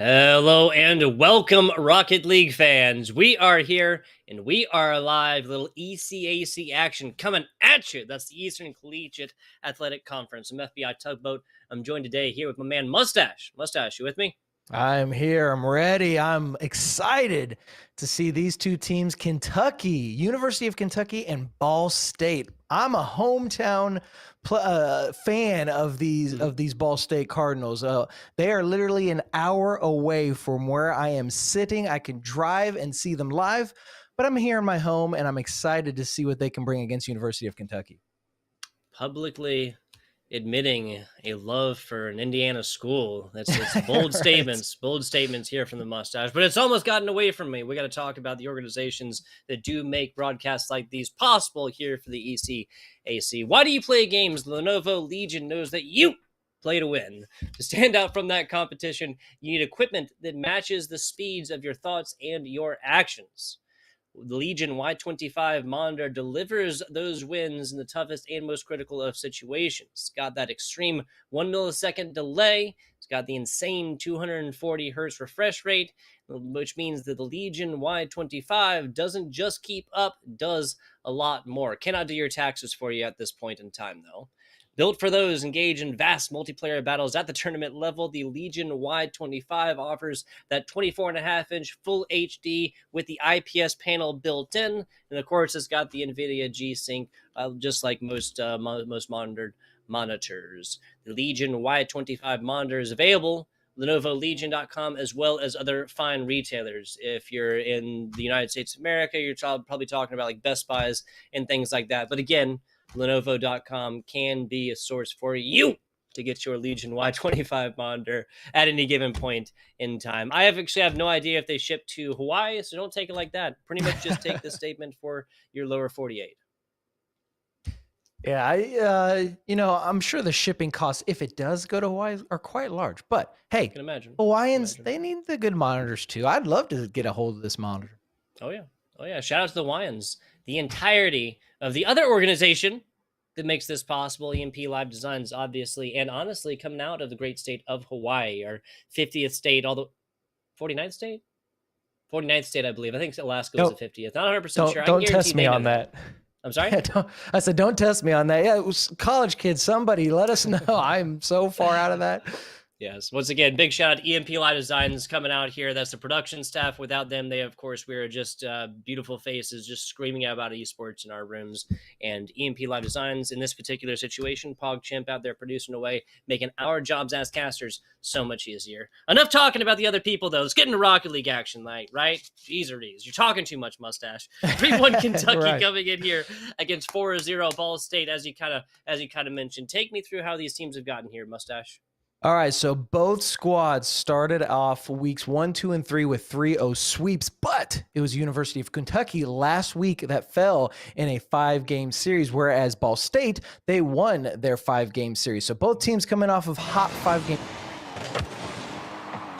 Hello and welcome, Rocket League fans. We are here and we are live. Little ECAC action coming at you. That's the Eastern Collegiate Athletic Conference. I'm FBI Tugboat. I'm joined today here with my man Mustache. Mustache, you with me? I'm here. I'm ready. I'm excited to see these two teams, Kentucky, University of Kentucky and Ball State. I'm a hometown fan of these Ball State Cardinals. They are literally an hour away from where I am sitting. I can drive and see them live, but I'm here in my home and I'm excited to see what they can bring against University of Kentucky. Publicly admitting a love for an Indiana school. It's bold statements here from the Mustache, but it's almost gotten away from me. We got to talk about the organizations that do make broadcasts like these possible here for the ECAC. Why do you play games? Lenovo Legion knows that you play to win. To stand out from that competition, you need equipment that matches the speeds of your thoughts and your actions. The Legion Y25 monitor delivers those wins in the toughest and most critical of situations. It's got that extreme 1 millisecond delay. It's got the insane 240 hertz refresh rate, which means that the Legion Y25 doesn't just keep up, does a lot more. Cannot do your taxes for you at this point in time, though. Built for those engaged in vast multiplayer battles at the tournament level, the Legion Y25 offers that 24.5-inch full HD with the IPS panel built in, and of course, it's got the NVIDIA G-Sync, just like most monitored monitors. The Legion Y25 monitor is available LenovoLegion.com, as well as other fine retailers. If you're in the United States of America, you're probably talking about like Best Buys and things like that. But again, Lenovo.com can be a source for you to get your Legion Y25 monitor at any given point in time. I have no idea if they ship to Hawaii, so don't take it like that. Pretty much just take the statement for your lower 48. Yeah, I'm sure the shipping costs, if it does go to Hawaii, are quite large. But hey, I can imagine. Hawaiians, they need the good monitors too. I'd love to get a hold of this monitor. Oh yeah. Shout out to the Hawaiians. The entirety of the other organization that makes this possible, EMP Live Designs, obviously, and honestly, coming out of the great state of Hawaii, our 50th state, although 49th state? 49th state, I believe. I think Alaska was the 50th. Not 100% sure. Don't test me on that. I'm sorry? I said, don't test me on that. Yeah, it was college kids. Somebody let us know. I'm so far out of that. Yes. Once again, big shout out to EMP Live Designs coming out here. That's the production staff. Without them, they, of course, we are just beautiful faces just screaming out about esports in our rooms. And EMP Live Designs, in this particular situation, PogChamp out there producing away, making our jobs as casters so much easier. Enough talking about the other people, though. Let's get into Rocket League action, right? Jeez, you're talking too much, Mustache. 3-1 Kentucky right. Coming in here against 4-0 Ball State, as you kind of mentioned. Take me through how these teams have gotten here, Mustache. All right, so both squads started off weeks 1, 2, and 3 with 3-0 sweeps, but it was University of Kentucky last week that fell in a 5-game series, whereas Ball State, they won their 5-game series. So both teams coming off of hot 5-game.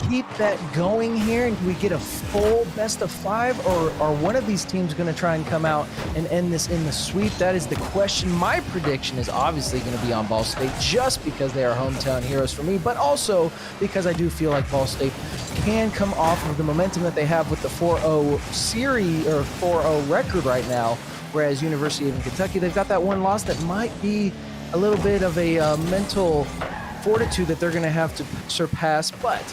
Keep that going here, and we get a full best of 5, or are one of these teams going to try and come out and end this in the sweep? That is the question. My prediction is obviously going to be on Ball State, just because they are hometown heroes for me, but also because I do feel like Ball State can come off of the momentum that they have with the 4-0 series or 4-0 record right now, whereas University of Kentucky, they've got that one loss that might be a little bit of a mental fortitude that they're going to have to surpass, but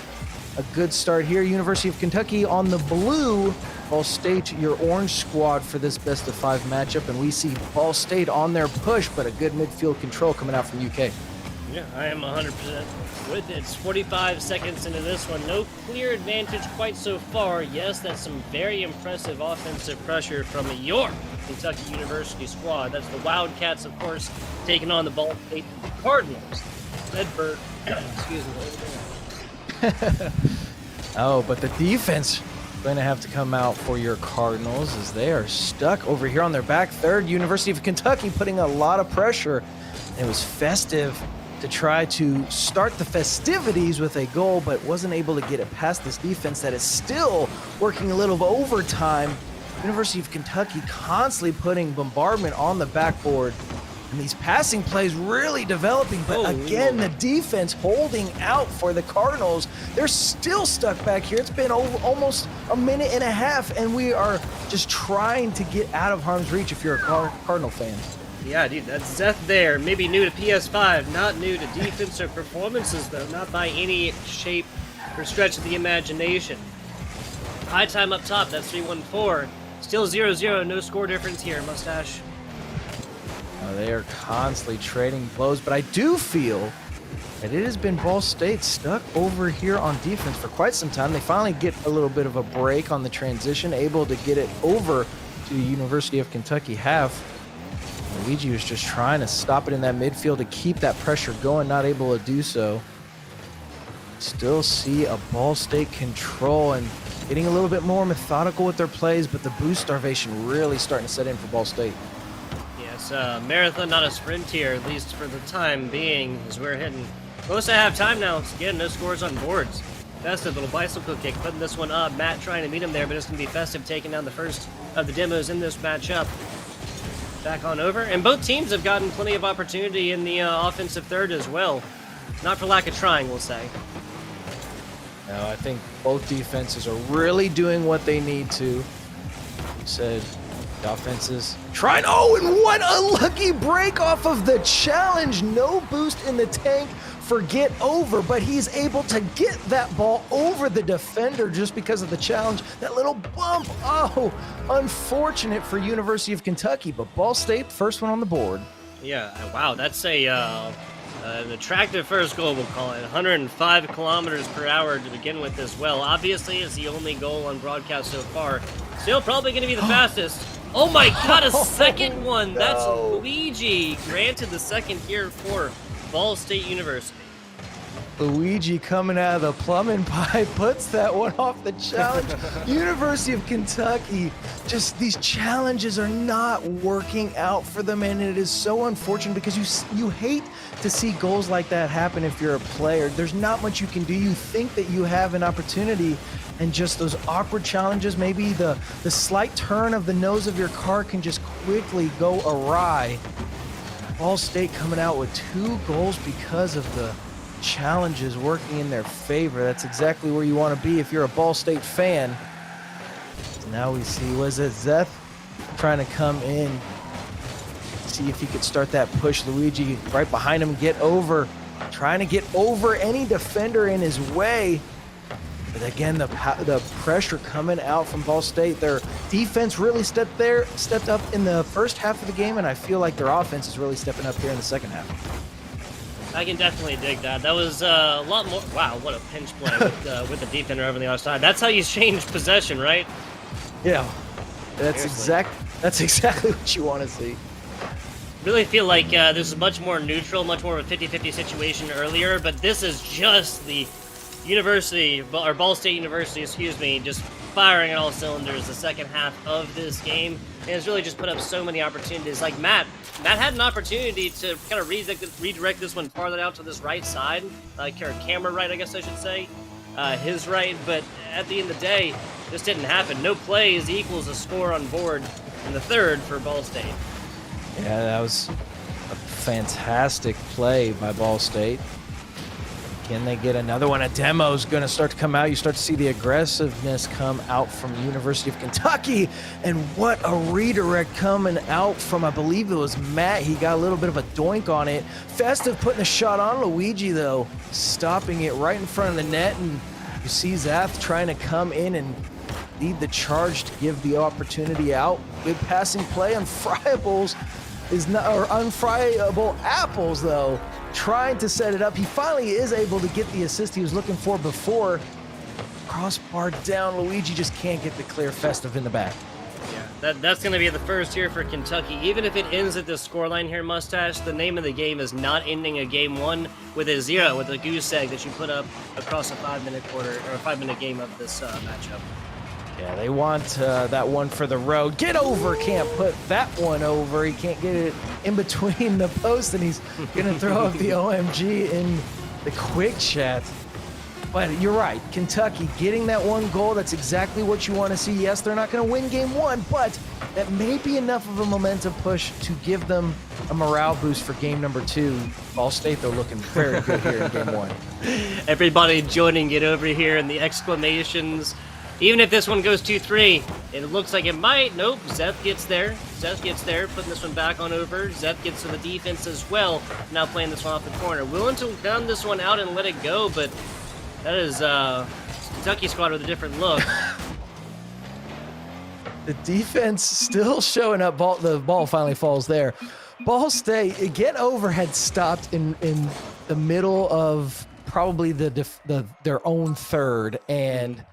a good start here. University of Kentucky on the blue, Ball State, your orange squad for this best of 5 matchup. And we see Ball State on their push, but a good midfield control coming out from UK. Yeah, I am 100% with it. It's 45 seconds into this one. No clear advantage quite so far. Yes, that's some very impressive offensive pressure from your Kentucky University squad. That's the Wildcats, of course, taking on the Ball State Cardinals. Redbird, excuse me. Oh, but the defense going to have to come out for your Cardinals as they are stuck over here on their back third. University of Kentucky putting a lot of pressure. It was festive to try to start the festivities with a goal, but wasn't able to get it past this defense that is still working a little overtime. University of Kentucky constantly putting bombardment on the backboard. And these passing plays really developing, but again, the defense holding out for the Cardinals. They're still stuck back here. It's been almost a minute and a half, and we are just trying to get out of harm's reach if you're a Cardinal fan. Yeah, dude, that's Zeth there. Maybe new to PS5, not new to defense or performances, though. Not by any shape or stretch of the imagination. High time up top, that's 3-1-4. Still 0-0, no score difference here, Mustache. They are constantly trading blows, but I do feel that it has been Ball State stuck over here on defense for quite some time. They finally get a little bit of a break on the transition, able to get it over to the University of Kentucky half. Luigi was just trying to stop it in that midfield to keep that pressure going, not able to do so. Still see a Ball State control and getting a little bit more methodical with their plays, but the boost starvation really starting to set in for Ball State. Marathon, not a sprint here, at least for the time being, as we're hitting close to halftime now. Again, no scores on boards. Festive, little bicycle kick, putting this one up. Matt trying to meet him there, but it's going to be Festive taking down the first of the demos in this matchup. Back on over, and both teams have gotten plenty of opportunity in the offensive third as well. Not for lack of trying, we'll say. No, I think both defenses are really doing what they need to. You said the offenses trying. Oh, and what a lucky break off of the challenge. No boost in the tank for get over, but he's able to get that ball over the defender just because of the challenge. That little bump. Oh, unfortunate for University of Kentucky, but Ball State, first one on the board. Yeah, wow, that's an attractive first goal, we'll call it. 105 kilometers per hour to begin with as well. Obviously, it's the only goal on broadcast so far. Still probably going to be the fastest. Oh my god, a second one! No. That's Luigi. Granted the second here for Ball State University. Luigi coming out of the plumbing pipe puts that one off the challenge. University of Kentucky, just these challenges are not working out for them, and it is so unfortunate because you hate to see goals like that happen if you're a player. There's not much you can do. You think that you have an opportunity, and just those awkward challenges, maybe the slight turn of the nose of your car can just quickly go awry. Ball State coming out with 2 goals because of the challenges working in their favor. That's exactly where you want to be if you're a Ball State fan. So now we see, was it Zeth trying to come in, see if he could start that push. Luigi right behind him, get over, trying to get over any defender in his way. But again, the pressure coming out from Ball State. Their defense really stepped up in the first half of the game, and I feel like their offense is really stepping up here in the second half. I can definitely dig that. That was a lot more. Wow, what a pinch play with the defender over on the other side. That's how you change possession, right? Yeah, that's exactly what you want to see. Really feel like this is much more neutral, much more of a 50-50 situation earlier, but this is just the Ball State University, just firing on all cylinders the second half of this game, and it's really just put up so many opportunities. Like Matt had an opportunity to kind of redirect this one farther out to this right side, camera right, I guess I should say, his right, but at the end of the day, this didn't happen. No plays equals a score on board in the third for Ball State. Yeah, that was a fantastic play by Ball State. Can they get another one? A demo's going to start to come out. You start to see the aggressiveness come out from University of Kentucky. And what a redirect coming out from, I believe it was Matt. He got a little bit of a doink on it. Festive putting a shot on Luigi, though, stopping it right in front of the net. And you see Zath trying to come in and lead the charge to give the opportunity out. Good passing play. Unfriable apples, though, trying to set it up. He finally is able to get the assist he was looking for before. Crossbar down. Luigi just can't get the clear. Festive in the back. Yeah, that's going to be the first here for Kentucky. Even if it ends at this scoreline here, Mustache, the name of the game is not ending a game one with a 0, with a goose egg that you put up across a 5-minute quarter or a 5-minute game of this matchup. Yeah, they want that one for the road. Get over, can't put that one over. He can't get it in between the posts, and he's going to throw up the OMG in the quick chat. But you're right. Kentucky getting that one goal, that's exactly what you want to see. Yes, they're not going to win game one, but that may be enough of a momentum push to give them a morale boost for game number 2. Ball State, though, looking very good here in game 1. Everybody joining it over here in the exclamations. Even if this one goes 2-3, it looks like it might. Nope, Zeth gets there. Zeth gets there, putting this one back on over. Zeth gets to the defense as well. Now playing this one off the corner. Willing to gun this one out and let it go, but that is Kentucky squad with a different look. The defense still showing up. The ball finally falls there. Ball State, Get Over had stopped in the middle of probably their own third, and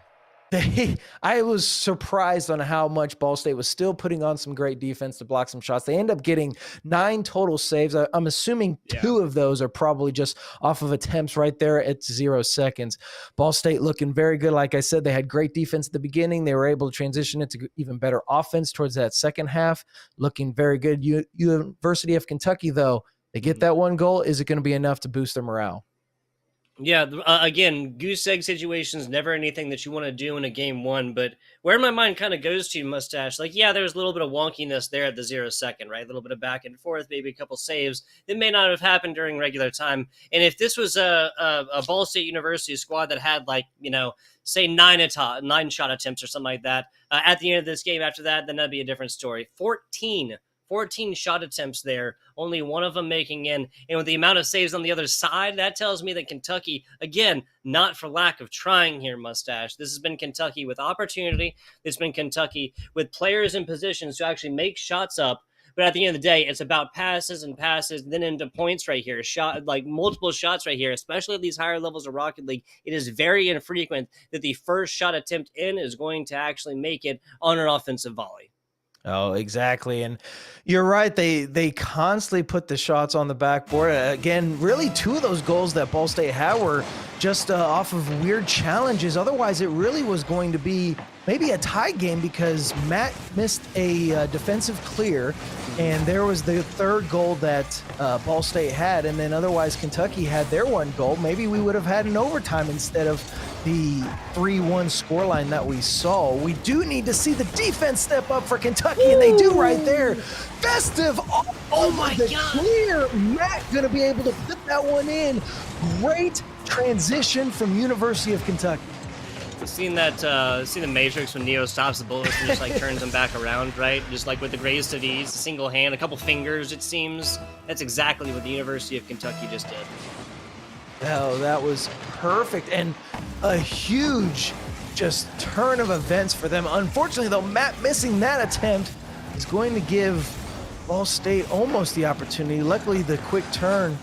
I was surprised on how much Ball State was still putting on some great defense to block some shots. They end up getting 9 total saves. I'm assuming 2 of those are probably just off of attempts right there at 0 seconds. Ball State looking very good. Like I said, they had great defense at the beginning. They were able to transition it to even better offense towards that second half. Looking very good. University of Kentucky, though, they get that one goal. Is it going to be enough to boost their morale? Yeah, again, goose egg situations, never anything that you want to do in a game 1, but where my mind kind of goes to, Mustache, like, yeah, there's a little bit of wonkiness there at the 0 second, right? A little bit of back and forth, maybe a couple saves that may not have happened during regular time. And if this was a Ball State University squad that had, like, say 9 shot attempts or something like that, at the end of this game after that, then that'd be a different story. 14 shot attempts there, only one of them making in. And with the amount of saves on the other side, that tells me that Kentucky, again, not for lack of trying here, Mustache. This has been Kentucky with opportunity. It's been Kentucky with players in positions to actually make shots up. But at the end of the day, it's about passes and passes, then into points right here. Multiple shots right here, especially at these higher levels of Rocket League. It is very infrequent that the first shot attempt in is going to actually make it on an offensive volley. Oh, exactly. And you're right. They constantly put the shots on the backboard. Again, really 2 of those goals that Ball State had were just off of weird challenges. Otherwise, it really was going to be maybe a tie game because Matt missed a defensive clear, and there was the 3rd goal that Ball State had. And then otherwise, Kentucky had their 1 goal. Maybe we would have had an overtime instead of the 3-1 scoreline that we saw. We do need to see the defense step up for Kentucky, and they do right there. Festive, oh my God. Clear. Matt going to be able to put that one in. Great transition from University of Kentucky. Seen the Matrix when Neo stops the bullets and just like turns them back around, right? Just like with the greatest of ease, a single hand, a couple fingers, it seems. That's exactly what the University of Kentucky just did. Oh, that was perfect, and a huge just turn of events for them. Unfortunately, though, Matt missing that attempt is going to give Ball State almost the opportunity. Luckily, the quick turn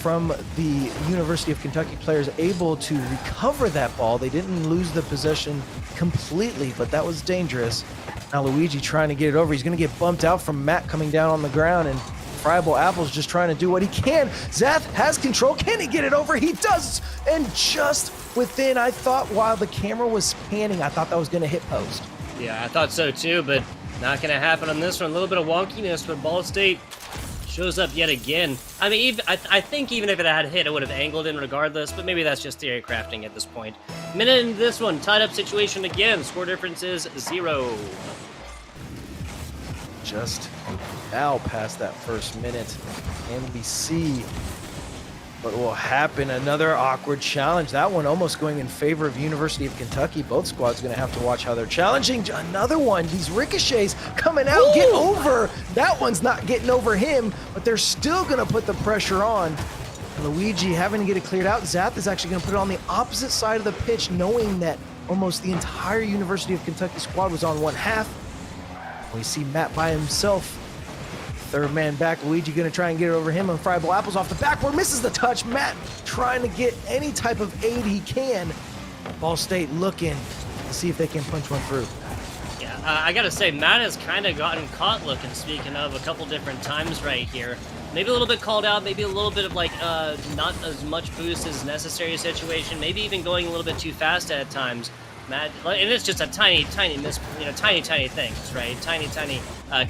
from the University of Kentucky players able to recover that ball. They didn't lose the possession completely, but that was dangerous. Now Luigi trying to get it over. He's going to get bumped out from Matt coming down on the ground, and Friable Apple's just trying to do what he can. Zath has control. Can he get it over? He does. And just within, I thought while the camera was panning, I thought that was going to hit post. Yeah, I thought so too, but not going to happen on this one. A little bit of wonkiness, but Ball State shows up yet again. I mean, I think even if it had hit, it would have angled in regardless, but maybe that's just theory crafting at this point. Minute into this one, tied up situation again. Score difference is 0. Just now past that first minute, and we see what will happen. Another awkward challenge. That one almost going in favor of University of Kentucky. Both squads going to have to watch how they're challenging. Another one. These ricochets coming out. Ooh. Get over. That one's not getting over him, but they're still going to put the pressure on. And Luigi having to get it cleared out. Zath is actually going to put it on the opposite side of the pitch, knowing that almost the entire University of Kentucky squad was on one half. We see Matt by himself. 3rd man back. Luigi going to try and get it over him, and Friable Apples off the backboard. Misses the touch. Matt trying to get any type of aid he can. Ball State looking to see if they can punch one through. Yeah, I got to say, Matt has kind of gotten caught looking, speaking of, a couple different times right here. Maybe a little bit called out, maybe a little bit of like not as much boost as necessary situation, maybe even going a little bit too fast at times. Matt, and it's just a tiny things, right? Tiny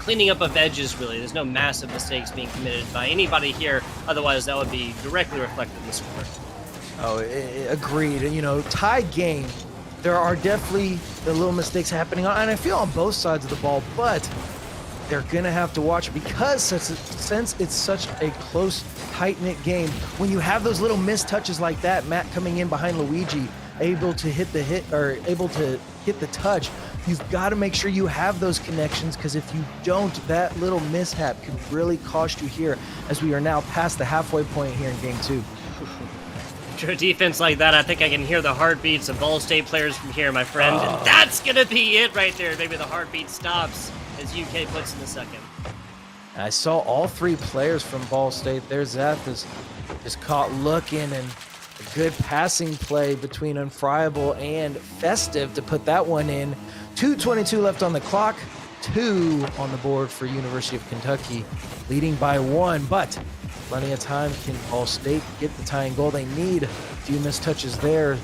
cleaning up of edges, really. There's no massive mistakes being committed by anybody here. Otherwise, that would be directly reflected in the score. Oh, agreed. And, tied game. There are definitely the little mistakes happening and I feel on both sides of the ball, but they're going to have to watch because since it's such a close, tight-knit game, when you have those little missed touches like that, Matt coming in behind Luigi, able to hit the touch, you've got to make sure you have those connections because if you don't, that little mishap could really cost you here as we are now past the halfway point here in game 2. After a defense like that, I think I can hear the heartbeats of Ball State players from here, my friend. And that's going to be it right there. Maybe the heartbeat stops as UK puts in the second. I saw all 3 players from Ball State. There's Zathis just caught looking and a good passing play between Unfriable and Festive to put that one in. 2:22 left on the clock. 2 on the board for University of Kentucky, leading by 1, but plenty of time. Can Ball State get the tying goal they need? A few missed touches there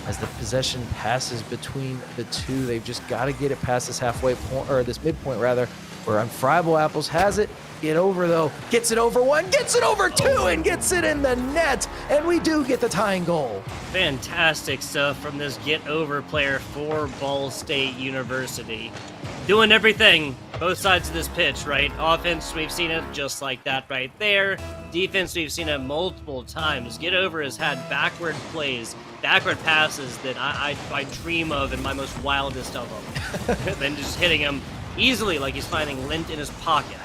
as the possession passes between the two. They've just got to get it past this halfway point, or this midpoint rather, where Unfriable Apples has it. Get over though, gets it over 1, gets it over 2, and gets it in the net, and we do get the tying goal. Fantastic stuff from this get over player for Ball State University. Doing everything, both sides of this pitch, right? Offense, we've seen it just like that right there. Defense, we've seen it multiple times. Get over has had backward plays, backward passes that I dream of in my most wildest of them. Then just hitting him easily like he's finding lint in his pocket.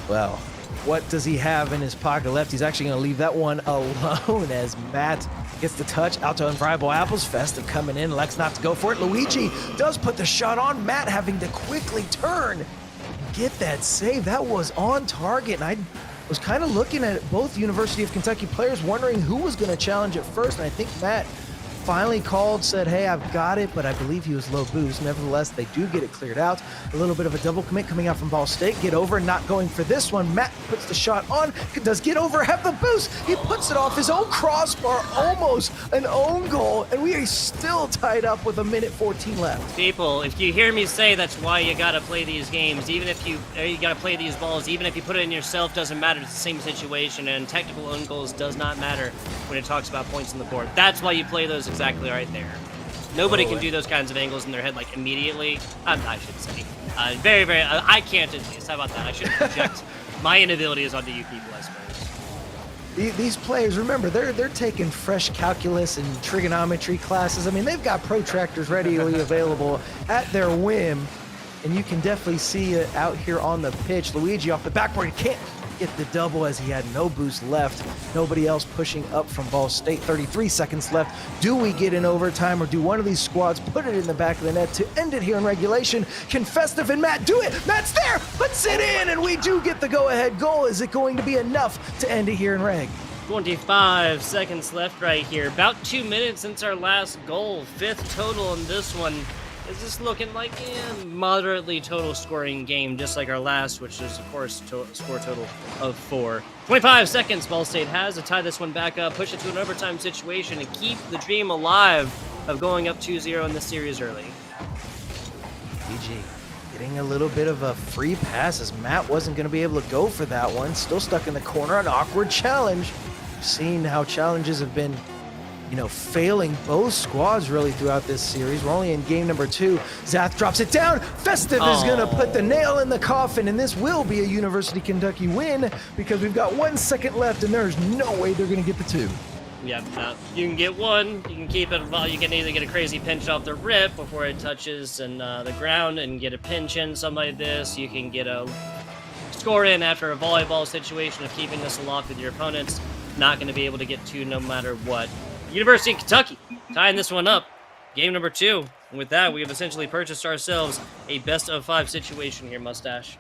Well, what does he have in his pocket left? He's actually going to leave that one alone as Matt gets the touch out to Unfriable Apples. Festive coming in, Lex not to go for it. Luigi does put the shot on. Matt having to quickly turn, get that save. That was on target, and I was kind of looking at both University of Kentucky players, wondering who was going to challenge it first, and I think Matt finally called, said, hey, I've got it, but I believe he was low boost. Nevertheless, they do get it cleared out. A little bit of a double commit coming out from Ball State. Get over, not going for this one. Matt puts the shot on. Does Get Over have the boost? He puts it off his own crossbar, almost an own goal, and we are still tied up with 1:14 left. People, if you hear me say that's why you gotta play these games, even if you gotta play these balls, even if you put it in yourself, doesn't matter. It's the same situation, and technical own goals does not matter when it talks about points on the board. That's why you play those exactly right there. Nobody can do those kinds of angles in their head like immediately. I should say. I can't at least. How about that? I shouldn't project my inabilities onto you people, I suppose. These players, remember, they're taking fresh calculus and trigonometry classes. I mean, they've got protractors readily available at their whim, and you can definitely see it out here on the pitch. Luigi off the backboard, he can't get the double as he had no boost left. Nobody else pushing up from Ball State. 33 seconds left. Do we get in overtime, or do one of these squads put it in the back of the net to end it here in regulation? Can Festive and Matt do it? Matt's there, puts it in, and we do get the go-ahead goal. Is it going to be enough to end it here in reg? 25 seconds left right here. About 2 minutes since our last goal. 5th total in this one. Is this looking like a moderately total scoring game, just like our last, which is, of course, score total of 4. 25 seconds, Ball State has to tie this one back up, push it to an overtime situation, and keep the dream alive of going up 2-0 in this series early. PG getting a little bit of a free pass as Matt wasn't going to be able to go for that one. Still stuck in the corner, an awkward challenge. Seeing how challenges have been failing both squads really throughout this series. We're only in game number 2. Zath drops it down. Festive is going to put the nail in the coffin, and this will be a University of Kentucky win because we've got 1 second left, and there's no way they're going to get the 2. Yeah, you can get one. You can keep it. Well, you can either get a crazy pinch off the rip before it touches the ground and get a pinch in, something like this. You can get a score in after a volleyball situation of keeping this aloft with your opponents. Not going to be able to get 2 no matter what. University of Kentucky tying this one up. Game number 2. And with that, we have essentially purchased ourselves a best-of-5 situation here, Mustache.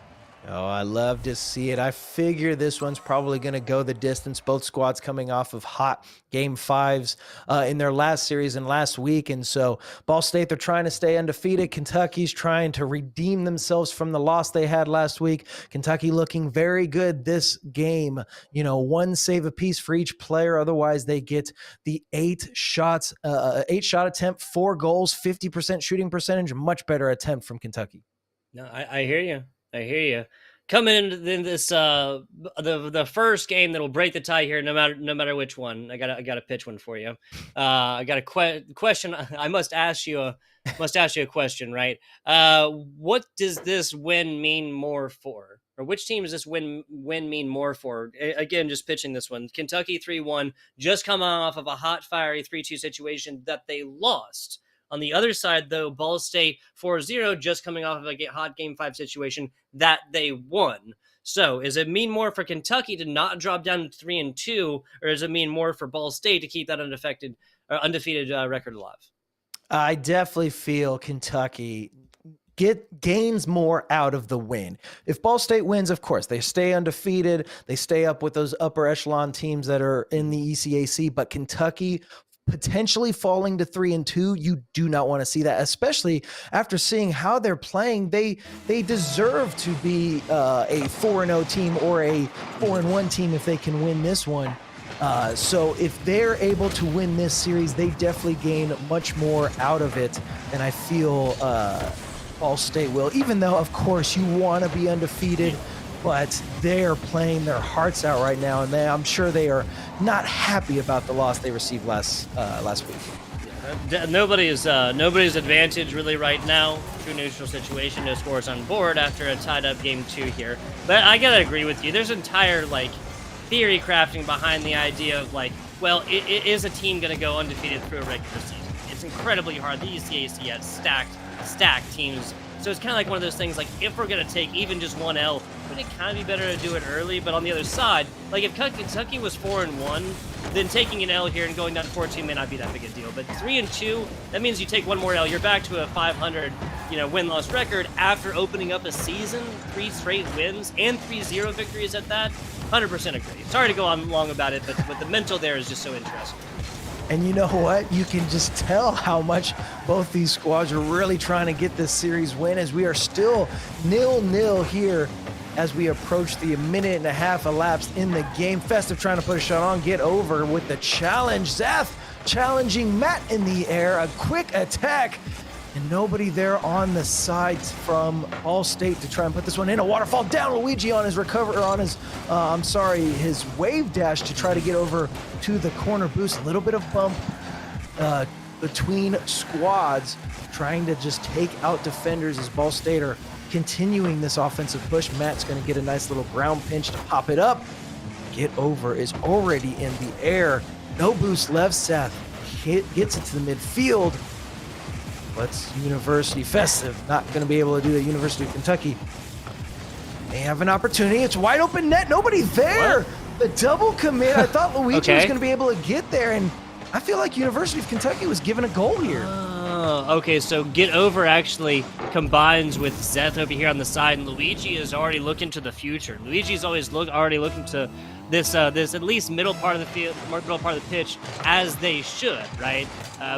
Oh, I love to see it. I figure this one's probably going to go the distance. Both squads coming off of hot game 5s in their last series and last week. And so Ball State, they're trying to stay undefeated. Kentucky's trying to redeem themselves from the loss they had last week. Kentucky looking very good this game. 1 save apiece for each player. Otherwise, they get the 8 shot attempt, 4 goals, 50% shooting percentage. Much better attempt from Kentucky. No, I hear you. I hear you. coming into this the first game that'll break the tie here, no matter which one. I got a pitch one for you. I got a question. I must ask you a question, right? What does this win mean more for? Or which team does this win mean more for? Again, just pitching this one. Kentucky 3-1, just coming off of a hot, fiery 3-2 situation that they lost. On the other side, though, Ball State 4-0, just coming off of a hot Game 5 situation that they won. So, does it mean more for Kentucky to not drop down to 3-2, or does it mean more for Ball State to keep that undefeated record alive? I definitely feel Kentucky gains more out of the win. If Ball State wins, of course, they stay undefeated. They stay up with those upper echelon teams that are in the ECAC, but Kentucky potentially falling to 3-2, you do not want to see that, especially after seeing how they're playing. They deserve to be a 4-0 team or a 4-1 team if they can win this one. So if they're able to win this series, they definitely gain much more out of it. And I feel Ball State will, even though, of course, you want to be undefeated, but they're playing their hearts out right now. And I'm sure they are not happy about the loss they received last week. Nobody's advantage really right now. True neutral situation, no scores on board after a tied up game 2 here. But I gotta agree with you. There's entire theory crafting behind the idea of well, is a team gonna go undefeated through a regular season? It's incredibly hard. The ECAC has stacked teams. So it's kind of like one of those things, if we're going to take even just one L, would it kind of be better to do it early? But on the other side, if Kentucky was 4-1, then taking an L here and going down to 4-2 may not be that big a deal. But 3-2, that means you take one more L, you're back to a 500, win-loss record after opening up a season, 3 straight wins, and 3-0 victories at that. 100% agree. Sorry to go on long about it, but the mental there is just so interesting. And you know what? You can just tell how much both these squads are really trying to get this series win, as we are still 0-0 here as we approach the minute and a half elapsed in the game. Festive trying to put a shot on, get over with the challenge. Zath challenging Matt in the air, a quick attack, and nobody there on the sides from Ball State to try and put this one in. A waterfall down. Luigi on his his wave dash to try to get over to the corner boost. A little bit of bump between squads, trying to just take out defenders as Ball State are continuing this offensive push. Matt's going to get a nice little ground pinch to pop it up. Get over is already in the air. No boost left. Seth gets it to the midfield. But University Festive not going to be able to do that. University of Kentucky, they have an opportunity. It's wide open net. Nobody there. What? The double commit. I thought Luigi was going to be able to get there, and I feel like University of Kentucky was given a goal here. Oh, okay. So get over actually combines with Zeth over here on the side, and Luigi is already looking to the future. Luigi's already looking to this at least middle part of the field, middle part of the pitch, as they should, right?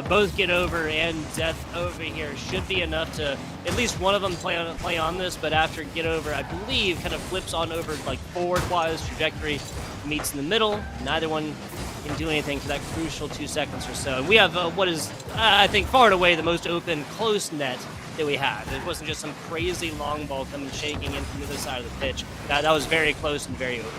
Both get over and Zeth over here should be enough to at least one of them play on this. But after get over, I believe, kind of flips on over forward-wise trajectory, meets in the middle. Neither one can do anything for that crucial 2 seconds or so. And we have what is, I think, far and away the most open, close net that we have. It wasn't just some crazy long ball coming shaking in from the other side of the pitch. That was very close and very open.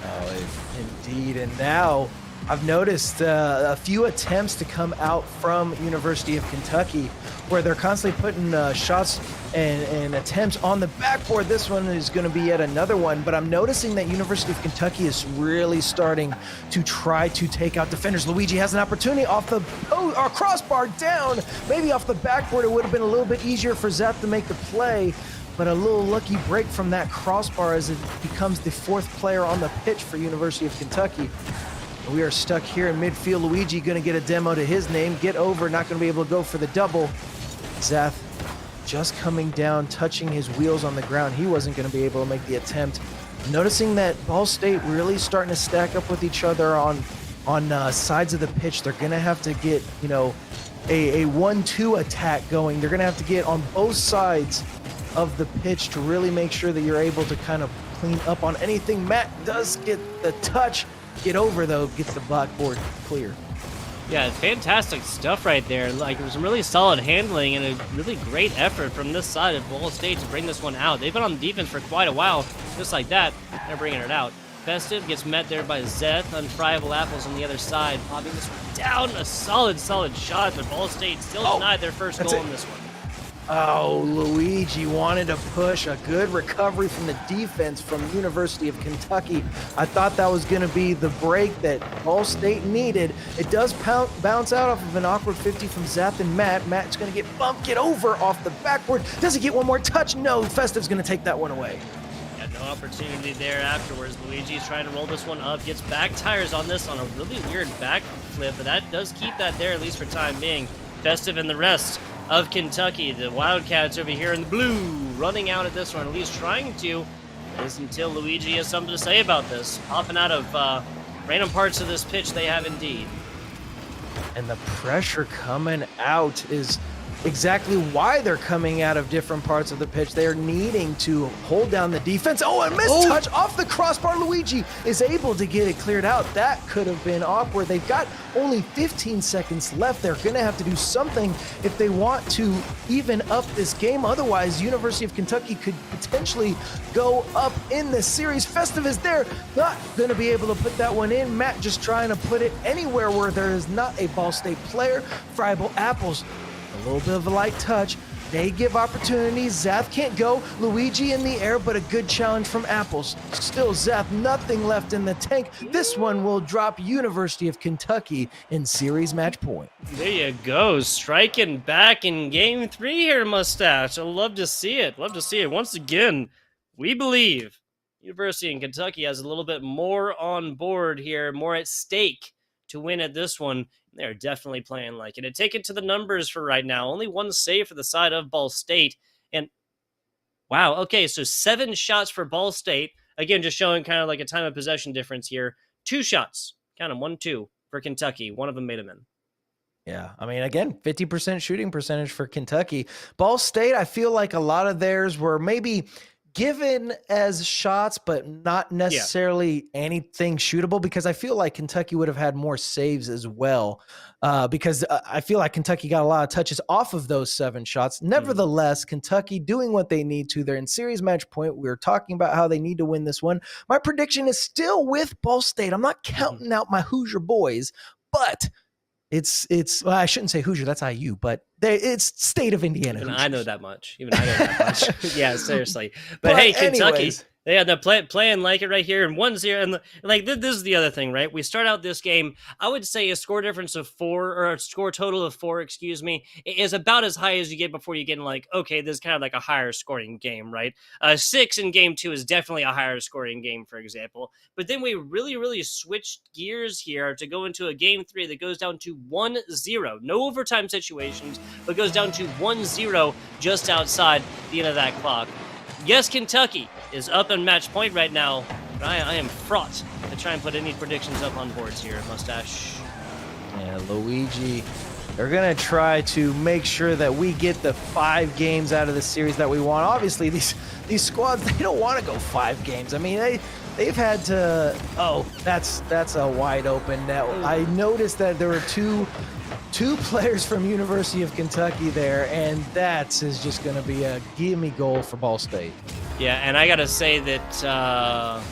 Oh, indeed. And now I've noticed a few attempts to come out from University of Kentucky where they're constantly putting shots and attempts on the backboard. This one is going to be yet another one, but I'm noticing that University of Kentucky is really starting to try to take out defenders. Luigi has an opportunity off the crossbar down, maybe off the backboard. It would have been a little bit easier for Zap to make the play, but a little lucky break from that crossbar as it becomes the 4th player on the pitch for University of Kentucky. We are stuck here in midfield. Luigi going to get a demo to his name. Get over, not going to be able to go for the double. Zath just coming down, touching his wheels on the ground. He wasn't going to be able to make the attempt. Noticing that Ball State really starting to stack up with each other on sides of the pitch. They're going to have to get, a 1-2 attack going. They're going to have to get on both sides of the pitch to really make sure that you're able to kind of clean up on anything. Matt does get the touch. Get over, though, gets the backboard clear. Yeah, fantastic stuff right there. Like, it was some really solid handling and a really great effort from this side of Ball State to bring this one out. They've been on defense for quite a while, just like that. They're bringing it out. Festive gets met there by Zeth. Unfriable Apples on the other side, popping this one down. A solid shot, but Ball State still denied their first goal in this one. Oh, Luigi wanted to push a good recovery from the defense from University of Kentucky. I thought that was going to be the break that Ball State needed. It does bounce out off of an awkward 50 from Zeth and Matt. Matt's going to get bumped, get over off the backboard. Does he get one more touch? No, Festive's going to take that one away. Yeah, no opportunity there afterwards. Luigi's trying to roll this one up, gets back tires on this on a really weird back flip, but that does keep that there, at least for time being. Festive and the rest of Kentucky, the Wildcats over here in the blue, running out at this one, at least trying to, is until Luigi has something to say about this. Popping out of random parts of this pitch, they have indeed. And the pressure coming out is exactly why they're coming out of different parts of the pitch. They're needing to hold down the defense. Oh, a missed touch off the crossbar. Luigi is able to get it cleared out. That could have been awkward. They've got only 15 seconds left. They're going to have to do something if they want to even up this game. Otherwise, University of Kentucky could potentially go up in this series. Festive is there, not going to be able to put that one in. Matt just trying to put it anywhere where there is not a Ball State player. Friable Apples, a little bit of a light touch. They give opportunities. Zeth can't go. Luigi in the air, but a good challenge from Apples. Still Zeth, nothing left in the tank. This one will drop University of Kentucky in series match point. There you go. Striking back in game 3 here, Mustache. I love to see it. Love to see it. Once again, we believe University of Kentucky has a little bit more on board here, more at stake to win at this one. They're definitely playing like it. And take it to the numbers for right now. Only one save for the side of Ball State. And wow, okay, so 7 shots for Ball State. Again, just showing kind of like a time of possession difference here. 2 shots, count them, 1-2 for Kentucky. One of them made them in. Yeah, I mean, again, 50% shooting percentage for Kentucky. Ball State, I feel like a lot of theirs were maybe given as shots, but not necessarily anything shootable, because I feel like Kentucky would have had more saves as well, because I feel like Kentucky got a lot of touches off of those 7 shots. Nevertheless, Kentucky doing what they need to. They're in series match point. We were talking about how they need to win this one. My prediction is still with Ball State. I'm not counting out my Hoosier boys, but it's well, I shouldn't say Hoosier, that's IU, but it's state of Indiana. Even I know that much. Yeah, seriously. But hey, Kentucky, anyways, they're playing like it right here in 1-0. And like this is the other thing, right? We start out this game, I would say a score difference of 4, or a score total of 4, excuse me, is about as high as you get before you get in like, okay, this is kind of like a higher scoring game, right? 6 in game 2 is definitely a higher scoring game, for example. But then we really switched gears here to go into a game 3 that goes down to 1-0. No overtime situations, but goes down to 1-0 just outside the end of that clock. Yes, Kentucky is up on match point right now, but I am fraught to try and put any predictions up on boards here, Mustache. Yeah, Luigi, they're going to try to make sure that we get the 5 games out of the series that we want. Obviously, these squads, they don't want to go 5 games. I mean, they've had to... Oh, that's a wide open net. I noticed that there were two players from University of Kentucky there, and that is just going to be a gimme goal for Ball State. Yeah, and I got to say that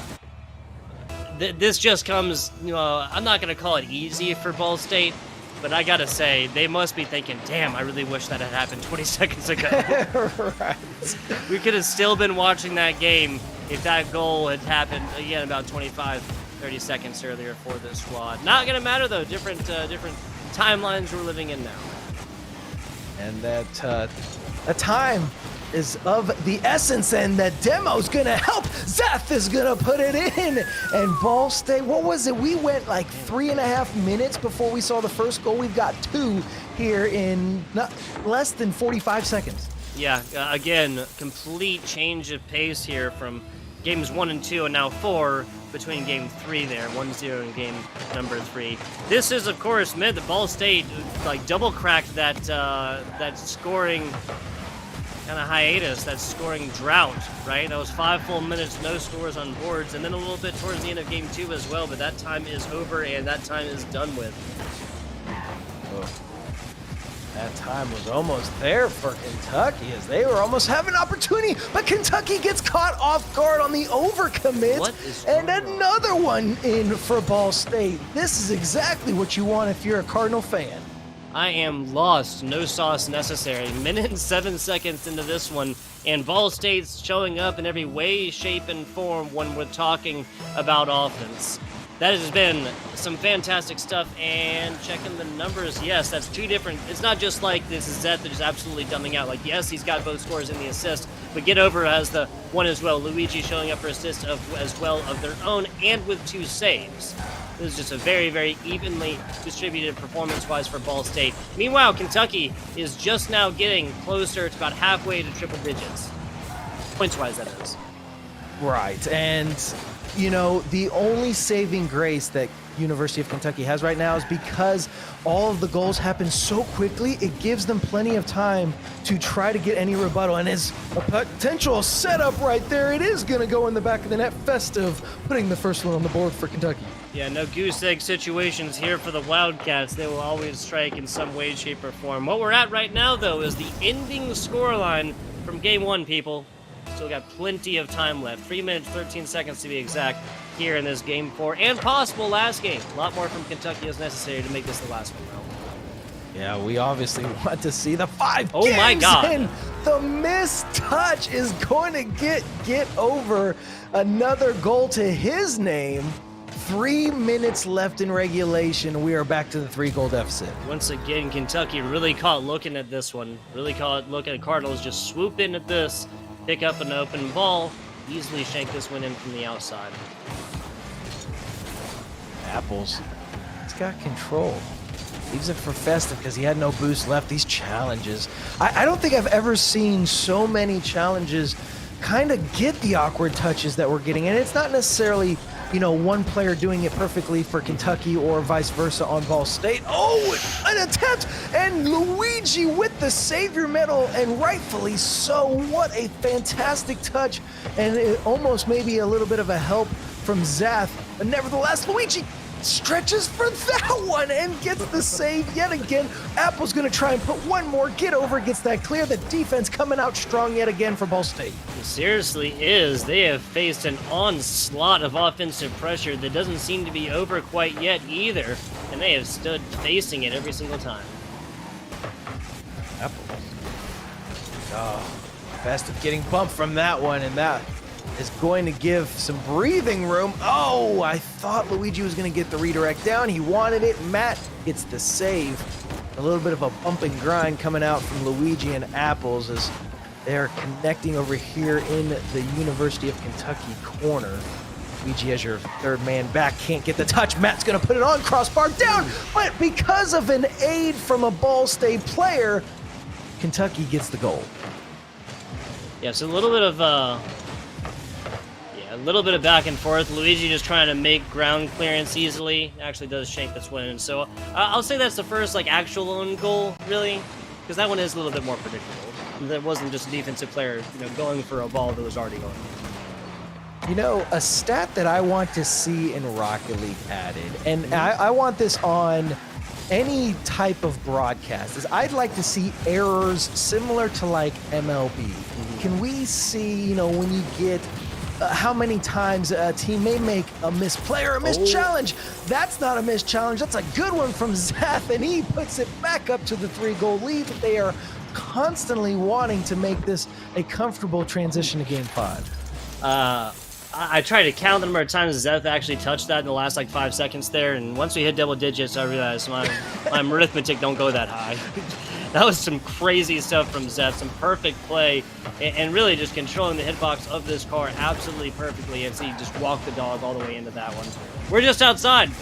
this just comes, I'm not going to call it easy for Ball State, but I got to say, they must be thinking, damn, I really wish that had happened 20 seconds ago. Right. We could have still been watching that game if that goal had happened, again, about 25, 30 seconds earlier for this squad. Not going to matter, though. Different timelines we're living in now. And that time is of the essence, and that demo's gonna help. Zeth is gonna put it in, and Ball State, what was it? We went like 3.5 minutes before we saw the first goal. We've got 2 here in not less than 45 seconds. Yeah, again, complete change of pace here from games 1 and 2, and now 4 between game 3 there, 1-0 in game number 3. This is, of course, meant that Ball State like double cracked that scoring kind of hiatus, that scoring drought, right? That was 5 full minutes, no scores on boards, and then a little bit towards the end of game 2 as well, but that time is over and that time is done with. That time was almost there for Kentucky as they were almost having an opportunity, but Kentucky gets caught off guard on the overcommit, and another one in for Ball State. This is exactly what you want if you're a Cardinal fan. I am lost. No sauce necessary. Minute and 7 seconds into this one, and Ball State's showing up in every way, shape, and form when we're talking about offense. That has been some fantastic stuff, and checking the numbers, yes, that's two different. It's not just like this is Zeth that is absolutely dumbing out. Like, yes, he's got both scores in the assist, but Get Over has the one as well. Luigi showing up for assists as well of their own, and with 2 saves. This is just a very, very evenly distributed performance-wise for Ball State. Meanwhile, Kentucky is just now getting closer to about halfway to triple digits. Points-wise, that is. Right, and you know, the only saving grace that University of Kentucky has right now is because all of the goals happen so quickly, it gives them plenty of time to try to get any rebuttal, and it's a potential setup right there. It is going to go in the back of the net. Festive putting the first one on the board for Kentucky. Yeah, no goose egg situations here for the Wildcats. They will always strike in some way, shape, or form. What we're at right now, though, is the ending scoreline from Game 1, people. Still got plenty of time left. 3 minutes, 13 seconds to be exact here in this Game 4. And possible last game. A lot more from Kentucky is necessary to make this the last one, though. Yeah, we obviously want to see the 5 Oh games my God. in. The missed touch is going to get over another goal to his name. 3 minutes left in regulation. We are back to the 3-goal deficit. Once again, Kentucky really caught looking at this one. Really caught looking at Cardinals just swoop in at this. Pick up an open ball, easily shank this one in from the outside. Apples, he's got control. Leaves it for Festive because he had no boost left. These challenges, I don't think I've ever seen so many challenges kind of get the awkward touches that we're getting. And it's not necessarily, you know, one player doing it perfectly for Kentucky or vice versa on Ball State. Oh, an attempt, and Luigi with the Savior medal, and rightfully so. What a fantastic touch, and it almost maybe a little bit of a help from Zath, but nevertheless, Luigi stretches for that one and gets the save yet again. Apple's gonna try and put one more. Get Over gets that clear. The defense coming out strong yet again for Ball State. It seriously is. They have faced an onslaught of offensive pressure that doesn't seem to be over quite yet either, and they have stood facing it every single time. Apples. Oh, Festive getting bumped from that one, and that is going to give some breathing room. Oh, I thought Luigi was going to get the redirect down. He wanted it. Matt gets the save. A little bit of a bump and grind coming out from Luigi and Apples as they're connecting over here in the University of Kentucky corner. Luigi as your third man back, can't get the touch. Matt's going to put it on, crossbar down, but because of an aid from a Ball State player, Kentucky gets the goal. Yeah, so a little bit of a little bit of back and forth. Luigi just trying to make ground clearance easily. Actually does shank this one in. So I'll say that's the first like actual own goal, really, because that one is a little bit more predictable. That wasn't just a defensive player, you know, going for a ball that was already going. You know, a stat that I want to see in Rocket League added, and I want this on any type of broadcast, is I'd like to see errors similar to like MLB. Can we see, you know, when you get how many times a team may make a missed play or a missed challenge? That's not a missed challenge. That's a good one from Zath, and he puts it back up to the 3-goal lead. They are constantly wanting to make this a comfortable transition to Game 5. I tried to count the number of times Zeth actually touched that in the last like 5 seconds there, and once we hit double digits, I realized my arithmetic don't go that high. That was some crazy stuff from Zeth, some perfect play, and really just controlling the hitbox of this car absolutely perfectly as he just walked the dog all the way into that one. We're just outside,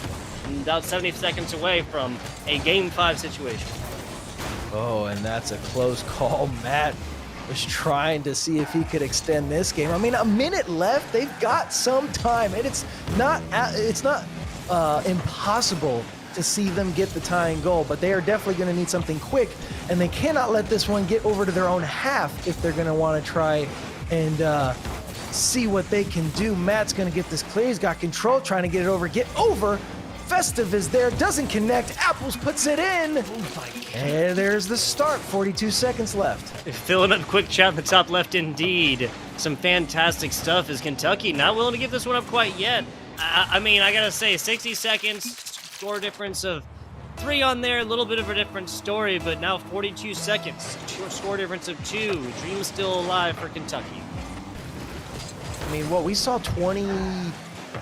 about 70 seconds away from a Game 5 situation. Oh, and that's a close call. Matt was trying to see if he could extend this game. I mean, a minute left. They've got some time, and it's not impossible to see them get the tying goal, but they are definitely going to need something quick, and they cannot let this one get over to their own half if they're going to want to try and see what they can do. Matt's going to get this clear. He's got control, trying to get it over. Get over. Festive is there, doesn't connect. Apples puts it in. And there's the start. 42 seconds left. Filling up quick chat in the top left indeed. Some fantastic stuff. Is Kentucky not willing to give this one up quite yet? I mean, I gotta say, 60 seconds, score difference of 3 on there, a little bit of a different story, but now 42 seconds, score difference of 2. Dream still alive for Kentucky. I mean, what we saw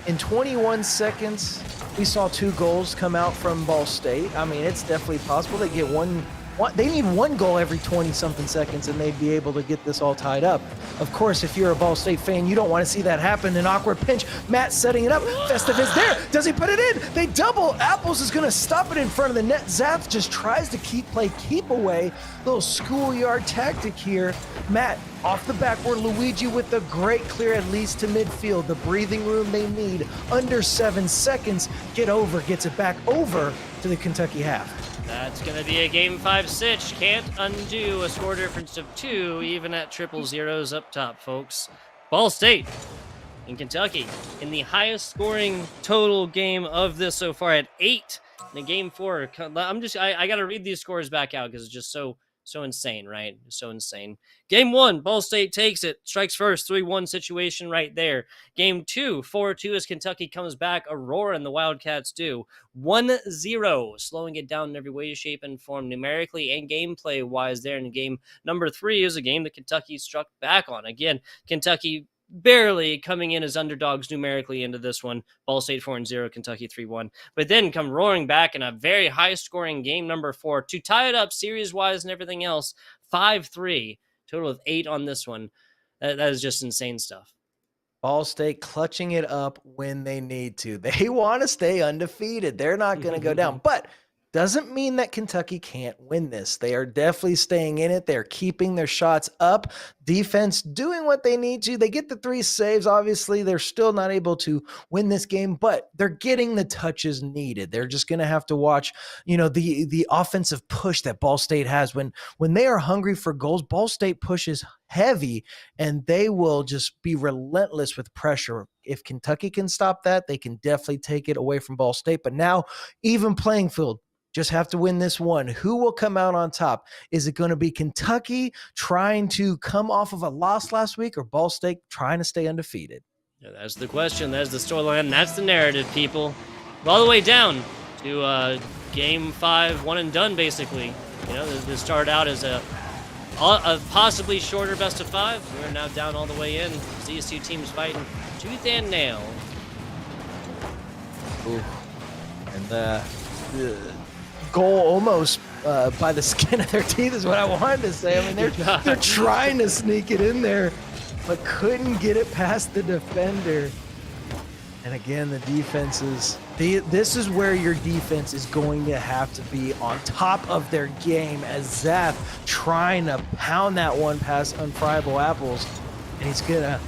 in 21 seconds, we saw 2 goals come out from Ball State. I mean, it's definitely possible they get one. They need 1 goal every 20-something seconds, and they'd be able to get this all tied up. Of course, if you're a Ball State fan, you don't want to see that happen. An awkward pinch. Matt setting it up. Festive is there. Does he put it in? They double. Apples is going to stop it in front of the net. Zath just tries to keep away. Little schoolyard tactic here. Matt off the backboard. Luigi with the great clear, at least to midfield. The breathing room they need. Under 7 seconds. Gets it back over to the Kentucky half. That's going to be a Game 5 sitch. Can't undo a score difference of 2, even at 000s up top, folks. Ball State in Kentucky in the highest scoring total game of this so far at 8 in Game 4. I got to read these scores back out because it's just so insane, right? So insane. Game 1, Ball State takes it. Strikes first, 3-1 situation right there. Game 2, 4-2 as Kentucky comes back. A roar and the Wildcats do. 1-0, slowing it down in every way, shape, and form numerically and gameplay-wise there in game number 3 is a game that Kentucky struck back on. Again, Kentucky barely coming in as underdogs numerically into this one. Ball State 4-0, Kentucky 3-1. But then come roaring back in a very high-scoring game number 4 to tie it up series-wise and everything else. 5-3, total of 8 on this one. That is just insane stuff. Ball State clutching it up when they need to. They want to stay undefeated. They're not going to go down. But doesn't mean that Kentucky can't win this. They are definitely staying in it. They're keeping their shots up. Defense doing what they need to. They get the 3 saves. Obviously, they're still not able to win this game, but they're getting the touches needed. They're just going to have to watch, the offensive push that Ball State has. When they are hungry for goals, Ball State pushes heavy, and they will just be relentless with pressure. If Kentucky can stop that, they can definitely take it away from Ball State. But now, even playing field. Just have to win this one. Who will come out on top? Is it going to be Kentucky trying to come off of a loss last week, or Ball State trying to stay undefeated? Yeah, that's the question. That's the storyline. That's the narrative, people. All the way down to Game 5, one and done, basically. This started out as a possibly shorter best of 5. We're now down all the way in. These 2 teams fighting tooth and nail. Ooh. And the goal almost by the skin of their teeth is what I wanted to say. I mean, they're trying to sneak it in there, but couldn't get it past the defender. And again, the defenses. This is where your defense is going to have to be on top of their game, as Zath trying to pound that one past unfriable Apples, and he's gonna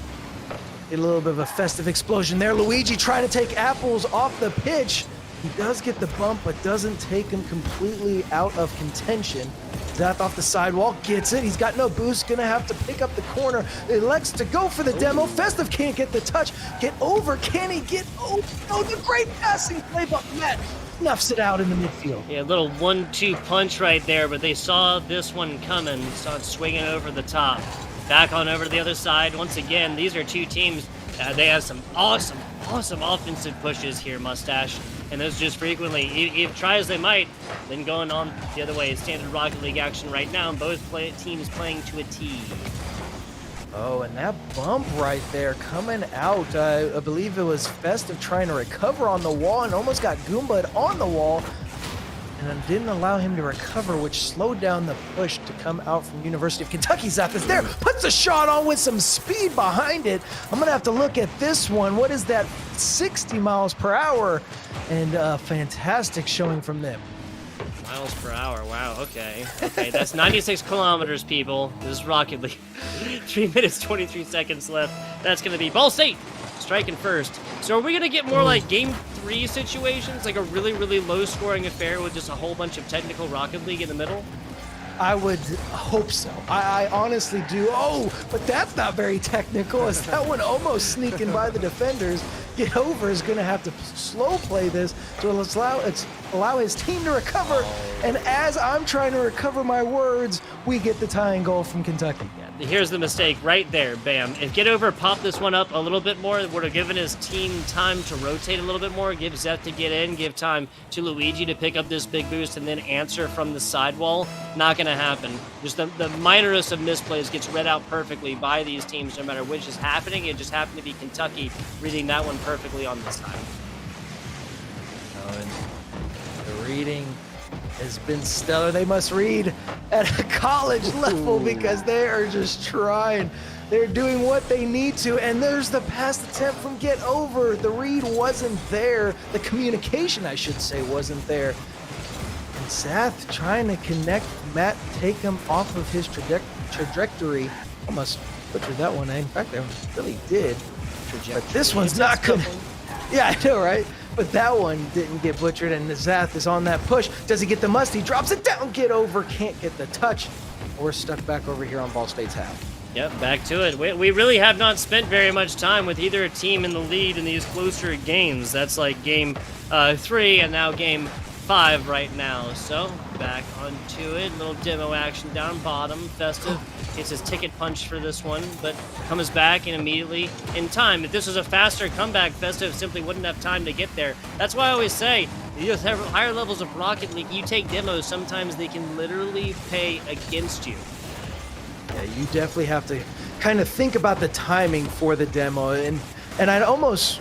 get a little bit of a festive explosion there. Luigi trying to take Apples off the pitch. He does get the bump, but doesn't take him completely out of contention. Zath off the sidewall, gets it. He's got no boost, gonna have to pick up the corner. Elects to go for the demo. Festive can't get the touch. Get over, can he get over? Oh, the great passing play, but Matt snuffs it out in the midfield. Yeah, a little 1-2 punch right there, but they saw this one coming. Saw it swinging over the top. Back on over to the other side. Once again, these are 2 teams. They have some awesome offensive pushes here, Mustache. And those just frequently, if try as they might, then going on the other way. It's standard Rocket League action right now, and both teams playing to a T. Oh, and that bump right there coming out, I believe it was Festive trying to recover on the wall and almost got Goomba'd on the wall, and didn't allow him to recover, which slowed down the push to come out from University of Kentucky. Zath is there, puts a shot on with some speed behind it. I'm going to have to look at this one. What is that? 60 miles per hour, and fantastic showing from them. Miles per hour, wow, okay. That's 96 kilometers, people. This is Rocket League. 3 minutes, 23 seconds left. That's going to be Ball State striking first. So are we going to get more like Game 3 situations, like a really, really low-scoring affair with just a whole bunch of technical Rocket League in the middle? I would hope so. I honestly do. Oh, but that's not very technical. Is that one almost sneaking by the defenders? Get over is going to have to slow play this to allow his team to recover. And as I'm trying to recover my words, we get the tying goal from Kentucky. Yeah, here's the mistake right there. Bam. If Get Over popped this one up a little bit more, it would have given his team time to rotate a little bit more, give Zeth to get in, give time to Luigi to pick up this big boost and then answer from the sidewall. Not going to happen. Just the minorest of misplays gets read out perfectly by these teams, no matter which is happening. It just happened to be Kentucky reading that one perfectly on this side. Oh, and the reading has been stellar. They must read at a college level because they are just trying. They're doing what they need to, and there's the pass attempt from Get Over. The read wasn't there. The communication, I should say, wasn't there. And Zeth trying to connect Matt, take him off of his trajectory. Almost butchered that one. In fact, I really did. But this one's not good. Yeah, I know, right? But that one didn't get butchered, and Zeth is on that push. Does he get the must? He drops it down. Get Over, can't get the touch. We're stuck back over here on Ball State's half. Yep, back to it. We really have not spent very much time with either team in the lead in these closer games. That's like game 3 and now game 5 right now. So back onto it. Little demo action down bottom. Festive gets his ticket punched for this one, but comes back and immediately in time. If this was a faster comeback, Festive simply wouldn't have time to get there. That's why I always say, you have higher levels of Rocket League, you take demos, sometimes they can literally pay against you. Yeah, you definitely have to kind of think about the timing for the demo, and I'd almost,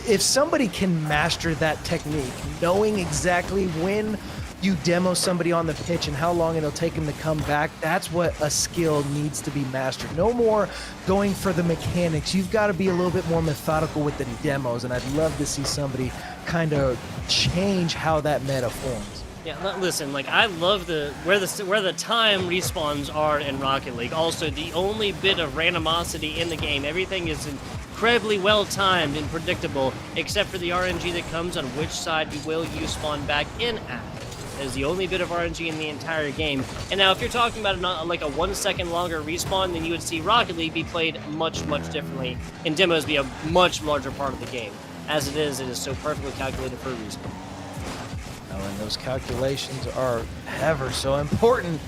if somebody can master that technique, knowing exactly when you demo somebody on the pitch and how long it'll take them to come back, that's what a skill needs to be mastered. No more going for the mechanics. You've got to be a little bit more methodical with the demos, and I'd love to see somebody kind of change how that meta forms. Yeah, listen, like, I love where the time respawns are in Rocket League. Also, the only bit of randomosity in the game. Everything is incredibly well timed and predictable, except for the RNG that comes on which side you spawn back in at. That is the only bit of RNG in the entire game. And now, if you're talking about like a 1 second longer respawn, then you would see Rocket League be played much, much differently, and demos be a much larger part of the game. As it is so perfectly calculated for a respawn. And those calculations are ever so important.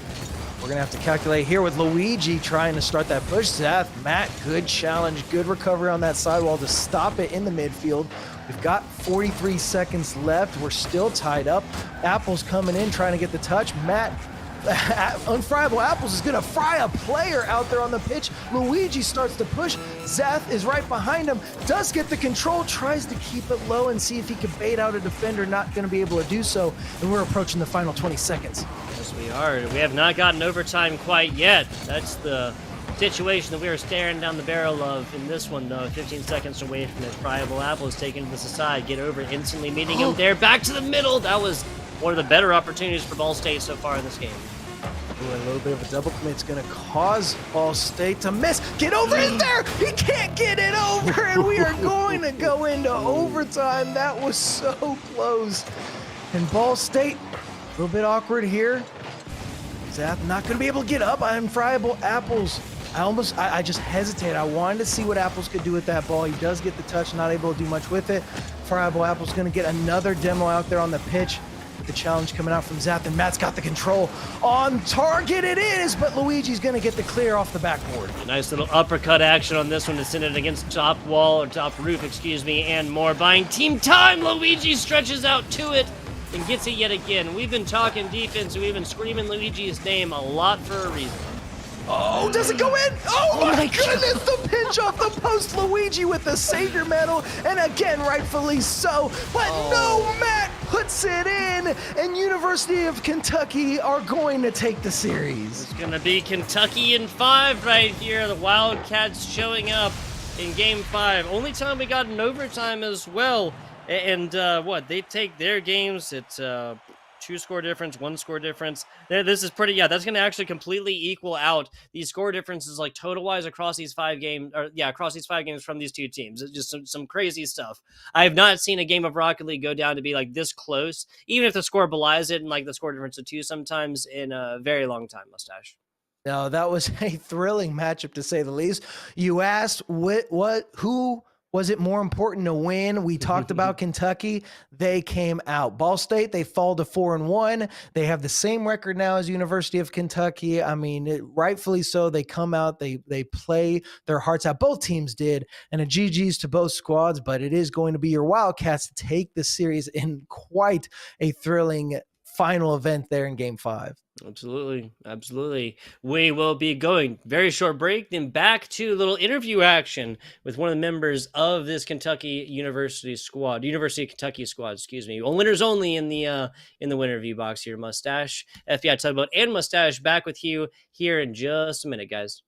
We're going to have to calculate here with Luigi trying to start that push. Zeth, Matt, good challenge, good recovery on that sidewall to stop it in the midfield. We've got 43 seconds left. We're still tied up. Apple's coming in, trying to get the touch. Matt, Unfryable Apples is going to fry a player out there on the pitch. Luigi starts to push. Zeth is right behind him, does get the control, tries to keep it low and see if he can bait out a defender. Not going to be able to do so, and we're approaching the final 20 seconds. Yes, we are. We have not gotten overtime quite yet. That's the situation that we are staring down the barrel of in this one, though. 15 seconds away from it. Friable Apple is taken to the side. Get Over instantly meeting him there. Back to the middle. That was one of the better opportunities for Ball State so far in this game. Ooh, a little bit of a double commit's going to cause Ball State to miss. Get Over in there! He can't get it over, and we are going to go into overtime. That was so close. And Ball State, a little bit awkward here. Zeth not going to be able to get up on Friable Apples. I just hesitated. I wanted to see what Apples could do with that ball. He does get the touch, not able to do much with it. Friable Apples going to get another demo out there on the pitch. The challenge coming out from Zeth, and Matt's got the control. On target it is, but Luigi's going to get the clear off the backboard. A nice little uppercut action on this one to send it against top wall, or top roof, excuse me, and more. Buying team time, Luigi stretches out to it and gets it yet again. We've been talking defense, we've been screaming Luigi's name a lot for a reason. Oh, does it go in? Oh my goodness, the pinch off the post. Luigi with the savior medal, and again, rightfully so. But no, Matt puts it in, and University of Kentucky are going to take the series. It's going to be Kentucky in 5 right here. The Wildcats showing up in game 5. Only time we got an overtime as well. And what, they take their games at 2 score difference, 1 score difference. This is pretty, yeah, that's going to actually completely equal out these score differences, like total wise across these 5 games, or yeah, across these 5 games from these two teams. It's just some crazy stuff. I have not seen a game of Rocket League go down to be like this close, even if the score belies it and like the score difference of 2 sometimes, in a very long time, Mustache. No, that was a thrilling matchup to say the least. You asked who was it more important to win? We talked about Kentucky. They came out. Ball State, they fall to 4-1. They have the same record now as University of Kentucky. I mean, rightfully so. They come out, they play their hearts out. Both teams did, and a GG's to both squads, but it is going to be your Wildcats to take the series in quite a thrilling final event there in Game 5. Absolutely. Absolutely. We will be going very short break, then back to a little interview action with one of the members of this University of Kentucky squad, excuse me. Well, winners only in the winner review box here, Mustache. FBI Tugboat and Mustache back with you here in just a minute, guys.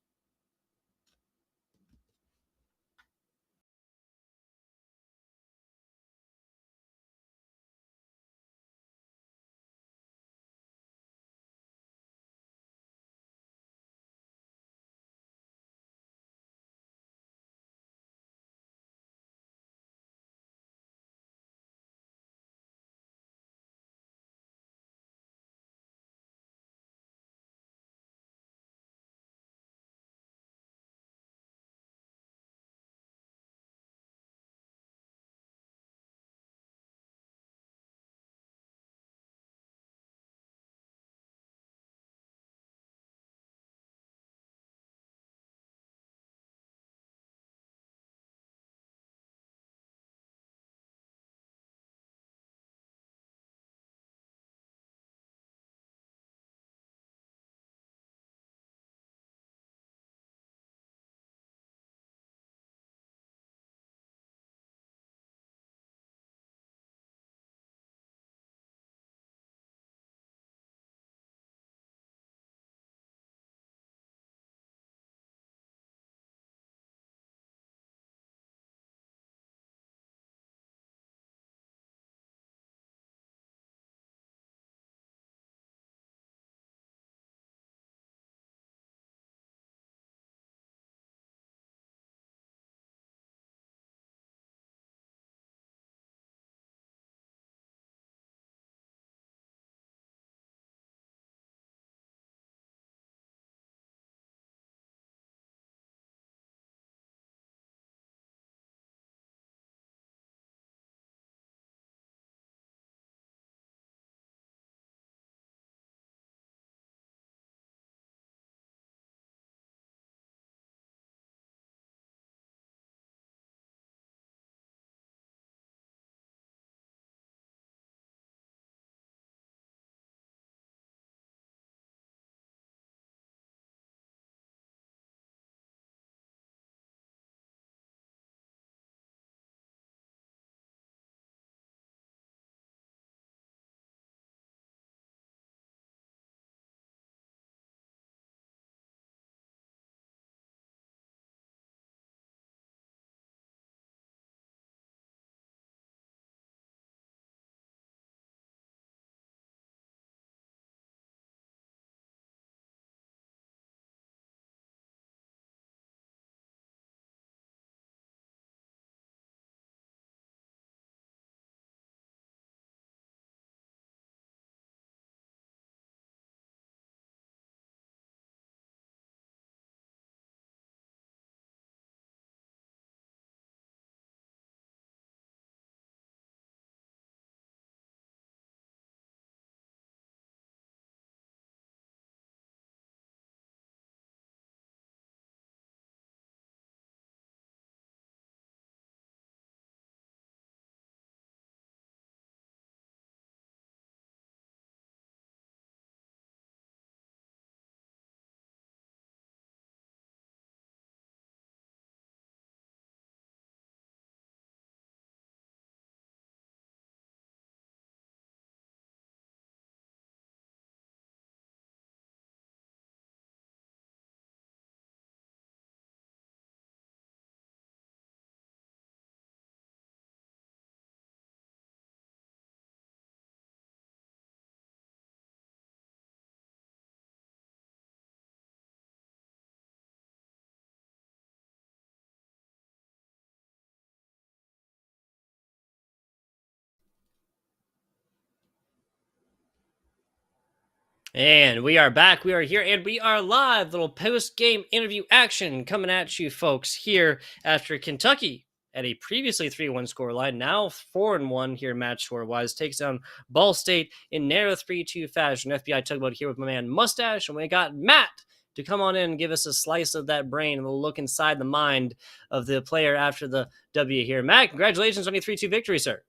And we are back. We are here and we are live. Little post game interview action coming at you, folks, here after Kentucky at a previously 3-1 scoreline, now 4-1 here match score wise, takes down Ball State in narrow 3-2 fashion. FBI tugboat here with my man Mustache, and we got Matt to come on in and give us a slice of that brain and a look inside the mind of the player after the W here. Matt, congratulations on your 3-2 victory, sir.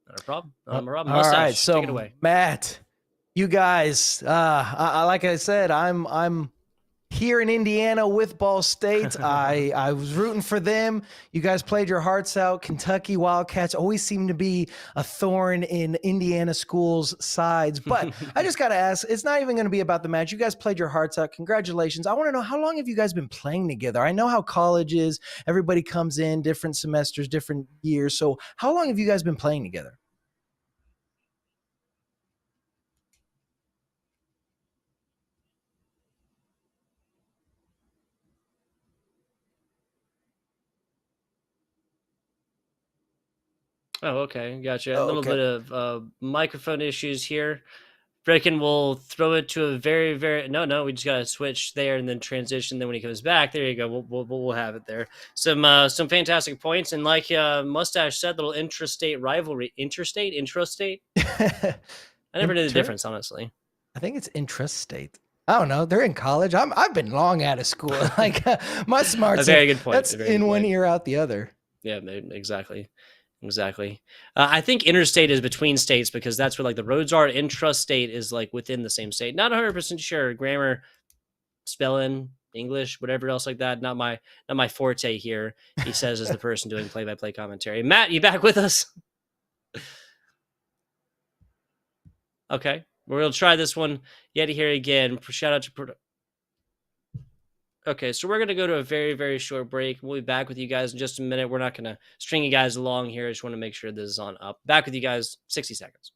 Not a problem. Not a problem. All Mustache, right, so take it away. Matt, you guys, like I said, I'm here in Indiana with Ball State. I was rooting for them. You guys played your hearts out. Kentucky Wildcats always seem to be a thorn in Indiana schools' sides. But I just got to ask, it's not even going to be about the match. You guys played your hearts out. Congratulations. I want to know, how long have you guys been playing together? I know how college is. Everybody comes in different semesters, different years. So how long have you guys been playing together? Oh, okay. Gotcha. A Oh, little okay. bit of microphone issues here. Brecken will throw it to a very no. We just gotta switch there and then transition. Then when he comes back, there you go. We'll have it there. Some fantastic points, and like Mustache said, little intrastate rivalry. Intrastate. I never knew the difference, honestly. I think it's intrastate. I don't know. They're in college. I've been long out of school. Like my smarts. A very good point. That's in one ear out the other. Yeah, exactly. Exactly. I think interstate is between states because that's where like the roads are. Intrastate is like within the same state. Not 100% sure. Grammar, spelling, English, whatever else like that. Not my forte here. He says as the person doing play-by-play commentary. Matt, you back with us? Okay, we'll try this one yet here again. Shout out to. Okay, so we're going to go to a very short break. We'll be back with you guys in just a minute. We're not going to string you guys along here. I just want to make sure this is on up. Back with you guys, 60 seconds.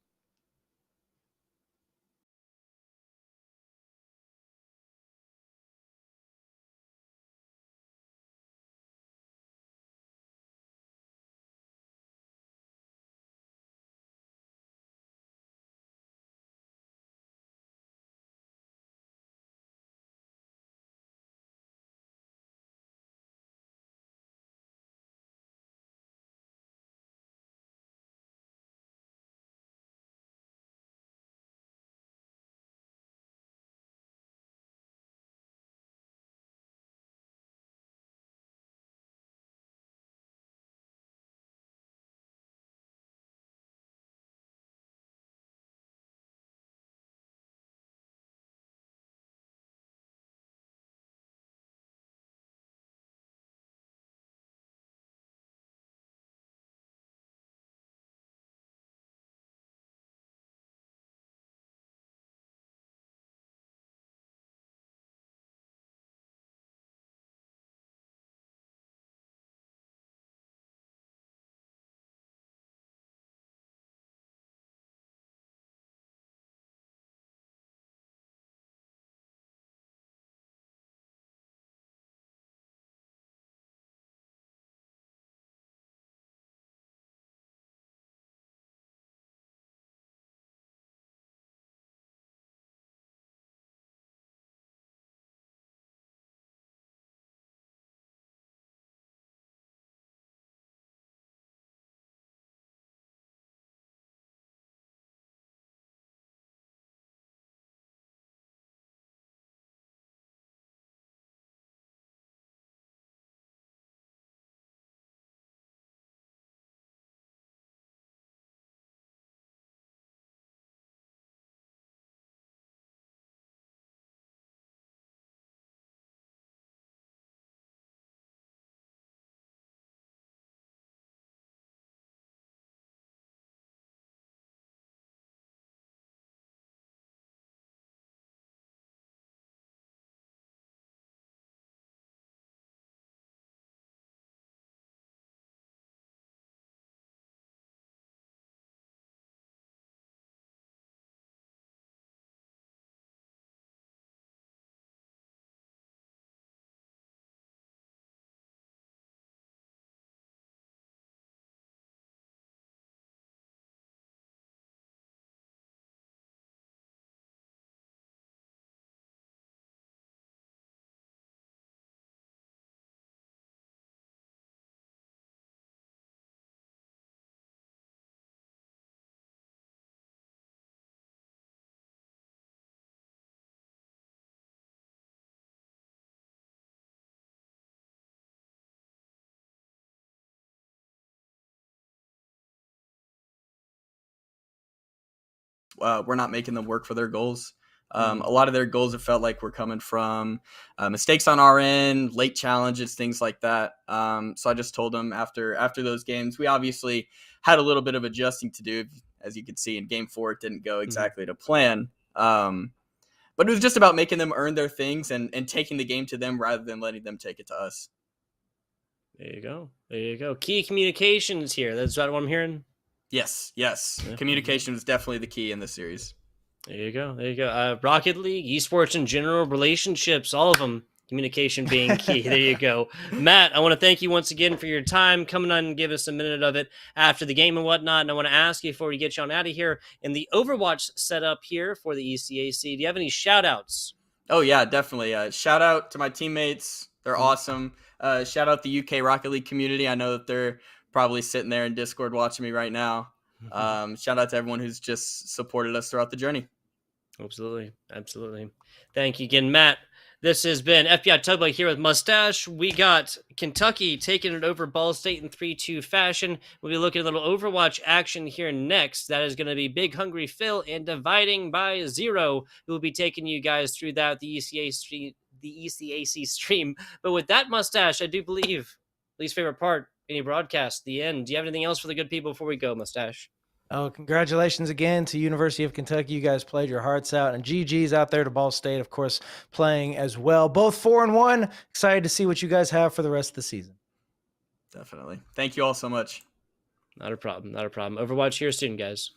we're not making them work for their goals. Mm. A lot of their goals have felt like we're coming from mistakes on our end, late challenges, things like that. So I just told them after those games, we obviously had a little bit of adjusting to do. As you can see in game 4, it didn't go exactly to plan. But it was just about making them earn their things and taking the game to them rather than letting them take it to us. There you go. There you go. Key communications here. That's what I'm hearing. Yes. Yeah. Communication was definitely the key in this series. There you go. There you go. Rocket League, esports in general, relationships, all of them. Communication being key. There you go. Matt, I want to thank you once again for your time coming on and give us a minute of it after the game and whatnot. And I want to ask you before we get you on out of here, in the Overwatch setup here for the ECAC, do you have any shout outs? Oh, yeah, definitely. Shout out to my teammates. They're awesome. Shout out the UK Rocket League community. I know that they're probably sitting there in Discord watching me right now. Shout out to everyone who's just supported us throughout the journey. Absolutely. Absolutely. Thank you again, Matt. This has been FBI Tugboat here with Mustache. We got Kentucky taking it over Ball State in 3-2 fashion. We'll be looking at a little Overwatch action here next. That is going to be Big Hungry Phil and Dividing by Zero. We'll be taking you guys through that, the ECAC stream. But with that, Mustache, I do believe, least favorite part, any broadcast, the end. Do you have anything else for the good people before we go, Mustache? Oh, congratulations again to University of Kentucky. You guys played your hearts out. And GG's out there to Ball State, of course, playing as well. Both 4-1. Excited to see what you guys have for the rest of the season. Definitely. Thank you all so much. Not a problem. Not a problem. Overwatch here soon, guys.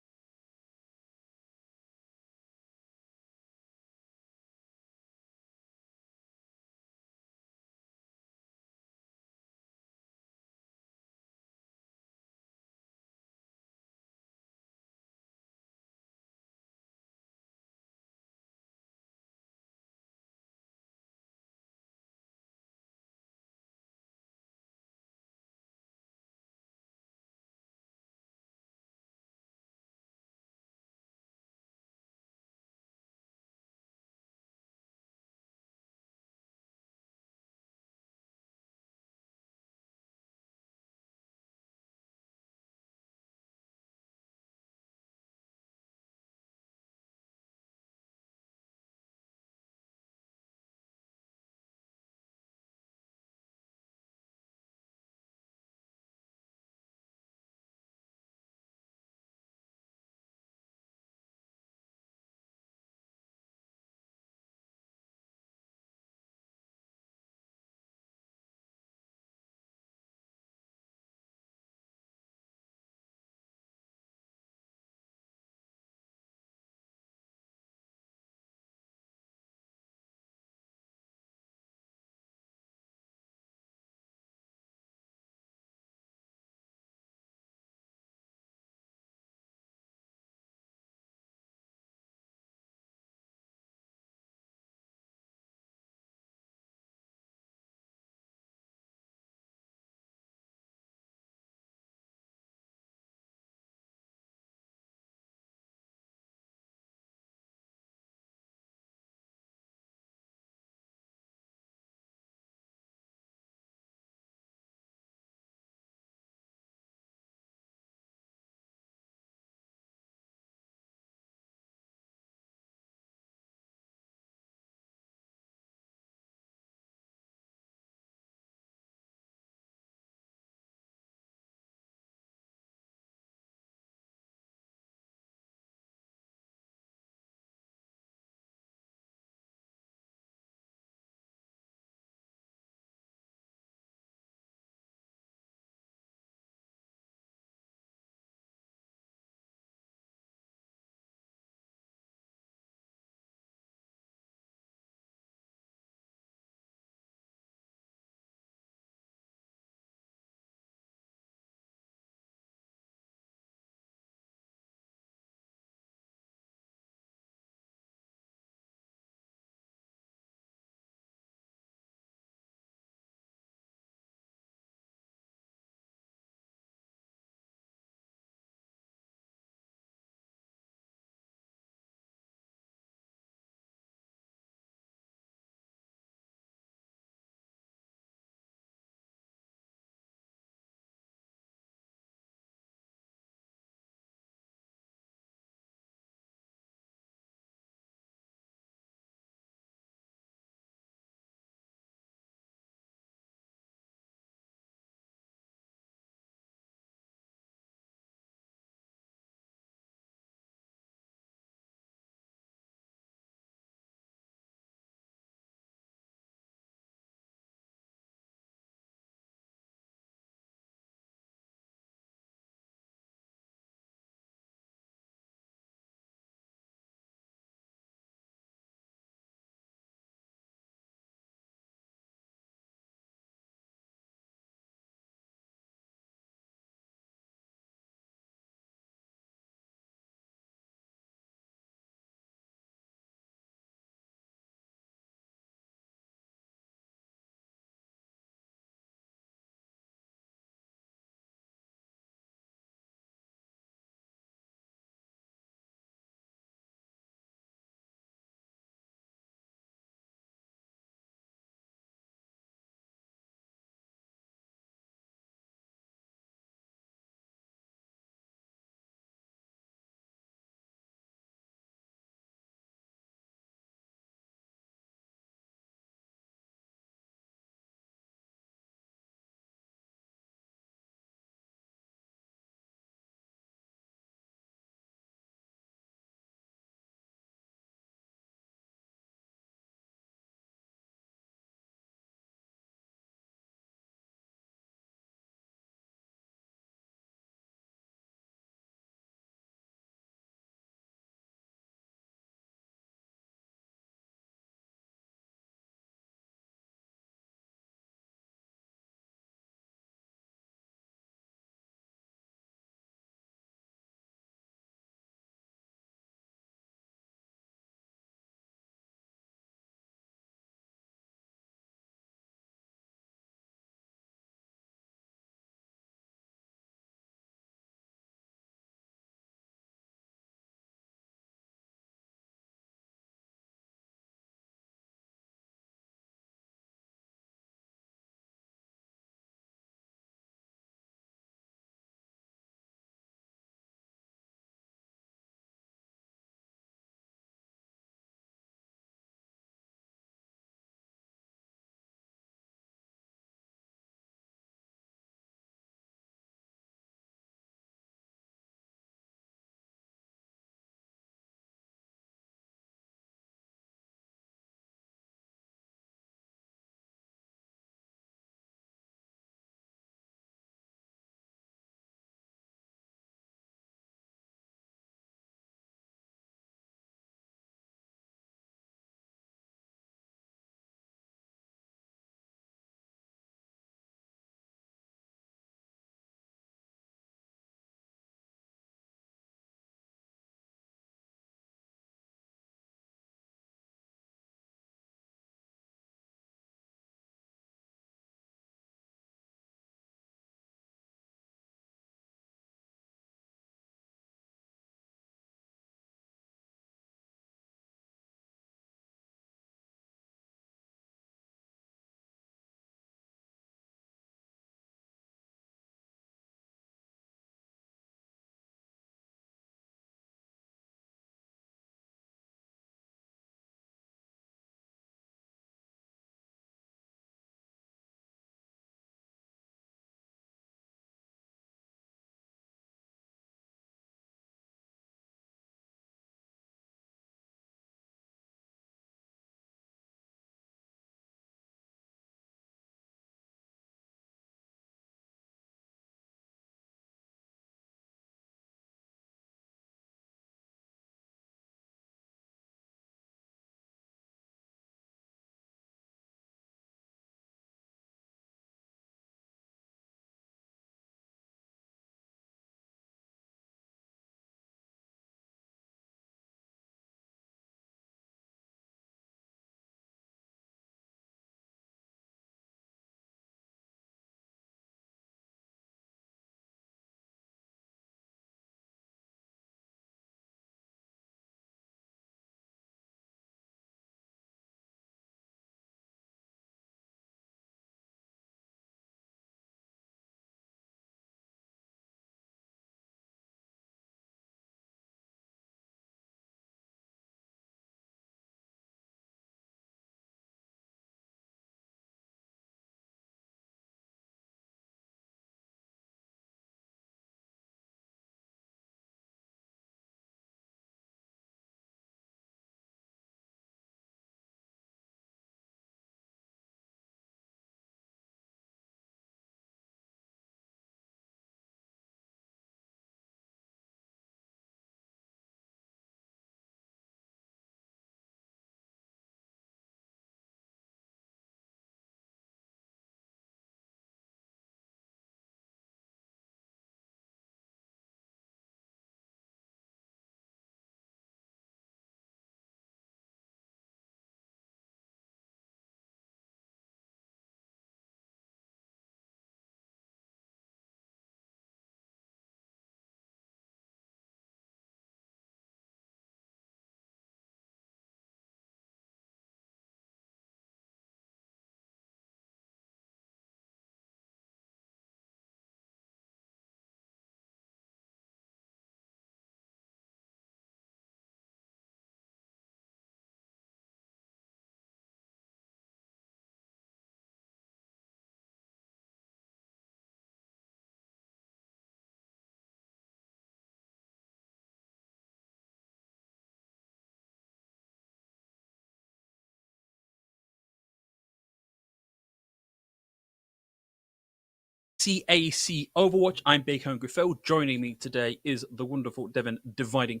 ECAC Overwatch. I'm Big Hungry Phil. Joining me today is the wonderful Devin dividing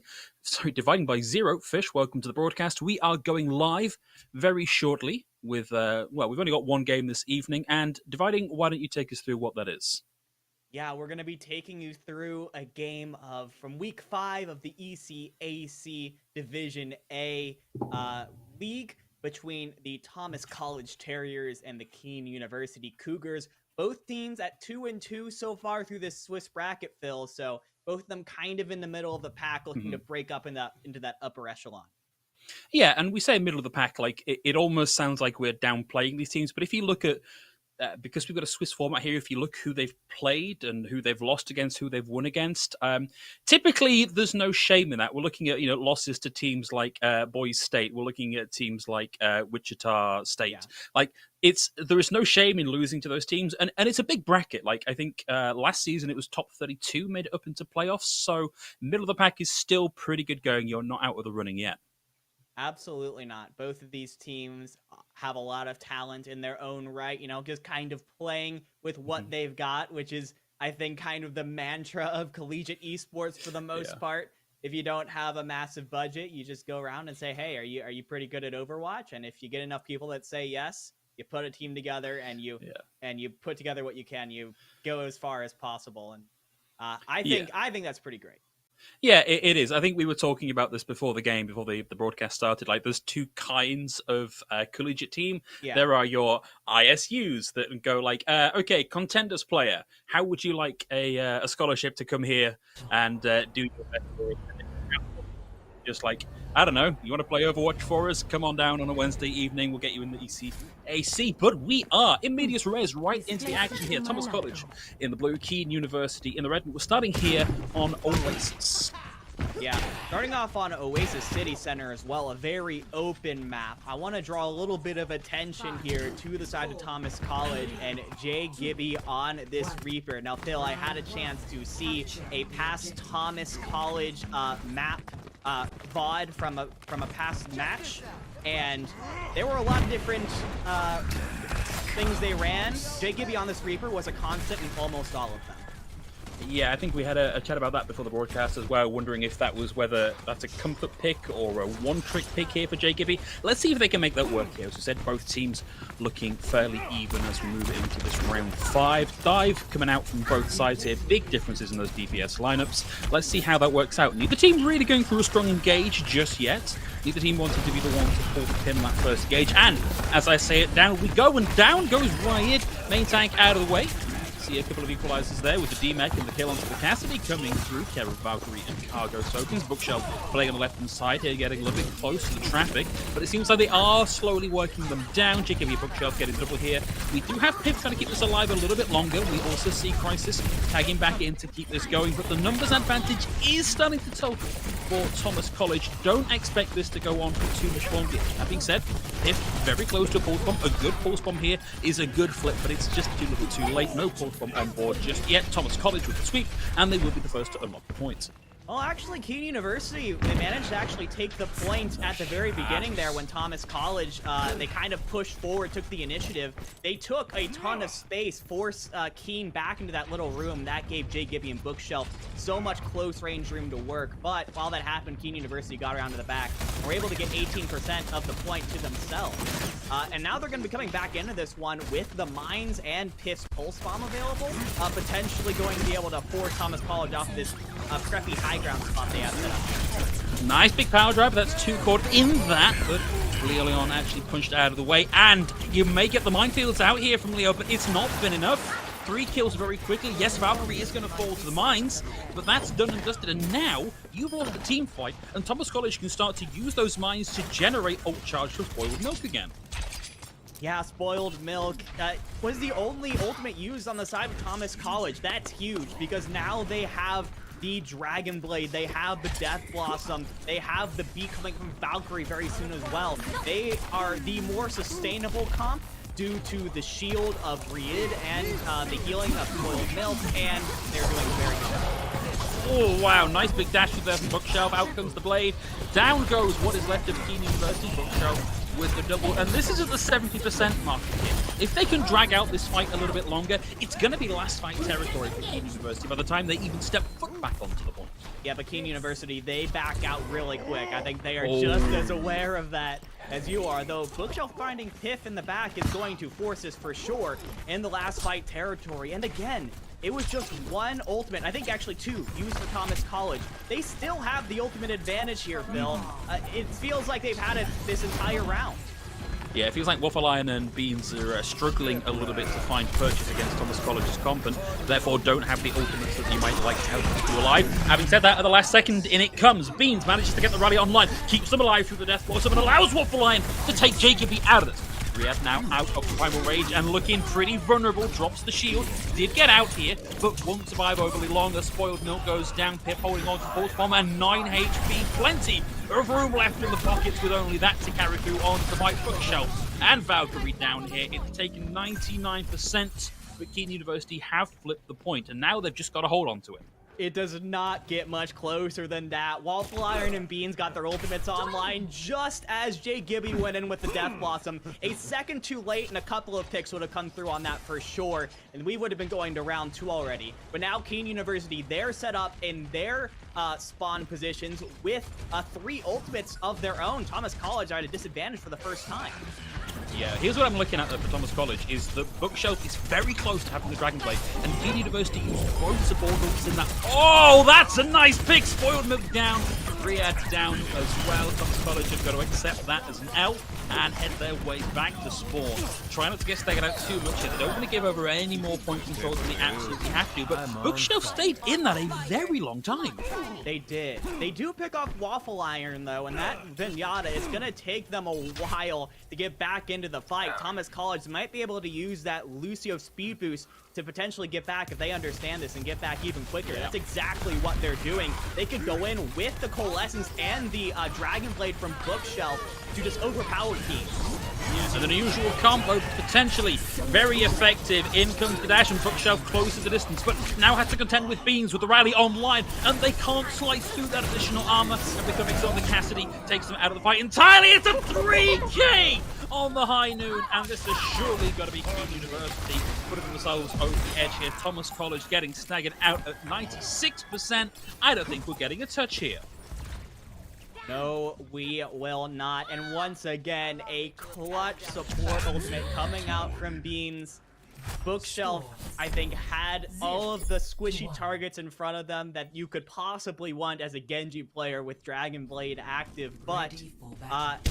by zero. Fish, welcome to the broadcast. We are going live very shortly with, we've only got one game this evening. And dividing, why don't you take us through what that is? Yeah, we're going to be taking you through a game from week 5 of the ECAC Division A league between the Thomas College Terriers and the Kean University Cougars. Both teams at 2-2 so far through this Swiss bracket, Phil. So both of them kind of in the middle of the pack, looking to break up into that upper echelon. Yeah, and we say middle of the pack, like it almost sounds like we're downplaying these teams. But if you look at because we've got a Swiss format here, if you look who they've played and who they've lost against, who they've won against, typically there's no shame in that. We're looking at losses to teams like Boise State. We're looking at teams like Wichita State. Yeah. Like there is no shame in losing to those teams, and it's a big bracket. Like I think last season it was top 32 made it up into playoffs, so middle of the pack is still pretty good going. You're not out of the running yet. Absolutely not. Both of these teams have a lot of talent in their own right, just kind of playing with what they've got, which is, I think, kind of the mantra of collegiate esports for the most part. If you don't have a massive budget, you just go around and say, hey, are you pretty good at Overwatch? And if you get enough people that say yes, you put a team together and you put together what you can. You go as far as possible. And I think that's pretty great. Yeah, it is. I think we were talking about this before the game, before the broadcast started. Like, there's two kinds of collegiate team. Yeah. There are your ISUs that go like, okay, contenders player, how would you like a scholarship to come here and do your best for it? Just like, I don't know, you want to play Overwatch for us? Come on down on a Wednesday evening. We'll get you in the ECAC. But we are in medias res, right into the action here. Thomas College in the blue, Kean University in the red. We're starting here on Oasis. Yeah, starting off on Oasis City Center as well, a very open map. I want to draw a little bit of attention here to the side of Thomas College and Jay Gibby on this Reaper. Now, Phil, I had a chance to see a past Thomas College map VOD from a past match, and there were a lot of different things they ran. Jay Gibby on this Reaper was a constant in almost all of them. Yeah, I think we had a chat about that before the broadcast as well, wondering if that was whether that's a comfort pick or a one-trick pick here for Jay Gibby. Let's see if they can make that work here. As I said, both teams looking fairly even as we move into this round 5. Dive coming out from both sides here. Big differences in those DPS lineups. Let's see how that works out. Neither team really going through a strong engage just yet. Neither team wanted to be the one to pull the pin that first engage. And as I say it, down we go, and down goes Riot. Main tank out of the way. See a couple of equalizers there with the DMEC and the kill onto the Cassidy coming through. Kara, Valkyrie and Cargo Tokens. Bookshelf playing on the left-hand side here, getting a little bit close to the traffic, but it seems like they are slowly working them down. JKB Bookshelf getting double here. We do have Pip trying to keep this alive a little bit longer. We also see Crisis tagging back in to keep this going, but the numbers advantage is starting to tell for Thomas College. Don't expect this to go on for too much longer. That being said, Pip very close to a pulse bomb. A good pulse bomb here is a good flip, but it's just too little too late. No pulse bomb on board just yet. Thomas College with the sweep, and they will be the first to unlock the points. Well, actually, Kean University, they managed to actually take the point at the very beginning there when Thomas College, they kind of pushed forward, took the initiative. They took a ton of space, forced Kean back into that little room. That gave Jay Gibby and Bookshelf so much close range room to work. But while that happened, Kean University got around to the back and were able to get 18% of the point to themselves. And now they're going to be coming back into this one with the Mines and Piff's Pulse Bomb available, potentially going to be able to force Thomas College off this preppy high ground spot they have set up. Nice big power drive, that's 2 caught in that, but Leon actually punched out of the way, and you may get the minefields out here from Leo, but it's not been enough. 3 kills very quickly. Yes, Valkyrie is going to fall to the mines, but that's done and dusted, and now you've lost the team fight, and Thomas College can start to use those mines to generate ult charge for Spoiled Milk again. Yeah, Spoiled Milk was the only ultimate used on the side of Thomas College. That's huge, because now they have the Dragon Blade, they have the Death Blossom, they have the beat coming from Valkyrie very soon as well. They are the more sustainable comp due to the shield of Reid and the healing of Spoiled Milk, and they're doing very good. Oh, wow, nice big dash there from Bookshelf. Out comes the blade. Down goes what is left of Kean University. Bookshelf with the double, and this is at the 70% mark here. If they can drag out this fight a little bit longer, it's going to be last fight territory for Kean University by the time they even step foot back onto the point. Yeah, but Kean University, they back out really quick. I think they are just as aware of that as you are, though Bookshelf finding Piff in the back is going to force this for sure in the last fight territory. And again, it was just one ultimate, I think actually two, used for Thomas College. They still have the ultimate advantage here, Phil. It feels like they've had it this entire round. Yeah, it feels like Waffle Iron and Beans are struggling a little bit to find purchase against Thomas College's comp, and therefore don't have the ultimates that you might like to help you alive. Having said that, at the last second, in it comes. Beans manages to get the rally online, keeps them alive through the death blossom, and allows Waffle Iron to take Jacoby out of it. Riyadh now out of Primal Rage and looking pretty vulnerable, drops the shield, did get out here, but won't survive overly long. The Spoiled Milk goes down, Pip holding on to Pulse Bomb and 9 HP, plenty of room left in the pockets with only that to carry through onto the Might Bookshelf. And Valkyrie down here, it's taken 99%, but Kean University have flipped the point, and now they've just got to hold on to it. It does not get much closer than that. Waffle Iron and Beans got their ultimates online just as Jay Gibby went in with the Death Blossom. A second too late and a couple of picks would have come through on that for sure, and we would have been going to round 2 already. But now Kean University, they're set up in their spawn positions with 3 ultimates of their own. Thomas College are at a disadvantage for the first time. Yeah, here's what I'm looking at for Thomas College, is the Bookshelf is very close to having the Dragon Blade, and Kean University used both support ults in that. Oh, that's a nice pick! Spoiled Milk down, Riyadh down as well. Thomas College have got to accept that as an L and head their way back to spawn. Try not to get staggered out too much here. They don't want to give over any more point control than they absolutely have to, but Bookshelf stayed in that a very long time. They did. They do pick off Waffle Iron, though, and that Zenyatta is going to take them a while to get back into the fight. Thomas College might be able to use that Lucio speed boost to potentially get back if they understand this and get back even quicker. That's exactly what they're doing. They could go in with the Coalescence and the Dragon Blade from Bookshelf to just overpower Kean. Using an unusual combo, potentially very effective. In comes the dash and Bookshelf closes the distance, but now has to contend with Beans with the rally online, and they can't slice through that additional armor, and becoming so the Cassidy takes them out of the fight entirely. It's a 3K on the high noon, and this is surely got to be Kean University putting themselves over the edge here. Thomas College getting staggered out at 96%. I don't think we're getting a touch here. No, we will not. And once again, a clutch support ultimate coming out from Beans. Bookshelf, I think, had all of the squishy targets in front of them that you could possibly want as a Genji player with Dragon Blade active, but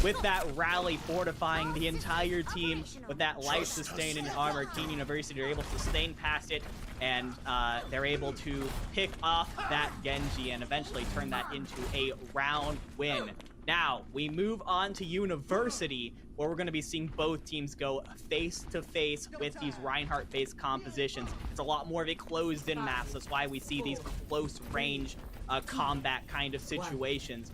with that rally fortifying the entire team with that life-sustaining armor, Kean University are able to sustain past it, and they're able to pick off that Genji and eventually turn that into a round win. Now, we move on to University, where we're going to be seeing both teams go face-to-face with these Reinhardt-based compositions. It's a lot more of a closed-in map, so that's why we see these close-range combat kind of situations.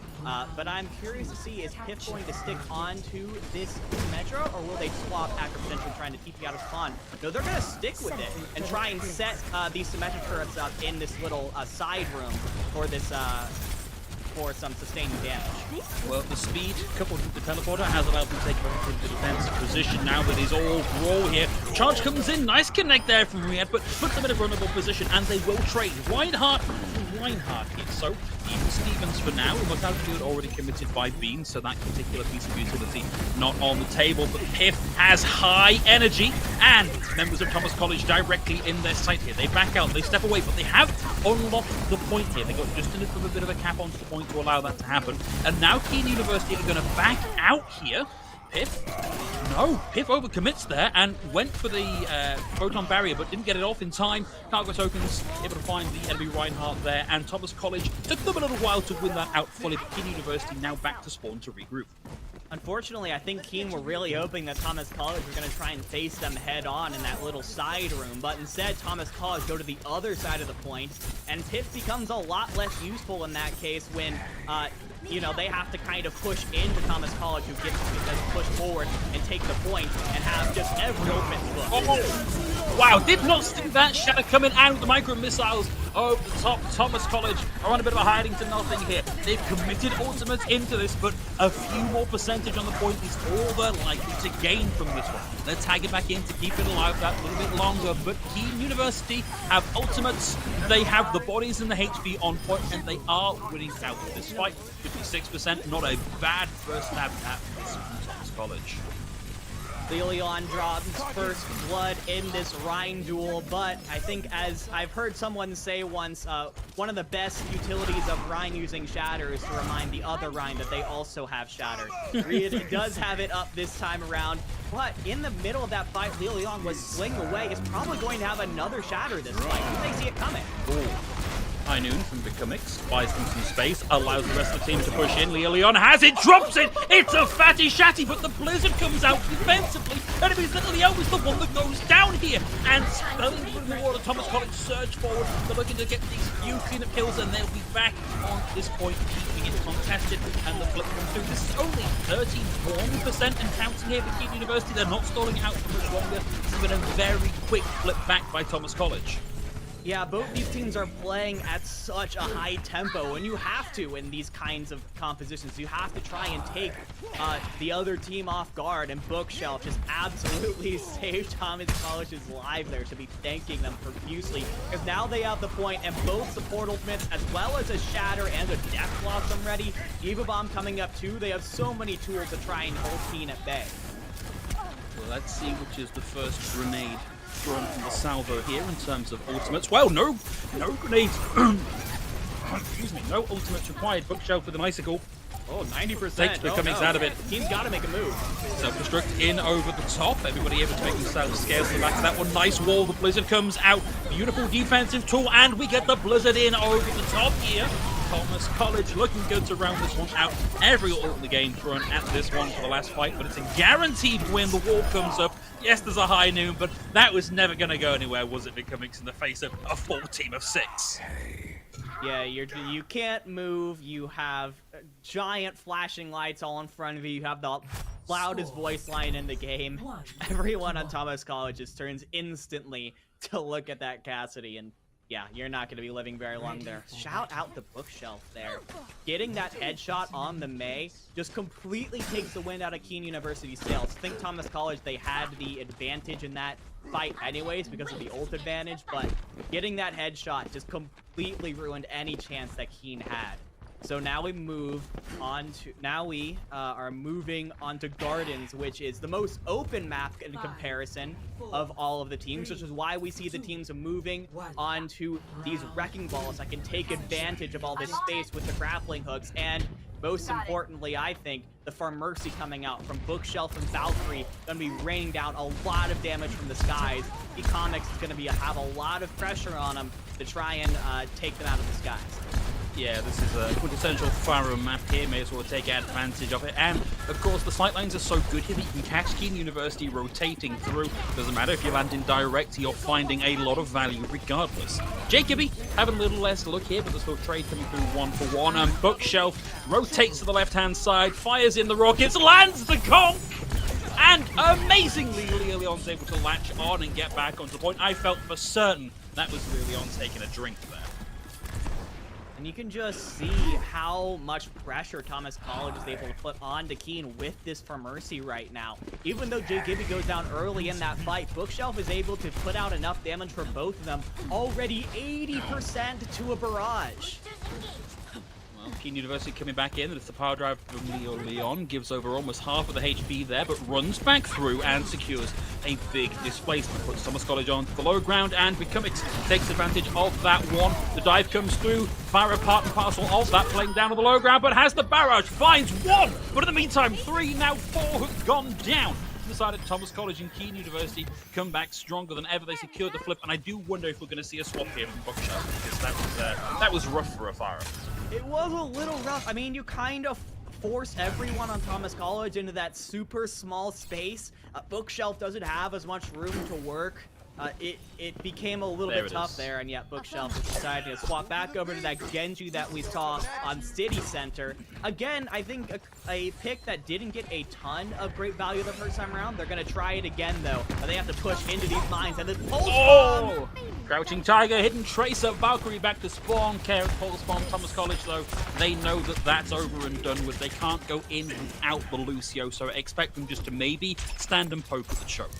But I'm curious to see, is Piff going to stick on to this Metro, or will they swap after potentially trying to TP out of spawn? No, they're going to stick with it and try and set these Symmetra turrets up in this little side room for this for some sustaining damage. Well, the speed coupled with the teleporter has allowed them to take a into defensive position now that is all brawl here. Charge comes in, nice connect there from Riyadh, but puts them in a vulnerable position, and they will trade Reinhardt here. So even Stevens for now, Mortality Field already committed by Bean, so that particular piece of utility not on the table, but Piff has high energy, and members of Thomas College directly in their sight here. They back out, they step away, but they have unlocked the point here. They got just a little bit of a cap onto the point to allow that to happen, and now Kean University are going to back out here. Piff? No, Piff overcommits there and went for the Photon Barrier, but didn't get it off in time. Cargo Tokens able to find the enemy Reinhardt there, and Thomas College took them a little while to win that out fully, but Kean University now back to spawn to regroup. Unfortunately, I think Kean were really hoping that Thomas College were going to try and face them head on in that little side room, but instead Thomas College go to the other side of the point, and Piff becomes a lot less useful in that case when you know, they have to kind of push into Thomas College, who gets to push forward and take the point and have just every ultimate book. Oh, wow, did not see that Shadow coming out of the micro missiles over the top. Thomas College are on a bit of a hiding to nothing here. They've committed ultimates into this, but a few more percentage on the point is all they're likely to gain from this one. They're tagging back in to keep it alive that little bit longer, but Kean University have ultimates. They have the bodies and the HP on point, and they are winning out of this fight. 56%, not a bad first stab at this from Thomas College. Leon drops first blood in this Rhine duel, but I think, as I've heard someone say once, one of the best utilities of Rhine using Shatter is to remind the other Rhine that they also have Shatter. Reed does have it up this time around, but in the middle of that fight, Leon was swinging away, is probably going to have another Shatter this fight. They see it coming. Ooh. High Noon from Big Comics buys them some space, allows the rest of the team to push in. Leon has it, drops it! It's a fatty shatty, but the Blizzard comes out defensively, and it means that Leon is the one that goes down here. And spelling through the water, Thomas College surge forward. They're looking to get these few cleanup kills, and they'll be back on this point, keeping it contested. And the flip comes through. This is only 31% and counting here for Kean University. They're not stalling out for much longer. It's been a very quick flip back by Thomas College. Yeah, both these teams are playing at such a high tempo, and you have to in these kinds of compositions. You have to try and take the other team off guard, and Bookshelf just absolutely saved Thomas College's life there. To be thanking them profusely, because now they have the point, and both support ultimates, as well as a Shatter and a Death Blossom ready. Eva Bomb coming up too. They have so many tools to try and hold Kean at bay. Well, let's see which is the first grenade thrown from the salvo here in terms of ultimates. Well, no grenades. Excuse me, no ultimates required. Bookshelf with an icicle. Oh, 90%. Takes the Cummings out of it. Kean's got to make a move. Self-destruct in over the top. Everybody able to make themselves scarce to the back of that one. Nice wall. The Blizzard comes out. Beautiful defensive tool, and we get the Blizzard in over the top here. Thomas College looking good to round this one out. Every ult in the game thrown at this one for the last fight, but it's a guaranteed win. The wall comes up. Yes, there's a High Noon, but that was never going to go anywhere, was it, Big Comics, in the face of a full team of 6? Yeah, you can't move. You have giant flashing lights all in front of you. You have the loudest voice line in the game. Everyone on Thomas College just turns instantly to look at that Cassidy, and yeah, you're not going to be living very long there. Shout out the Bookshelf there. Getting that headshot on the May just completely takes the wind out of Kean University's sails. I think Thomas College, they had the advantage in that fight anyways because of the ult advantage, but getting that headshot just completely ruined any chance that Kean had. So now we move on to, are moving on to Gardens, which is the most open map in comparison of all of the teams, which is why we see the teams moving onto these wrecking balls that can take advantage of all this space with the grappling hooks. And most importantly, I think, the Farmercy coming out from Bookshelf and Valkyrie going to be raining down a lot of damage from the skies. ECAC is going to have a lot of pressure on them to try and take them out of the skies. Yeah, this is a quintessential Pharaoh map here. May as well take advantage of it. And, of course, the sightlines are so good here that you can catch Kean University rotating through. Doesn't matter if you land in direct, you're finding a lot of value regardless. Jacoby having a little less look here, but there's still trade coming through 1-for-1. And Bookshelf rotates to the left-hand side, fires in the rockets, lands the conk! And amazingly, Leon's able to latch on and get back onto the point. I felt for certain that was Leon taking a drink there. And you can just see how much pressure Thomas College is able to put on to Kean with this for Mercy right now. Even though Jay Gibby goes down early in that fight, Bookshelf is able to put out enough damage for both of them. Already 80% to a barrage. Well, Kean University coming back in. It's the power drive from Leon. Gives over almost half of the HP there, but runs back through and secures a big displacement. Puts Thomas College on the low ground, and Big Comics takes advantage of that one. The dive comes through. Fire part and parcel of that, playing down on the low ground, but has the barrage. Finds one, but in the meantime, 3, now 4 have gone down. Decided Thomas College and Kean University come back stronger than ever. They secured the flip, and I do wonder if we're going to see a swap here from Bookshelf, because that was rough for a Fire. It was a little rough. I mean, you kind of force everyone on Thomas College into that super small space. Bookshelf doesn't have as much room to work. It became a little There bit it tough is. there, and yet Bookshelf has decided to swap back over to that Genji that we saw on City Center. Again, I think a pick that didn't get a ton of great value the first time around. They're going to try it again, though. But they have to push into these mines, and then Pulse Bomb! Oh! Crouching Tiger, hidden Tracer, Valkyrie back to spawn. Care of Pulse Bomb. Thomas College, though, they know that that's over and done with. They can't go in without the Lucio, so expect them just to maybe stand and poke with the choke.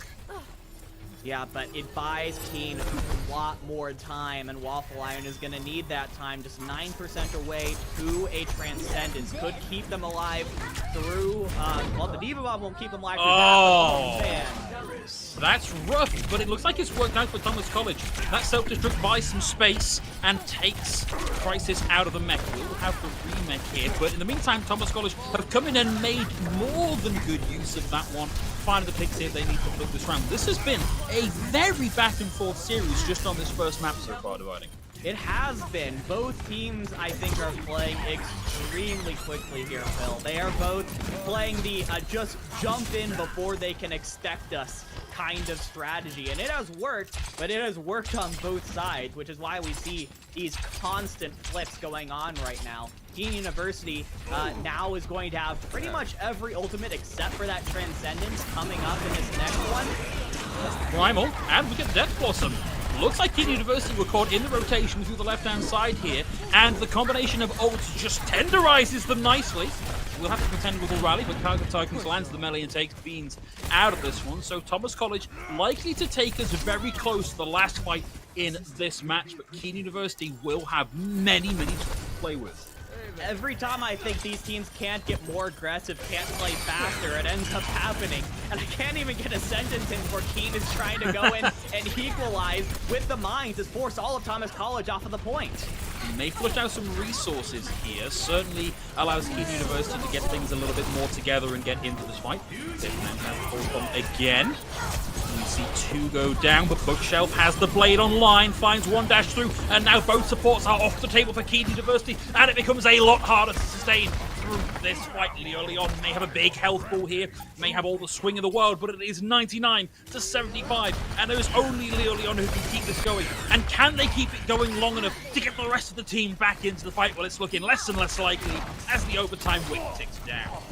Yeah, but it buys Kean a lot more time, and Waffle Iron is going to need that time. Just 9% away to a Transcendence. Could keep them alive through, well, the Diva Bomb won't keep them alive through Oh, that. that's rough, but it looks like it's worked out for Thomas College. That self-destruct buys some space and takes Crisis out of the mech. We'll have the remech here, but in the meantime, Thomas College have come in and made more than good use of that one. Finding the picks here they need to flip this round. This has been a very back-and-forth series just on this first map so far, Dividing. It has been. Both teams, I think, are playing extremely quickly here, Phil. They are both playing the just jump in before they can expect us kind of strategy. And it has worked, but it has worked on both sides, which is why we see these constant flips going on right now. Kean University now is going to have pretty much every ultimate except for that Transcendence coming up in this next one. Primal, and we get Death Blossom. Looks like Kean University were caught in the rotation through the left-hand side here, and the combination of ults just tenderizes them nicely. We'll have to contend with a rally, but Cargo Titans lands the melee and takes Beans out of this one. So Thomas College likely to take us very close to the last fight in this match, but Kean University will have many tools to play with. Every time I think these teams can't get more aggressive, can't play faster, it ends up happening. And I can't even get a sentence in where Kean is trying to go in and equalize with the mines to force all of Thomas College off of the point. May flush out some resources here. Certainly allows Kean University to get things a little bit more together and get into this fight. They can have Pulse Bomb again. We see two go down, but Bookshelf has the blade online, finds one dash through, and now both supports are off the table for Kean University, and it becomes a lot harder to sustain through this fight. Leon may have a big health ball here, may have all the swing in the world, but it is 99 to 75, and there is only Leon who can keep this going. And can they keep it going long enough to get the rest of the team back into the fight? Well, it's looking less and less likely as the overtime win ticks down.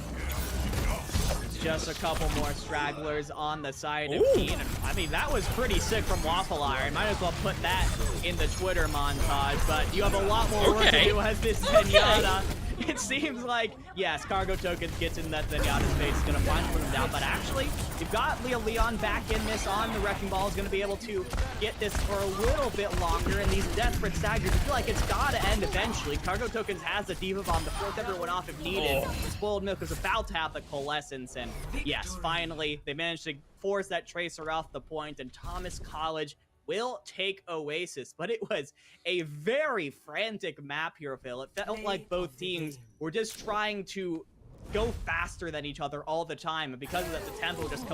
Just a couple more stragglers on the side of Kean. I mean, that was pretty sick from Waffle Iron. Might as well put that in the Twitter montage, but you have a lot more work to do as this Zenyatta. It seems like, yes, Cargo Tokens gets in that Zenyatta's face, is going to finally put him down, but actually, you've got Leon back in this on. The Wrecking Ball is going to be able to get this for a little bit longer, and these desperate staggers, I feel like it's got to end eventually. Cargo Tokens has the Diva Bomb to force everyone off if needed. Spoiled Milk is about to have the Coalescence, and yes, finally, they managed to force that Tracer off the point, and Thomas College will take Oasis, but it was a very frantic map here, Phil. It felt like both teams were just trying to go faster than each other all the time, and because of that, the tempo just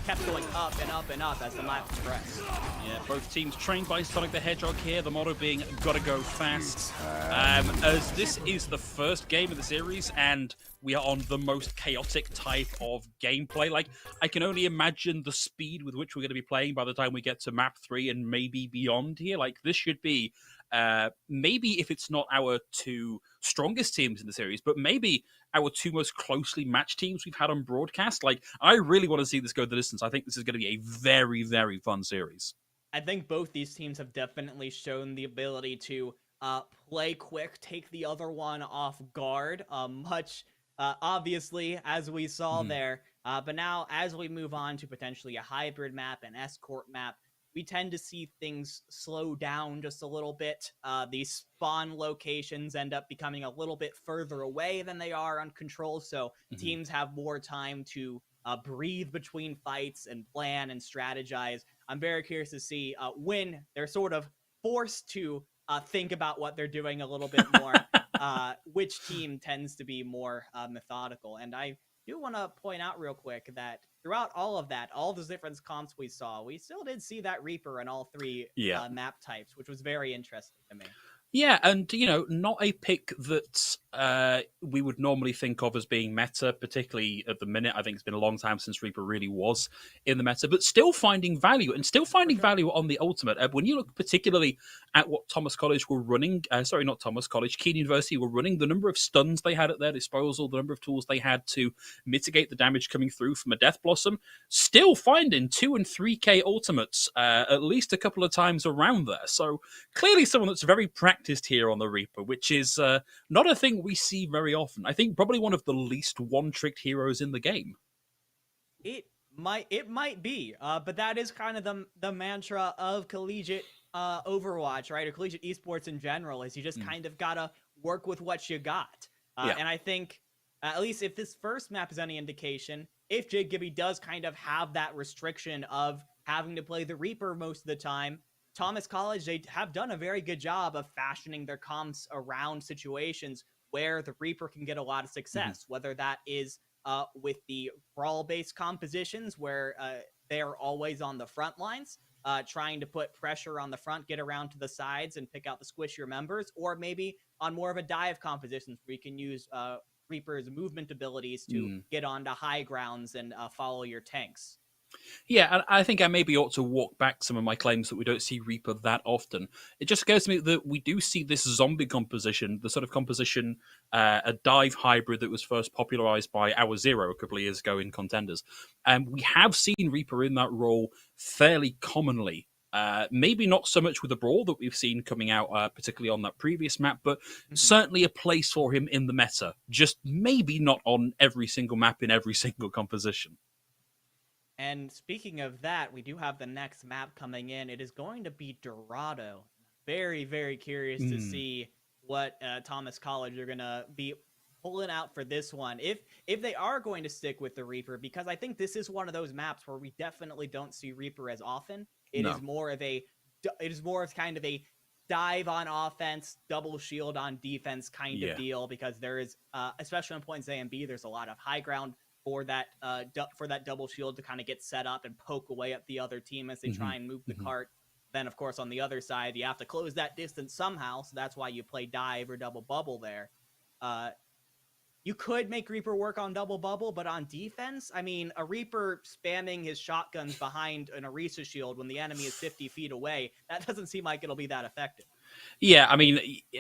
kept going up and up and up as the map progressed. Yeah, both teams trained by Sonic the Hedgehog here, the motto being gotta go fast. As this is the first game of the series, and we are on the most chaotic type of gameplay. Like, I can only imagine the speed with which we're going to be playing by the time we get to map 3 and maybe beyond here. Like, this should be, maybe if it's not our two strongest teams in the series, but maybe our two most closely matched teams we've had on broadcast. Like, I really want to see this go the distance. I think this is going to be a very, very fun series. I think both these teams have definitely shown the ability to play quick, take the other one off guard, much obviously, as we saw there. But now, as we move on to potentially a hybrid map, an escort map, we tend to see things slow down just a little bit. These spawn locations end up becoming a little bit further away than they are on control, so teams have more time to breathe between fights and plan and strategize. I'm very curious to see when they're sort of forced to think about what they're doing a little bit more, which team tends to be more methodical. And I do want to point out real quick that throughout all of that, all the different comps we saw, we still did see that Reaper in all three map types, which was very interesting to me. Yeah, and not a pick that we would normally think of as being meta, particularly at the minute. I think it's been a long time since Reaper really was in the meta, but still finding value value on the ultimate. When you look particularly at what Thomas College were running, sorry, not Thomas College, Kean University were running, the number of stuns they had at their disposal, the number of tools they had to mitigate the damage coming through from a Death Blossom, still finding 2 and 3k ultimates at least a couple of times around there. So clearly someone that's very practiced here on the Reaper, which is not a thing we see very often. I think probably one of the least one-tricked heroes in the game. It might be, but that is kind of the mantra of collegiate Overwatch, right? Or collegiate esports in general, is you just kind of gotta work with what you got. And I think, at least if this first map is any indication, if JGibby does kind of have that restriction of having to play the Reaper most of the time, Thomas College, they have done a very good job of fashioning their comps around situations where the Reaper can get a lot of success, whether that is with the brawl-based compositions where they're always on the front lines, trying to put pressure on the front, get around to the sides, and pick out the squishier members, or maybe on more of a dive compositions where you can use Reaper's movement abilities to get onto high grounds and follow your tanks. Yeah, and I think I maybe ought to walk back some of my claims that we don't see Reaper that often. It just occurs to me that we do see this zombie composition, the sort of composition, a dive hybrid that was first popularized by Hour Zero a couple of years ago in Contenders. And we have seen Reaper in that role fairly commonly. Maybe not so much with the Brawl that we've seen coming out, particularly on that previous map, but certainly a place for him in the meta. Just maybe not on every single map in every single composition. And speaking of that, we do have the next map coming in. It is going to be Dorado. Very, very curious to see what Thomas College are going to be pulling out for this one. If they are going to stick with the Reaper, because I think this is one of those maps where we definitely don't see Reaper as often. It is more of kind of a dive on offense, double shield on defense kind of deal, because there is, especially on points A and B, there's a lot of high ground for that double shield to kind of get set up and poke away at the other team as they try and move the cart. Then, of course, on the other side, you have to close that distance somehow, so that's why you play dive or double bubble there. You could make Reaper work on double bubble, but on defense, I mean, a Reaper spamming his shotguns behind an Orisa shield when the enemy is 50 feet away, that doesn't seem like it'll be that effective. Yeah, I mean,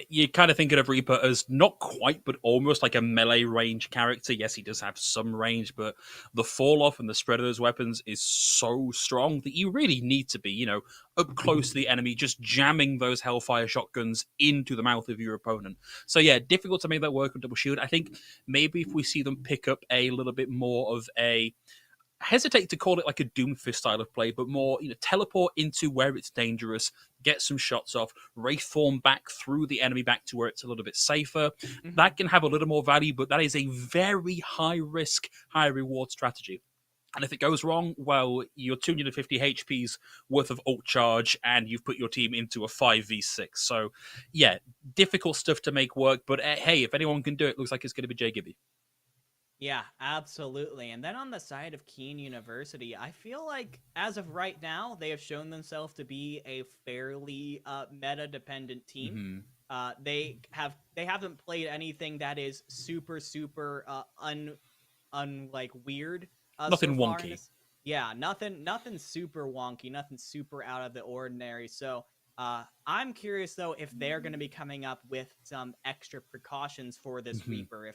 you're kind of thinking of Reaper as not quite, but almost like a melee range character. Yes, he does have some range, but the fall-off and the spread of those weapons is so strong that you really need to be, up close to the enemy, just jamming those Hellfire shotguns into the mouth of your opponent. So yeah, difficult to make that work on double shield. I think maybe if we see them pick up a little bit more of a, I hesitate to call it like a Doomfist style of play, but more, teleport into where it's dangerous, get some shots off, wraith form back through the enemy back to where it's a little bit safer. That can have a little more value, but that is a very high risk, high reward strategy. And if it goes wrong, well, you're 250 HP's worth of ult charge, and you've put your team into a 5v6. So, yeah, difficult stuff to make work, but hey, if anyone can do it, looks like it's going to be JGibby. Yeah, absolutely. And then on the side of Kean University, I feel like as of right now, they have shown themselves to be a fairly meta-dependent team. They haven't played anything that is super like weird. Nothing so wonky. Yeah, nothing super wonky, nothing super out of the ordinary. So I'm curious though if they're going to be coming up with some extra precautions for this Reaper.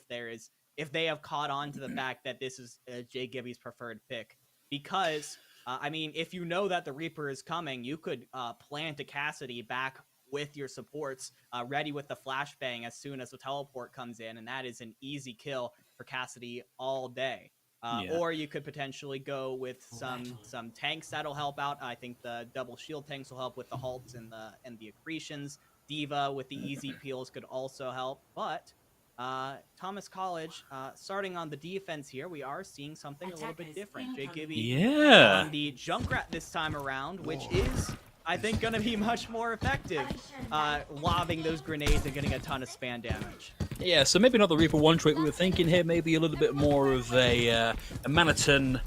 If they have caught on to the fact that this is JGibby's preferred pick. Because, I mean, if you know that the Reaper is coming, you could plant a Cassidy back with your supports, ready with the flashbang as soon as the teleport comes in, and that is an easy kill for Cassidy all day. Or you could potentially go with some tanks that'll help out. I think the double shield tanks will help with the halts and the accretions. D.Va with the easy peels could also help, but Thomas College, starting on the defense here, we are seeing something a little bit different. JGibby on the Junkrat this time around, which is, I think, going to be much more effective, lobbing those grenades and getting a ton of spam damage. Yeah, so maybe not the Reaper one trick we were thinking here, maybe a little bit more of a Maniton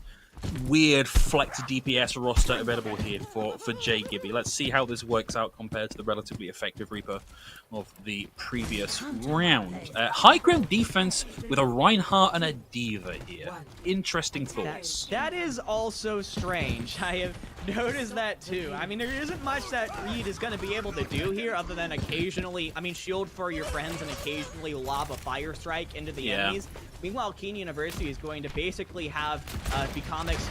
weird flex DPS roster available here for Jay Gibby. Let's see how this works out compared to the relatively effective Reaper of the previous round. High ground defense with a Reinhardt and a Diva here. Interesting thoughts. That is also strange. I have noticed that too. I mean, there isn't much that Reed is going to be able to do here other than occasionally, I mean, shield for your friends and occasionally lob a fire strike into the enemies. Meanwhile, Kean University is going to basically have Becomics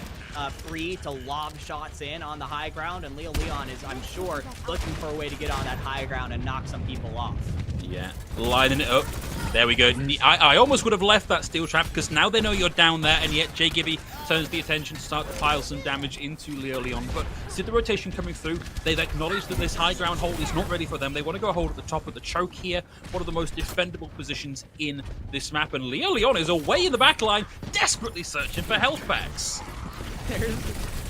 free to lob shots in on the high ground, and Leo Leon is, I'm sure, looking for a way to get on that high ground and knock some people off. Yeah, lining it up. There we go. I almost would have left that steel trap because now they know you're down there, and yet Jay Gibby turns the attention to start to pile some damage into Leo Leon. But see the rotation coming through. They've acknowledged that this high ground hold is not ready for them. They want to go hold at the top of the choke here. One of the most defendable positions in this map. And Leo Leon is away in the back line, desperately searching for health packs. There's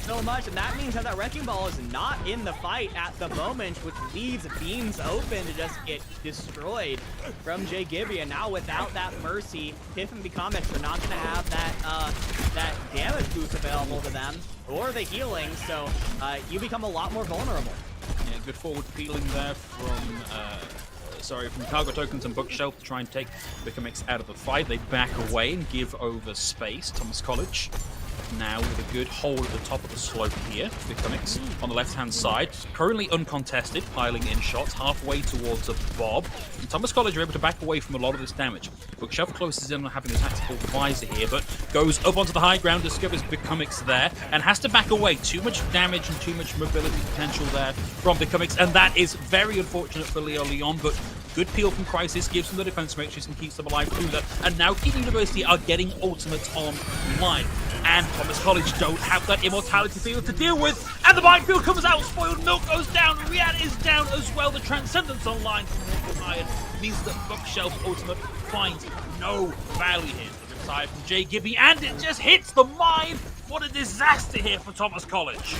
so much, and that means that that Wrecking Ball is not in the fight at the moment, which leaves Beams open to just get destroyed from Jay Gibby. And now without that Mercy, Piff and Becomics are not going to have that damage boost available to them, or the healing, so you become a lot more vulnerable. Yeah, good forward feeling there from Cargo Tokens and Bookshelf to try and take Becomics out of the fight. They back away and give over space. Thomas College now with a good hold at the top of the slope here. Becomics on the left-hand side, currently uncontested, piling in shots halfway towards a Bob. And Thomas College are able to back away from a lot of this damage. Bookshelf closes in on having a tactical visor here, but goes up onto the high ground, discovers Becomics there, and has to back away. Too much damage and too much mobility potential there from Becomics, and that is very unfortunate for Leo Leon, but good peel from Crisis gives them the defense matrix and keeps them alive through that. And now Kean University are getting ultimates online. And Thomas College don't have that immortality field to deal with. And the minefield comes out, Spoiled Milk goes down, Riyadh is down as well. The Transcendence online from Mortal Iron means that Bookshelf ultimate finds no value here. The side from Jay Gibby, and it just hits the mine. What a disaster here for Thomas College.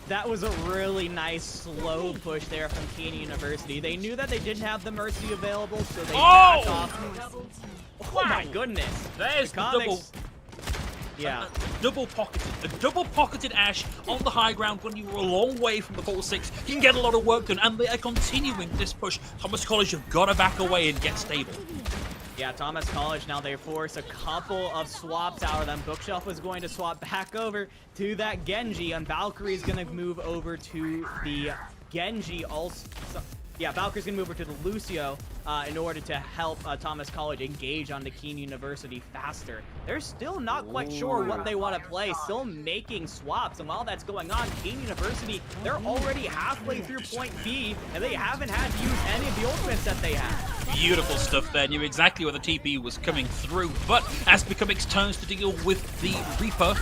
That was a really nice slow push there from Kean University. They knew that they didn't have the Mercy available, so they backed off. Oh my goodness. There's the double. Yeah. A double-pocketed Ash on the high ground when you were a long way from the full six. You can get a lot of work done, and they are continuing this push. Thomas College have got to back away and get stable. Yeah, Thomas College, now they force a couple of swaps out of them. Bookshelf was going to swap back over to that Genji, and Valkyrie's going to move over to the Genji also. Yeah, Valkyrie's going to move over to the Lucio in order to help Thomas College engage onto Kean University faster. They're still not quite sure what they want to play, still making swaps. And while that's going on, Kean University, they're already halfway through point B, and they haven't had to use any of the ultimates that they have. Beautiful stuff there. Knew exactly where the TP was coming through. But as Becomics turns to deal with the Reaper,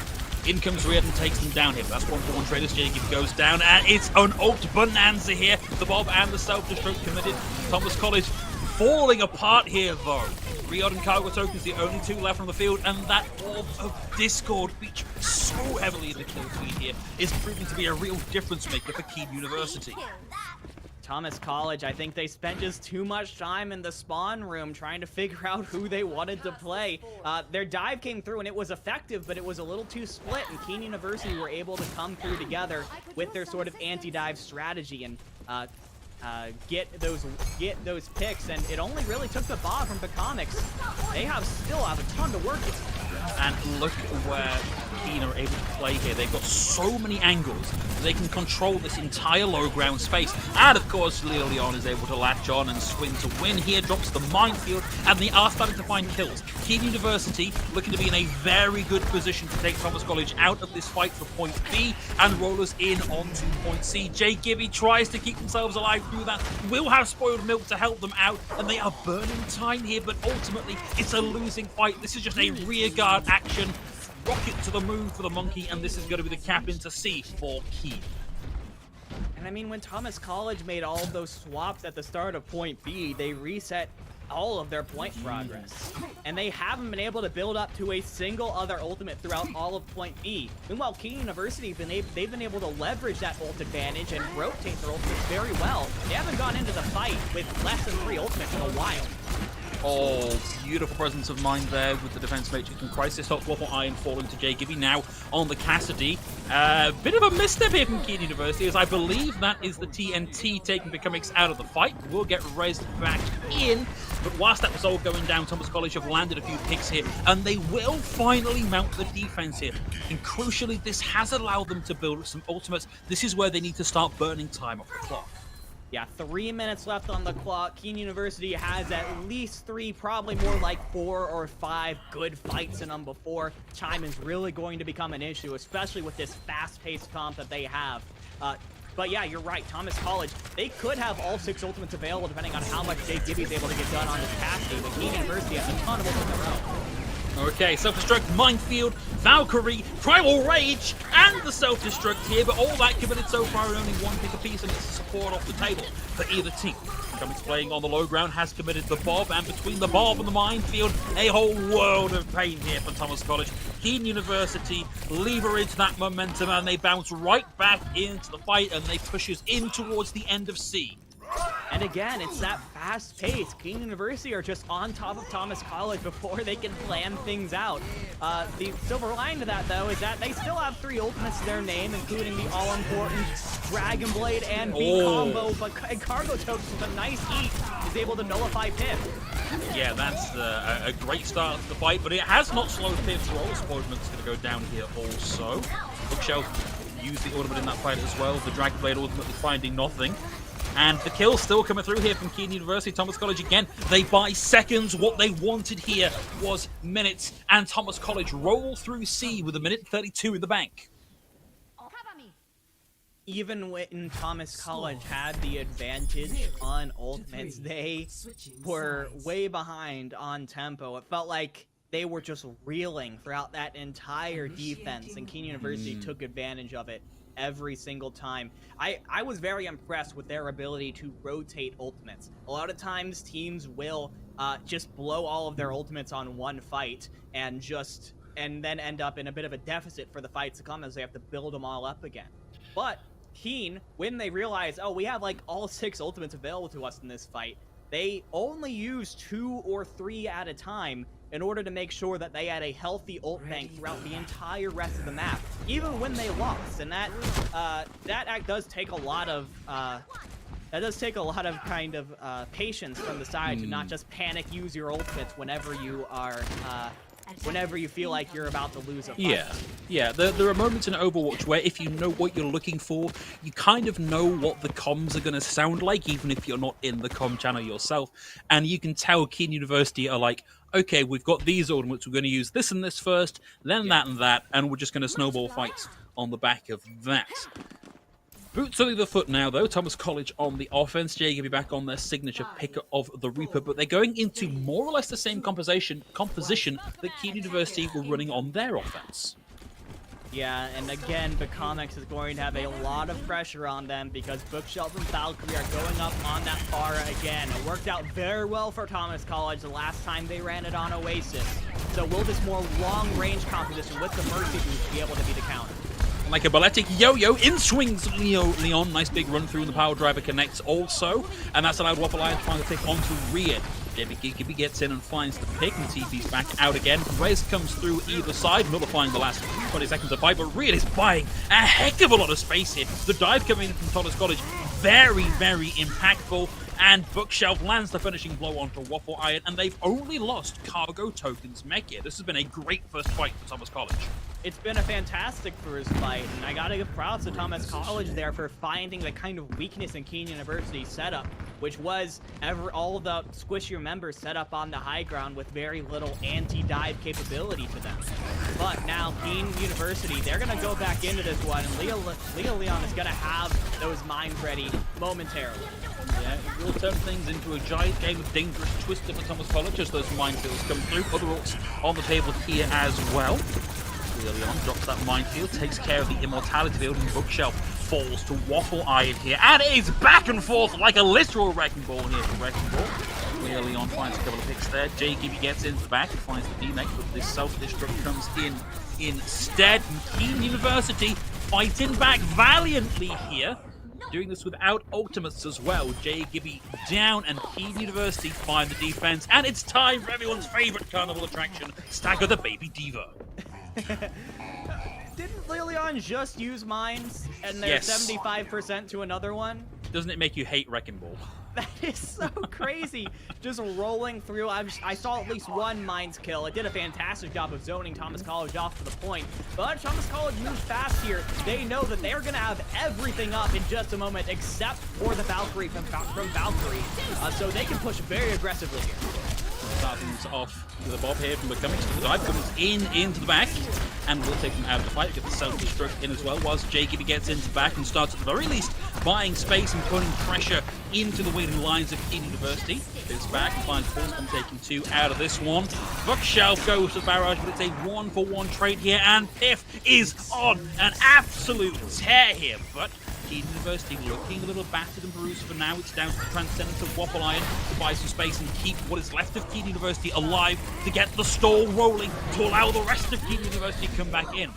in comes Riyadh and takes them down here. That's 1-for-1 traders. Jacob goes down, and it's an ult bonanza here. The Bob and the self-destruct committed. Thomas College falling apart here, though. Riyadh and Cargo Tokens, the only two left on the field, and that orb of Discord featured so heavily in the kill feed here is proving to be a real difference maker for Kean University. Thomas College, I think they spent just too much time in the spawn room trying to figure out who they wanted to play. Their dive came through and it was effective, but it was a little too split, and Kean University were able to come through together with their sort of anti-dive strategy and get those picks, and it only really took the Bob from Becomics. They still have a ton to work with. And look where Kean are able to play here. They've got so many angles. They can control this entire low ground space. And of course, Leo Leon is able to latch on and swing to win here. Drops the minefield, and they are starting to find kills. Kean University looking to be in a very good position to take Thomas College out of this fight for point B and roll us in onto point C. Jay Gibby tries to keep themselves alive through that. Will have Spoiled Milk to help them out, and they are burning time here, but ultimately it's a losing fight. This is just a rear guard action. Rocket to the moon for the Monkey, and this is going to be the cap into C for Kean. And I mean, when Thomas College made all of those swaps at the start of point B, they reset all of their point progress. And they haven't been able to build up to a single other ultimate throughout all of point B. Meanwhile, Kean University, they've been able to leverage that ult advantage and rotate their ultimates very well. They haven't gone into the fight with less than 3 ultimates in a while. Oh, beautiful presence of mind there with the defense matrix and crisis. Stops Waffle Iron falling to Jay Gibby now on the Cassidy. Bit of a misstep here from Kean University, as I believe that is the TNT taking Becomix out of the fight. We'll get raised back in. But whilst that was all going down, Thomas College have landed a few picks here, and they will finally mount the defense here. And crucially, this has allowed them to build some ultimates. This is where they need to start burning time off the clock. Yeah, 3 minutes left on the clock. Kean University has at least 3, probably more like 4 or 5 good fights in them before time is really going to become an issue, especially with this fast-paced comp that they have. But yeah, you're right. Thomas College, they could have all 6 ultimates available depending on how much Jay Gibby's able to get done on this Cassidy, but Kean University has a ton of ultimates of their own. Okay, self-destruct, Minefield, Valkyrie, Primal Rage, and the self-destruct here, but all that committed so far in only 1 pick apiece, and it's support off the table for either team. Becomix playing on the low ground has committed the Bob, and between the Bob and the Minefield, a whole world of pain here for Thomas College. Kean University leverage that momentum, and they bounce right back into the fight, and they push us in towards the end of C. And again, it's that fast pace. Kean University are just on top of Thomas College before they can plan things out. The silver line to that, though, is that they still have 3 ultimates to their name, including the all-important Dragon Blade and B combo, but Cargo Tokens with a nice eat is able to nullify Pip. Yeah, that's a great start to the fight, but it has not slowed Pip's roll. Explosionment's going to go down here also. Bookshelf used the ultimate in that fight as well. The Dragon Blade ultimately finding nothing. And the kill still coming through here from Kean University. Thomas College again, they buy seconds. What they wanted here was minutes. And Thomas College roll through C with 1:32 in the bank. Even when Thomas College had the advantage on ultimates, they were way behind on tempo. It felt like they were just reeling throughout that entire defense, and Kean University took advantage of it every single time. I was very impressed with their ability to rotate ultimates. A lot of times teams will just blow all of their ultimates on one fight and then end up in a bit of a deficit for the fights to come as they have to build them all up again. But Kean, when they realize, oh, we have like all 6 ultimates available to us in this fight, they only use 2 or 3 at a time in order to make sure that they had a healthy ult bank throughout the entire rest of the map, even when they lost. And that does take a lot of kind of patience from the side to not just panic use your ultimates whenever you feel like you're about to lose a fight. Yeah. There are moments in Overwatch where if you know what you're looking for, you kind of know what the comms are going to sound like, even if you're not in the comm channel yourself. And you can tell Kean University are like, okay, we've got these ultimates, we're going to use this and this first, then that and that, and we're just going to snowball fights on the back of that. Boots on the foot now, though. Thomas College on the offense. Jay Gibby back on their signature pick of the Reaper, but they're going into more or less the same composition that Kean University were running on their offense. Yeah, and again, Becomix is going to have a lot of pressure on them because Bookshelf and Valkyrie are going up on that Pharah again. It worked out very well for Thomas College the last time they ran it on Oasis. So will this more long-range composition with the Mercy boost be able to be the counter? Like a balletic yo-yo, in swings Leon. Nice big run through, the power driver connects also, and that's allowed Waffle Iron to find the pick onto Reed. Gibby gets in and finds the pick, and TP's back out again. Rez comes through either side, nullifying the last 20 seconds of fight, but Reed is buying a heck of a lot of space here. The dive coming in from Thomas College, very, very impactful, and Bookshelf lands the finishing blow onto Waffle Iron, and they've only lost Cargo Tokens mech here. This has been a great first fight for Thomas College. It's been a fantastic first fight, and I gotta give props to Thomas College there for finding the kind of weakness in Kean University's setup, which was all of the squishier members set up on the high ground with very little anti-dive capability to them. But now Kean University, they're gonna go back into this one, and Leo Leon is gonna have those mines ready momentarily. Yeah, it will turn things into a giant game of dangerous twister for Thomas College as those minefields come through. Other ults on the table here as well. Leon drops that minefield, takes care of the immortality field, and Bookshelf falls to Waffle Iron here. And it is back and forth like a literal wrecking ball here from Wrecking Ball. Leon finds a couple of picks there. Jay Gibby gets into the back, finds the D-Mech, but this self-destruct comes in instead. And Kean University fighting back valiantly here. Doing this without ultimates as well. Jay Gibby down, and Kean University find the defense. And it's time for everyone's favorite carnival attraction, Stagger the Baby Diva. Didn't Lilion just use mines and they're Yes. 75% to another one? Doesn't it make you hate Wrecking Ball? That is so crazy. Just rolling through. I saw at least one mines kill. It did a fantastic job of zoning Thomas College off to the point. But Thomas College moves fast here. They know that they're going to have everything up in just a moment except for the Valkyrie from Valkyrie. So they can push very aggressively here. Starting off with a bob here from Becoming. The dive comes into the back, and will take them out of the fight. Get the self-destruct in as well, whilst Jay Gibby gets into the back and starts at the very least buying space and putting pressure into the waiting lines of Kean University. Goes back and finds Fulton taking 2 out of this one. Bookshelf goes to the barrage, but it's a 1-for-1 trade here, and Piff is on an absolute tear here, but Kean University looking a little battered and bruised for now. It's down to the Transcendent of Waffle Iron to buy some space and keep what is left of Kean University alive, to get the stall rolling, to allow the rest of Kean University to come back in.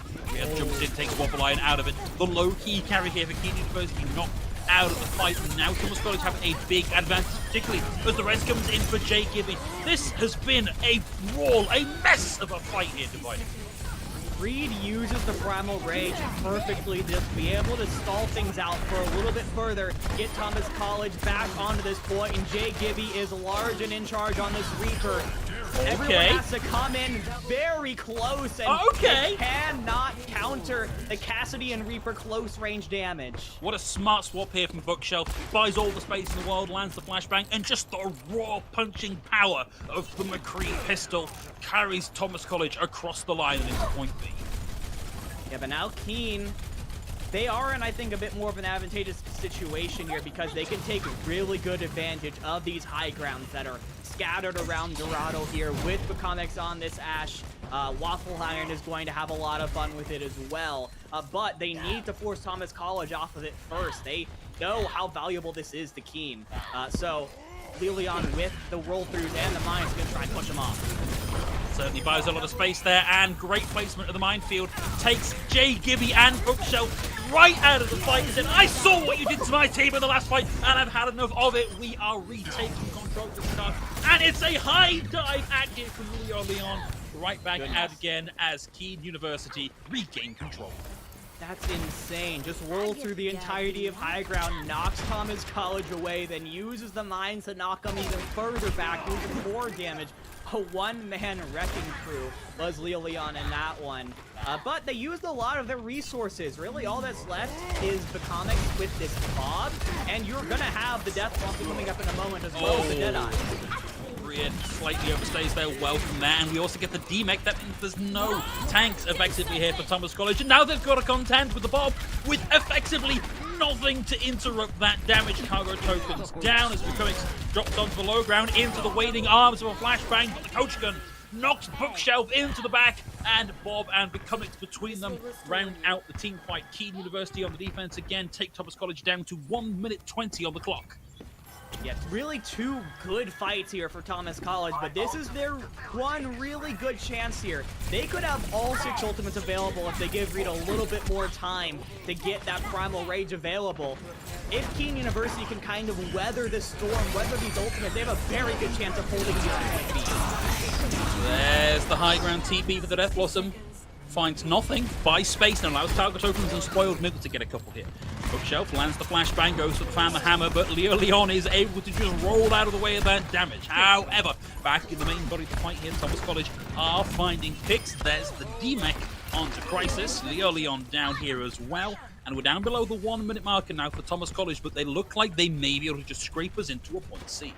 Jumps in, takes Waffle Iron out of it. The low-key carry here for Kean University, knocked out of the fight, and now Thomas College have a big advantage, particularly as the rest comes in for Jay Gibby. This has been a brawl, a mess of a fight here, Divided. Reed uses the Primal Rage perfectly to just be able to stall things out for a little bit further, get Thomas College back onto this point, and Jay Gibby is large and in charge on this Reaper. Everyone has to come in very close and they cannot counter the Cassidy and Reaper close range damage. What a smart swap here from Bookshelf. Buys all the space in the world, lands the flashbang, and just the raw punching power of the McCree pistol carries Thomas College across the line and into point B. Yeah, but now Kean, they are in, I think, a bit more of an advantageous situation here because they can take really good advantage of these high grounds that are scattered around Dorado here with Becomics on this Ash. Waffle Iron is going to have a lot of fun with it as well, but they need to force Thomas College off of it first. They know how valuable this is to Kean. So Lilion with the roll-throughs and the mines is going to try and push him off. Certainly buys a lot of space there, and great placement of the minefield. Takes Jay Gibby and Bookshelf right out of the fight and said, I saw what you did to my team in the last fight, and I've had enough of it. We are retaking control of the start. And it's a high dive act here from Leon. Right back out again as Kean University regain control. That's insane. Just roll through the entirety of high ground, knocks Thomas College away, then uses the mines to knock them even further back, doing more damage. A one-man wrecking crew was Leon in that one. But they used a lot of their resources. Really, all that's left is Becomics with this Bob, and you're going to have the Death Bomb coming up in a moment as well as the Deadeye. Slightly overstays there well from there, and we also get the D-Mech. That means there's no tanks effectively here for Thomas College, and now they've got to contend with the Bob with effectively nothing to interrupt that damage. Cargo tokens down as Becomics dropped onto the low ground into the waiting arms of a flashbang, but the coach gun knocks Bookshelf into the back, and Bob and Becomics between them round out the team fight. Kean University on the defense again, take Thomas College down to 1 minute 20 on the clock. Yeah, really two good fights here for Thomas College, but this is their one really good chance here. They could have all 6 ultimates available if they give Reed a little bit more time to get that Primal Rage available. If Kean University can kind of weather this storm, weather these ultimates, they have a very good chance of holding these point B. There's the high ground TP for the Death Blossom. Finds nothing, buys space, and allows target tokens and spoiled middle to get a couple here. Bookshelf lands the flashbang, goes for the fan the hammer, but Leon is able to just roll out of the way of that damage. However, back in the main body to fight here, Thomas College are finding picks. There's the D-Mech onto Crisis. Leon down here as well, and we're down below the 1 minute marker now for Thomas College, but they look like they may be able to just scrape us into a point C.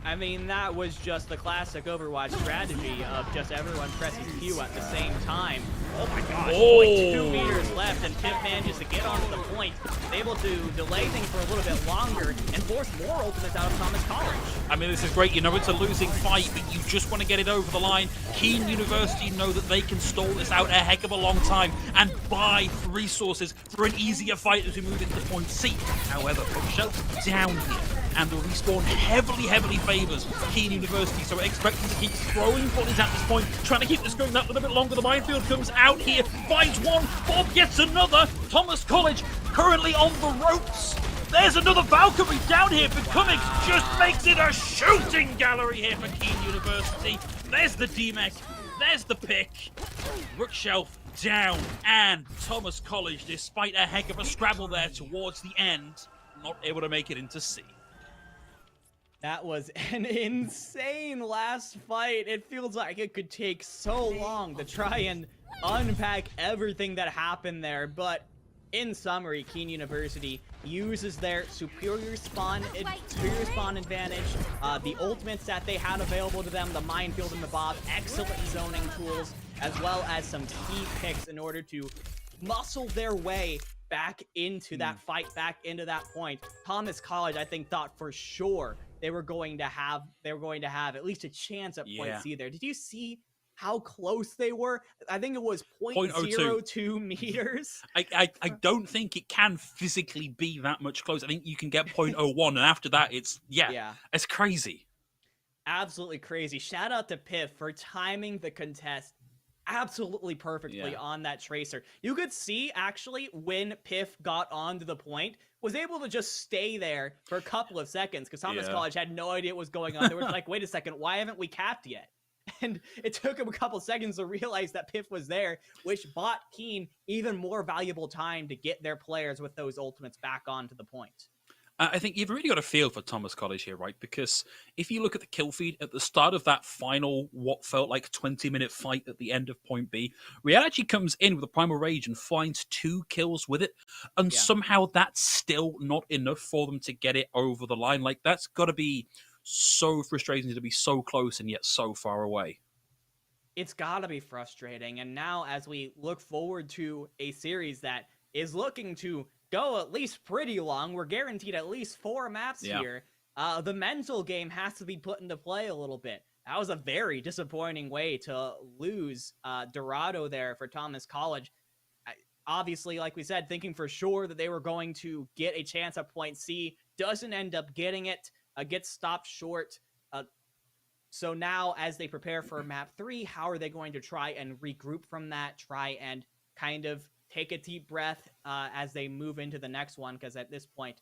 I mean, that was just the classic Overwatch strategy of just everyone presses Q at the same time. Oh my gosh, only 2 meters left, and Pip manages to get onto the point, able to delay things for a little bit longer and force more ultimates out of Thomas College. I mean, this is great. You know it's a losing fight, but you just want to get it over the line. Kean University know that they can stall this out a heck of a long time and buy resources for an easier fight as we move into point C. However, Bookshelf down here, and the respawn heavily favors Kean University, so we're expecting to keep throwing bodies at this point, trying to keep this going that little bit longer. The minefield comes out here, finds one, Bob gets another. Thomas College currently on the ropes. There's another Valkyrie down here. Becoming just makes it a shooting gallery here for Kean University. There's the D-Mech. There's the pick. Rookshelf down. And Thomas College, despite a heck of a scrabble there towards the end, not able to make it into C. That was an insane last fight. It feels like it could take so long to try and unpack everything that happened there. But in summary, Kean University uses their superior spawn advantage, the ultimates that they had available to them, the minefield and the bob, excellent zoning tools, as well as some key picks in order to muscle their way back into that fight, back into that point. Thomas College, I think, thought for sure they were going to have at least a chance at point C there. Did you see how close they were? I think it was 0.02 meters. I don't think it can physically be that much closer. I think you can get 0.01, and after that, it's crazy. Absolutely crazy. Shout out to Piff for timing the contest absolutely perfectly on that tracer. You could see, actually, when Piff got onto the point, was able to just stay there for a couple of seconds, because Thomas College had no idea what was going on. They were like, wait a second, why haven't we capped yet? And it took him a couple seconds to realize that Piff was there, which bought Kean even more valuable time to get their players with those ultimates back onto the point. I think you've really got a feel for Thomas College here, right? Because if you look at the kill feed at the start of that final, what felt like 20-minute fight at the end of point B, Real actually comes in with a Primal Rage and finds 2 kills with it. And somehow that's still not enough for them to get it over the line. Like, that's got to be so frustrating to be so close and yet so far away. It's got to be frustrating. And now as we look forward to a series that is looking to go at least pretty long, we're guaranteed at least 4 maps here. The mental game has to be put into play a little bit. That was a very disappointing way to lose Dorado there for Thomas College. Obviously, like we said, thinking for sure that they were going to get a chance at point C, doesn't end up getting it, gets stopped short. So now as they prepare for map 3, how are they going to try and regroup from that, try and kind of take a deep breath as they move into the next one, because at this point,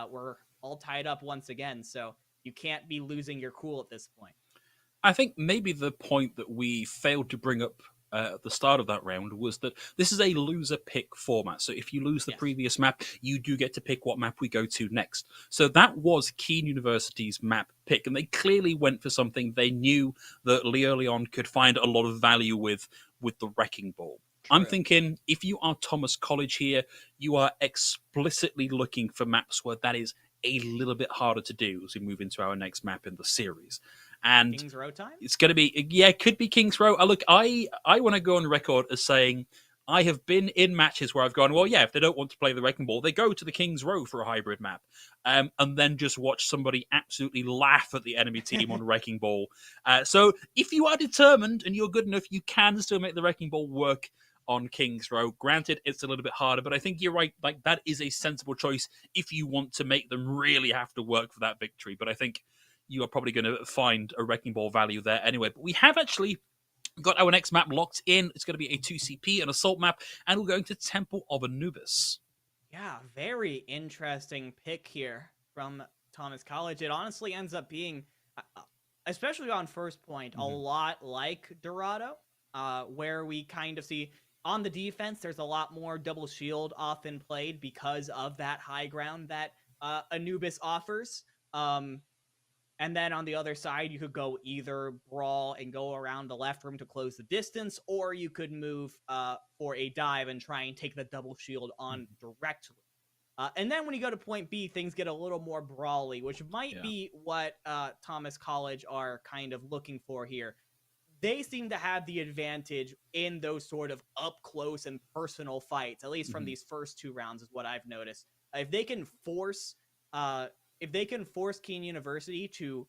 we're all tied up once again, so you can't be losing your cool at this point. I think maybe the point that we failed to bring up at the start of that round was that this is a loser pick format. So if you lose the previous map, you do get to pick what map we go to next. So that was Kean University's map pick, and they clearly went for something they knew that Leon could find a lot of value with the Wrecking Ball. True. I'm thinking if you are Thomas College here, you are explicitly looking for maps where that is a little bit harder to do as we move into our next map in the series. And King's Row time? It's going to be, it could be King's Row. Look, I want to go on record as saying I have been in matches where I've gone, well, if they don't want to play the Wrecking Ball, they go to the King's Row for a hybrid map, and then just watch somebody absolutely laugh at the enemy team on Wrecking Ball. So if you are determined and you're good enough, you can still make the Wrecking Ball work on King's Row. Granted, it's a little bit harder, but I think you're right. Like, that is a sensible choice if you want to make them really have to work for that victory. But I think you are probably going to find a Wrecking Ball value there anyway. But we have actually got our next map locked in. It's going to be a 2CP, an assault map, and we're going to Temple of Anubis. Yeah, very interesting pick here from Thomas College. It honestly ends up being, especially on first point, a lot like Dorado, where we kind of see on the defense, there's a lot more double shield often played because of that high ground that Anubis offers. And then on the other side, you could go either brawl and go around the left room to close the distance, or you could move for a dive and try and take the double shield on directly. And then when you go to point B, things get a little more brawly, which might be what Thomas College are kind of looking for here. They seem to have the advantage in those sort of up close and personal fights, at least from these first 2 rounds is what I've noticed. If they can force Kean University to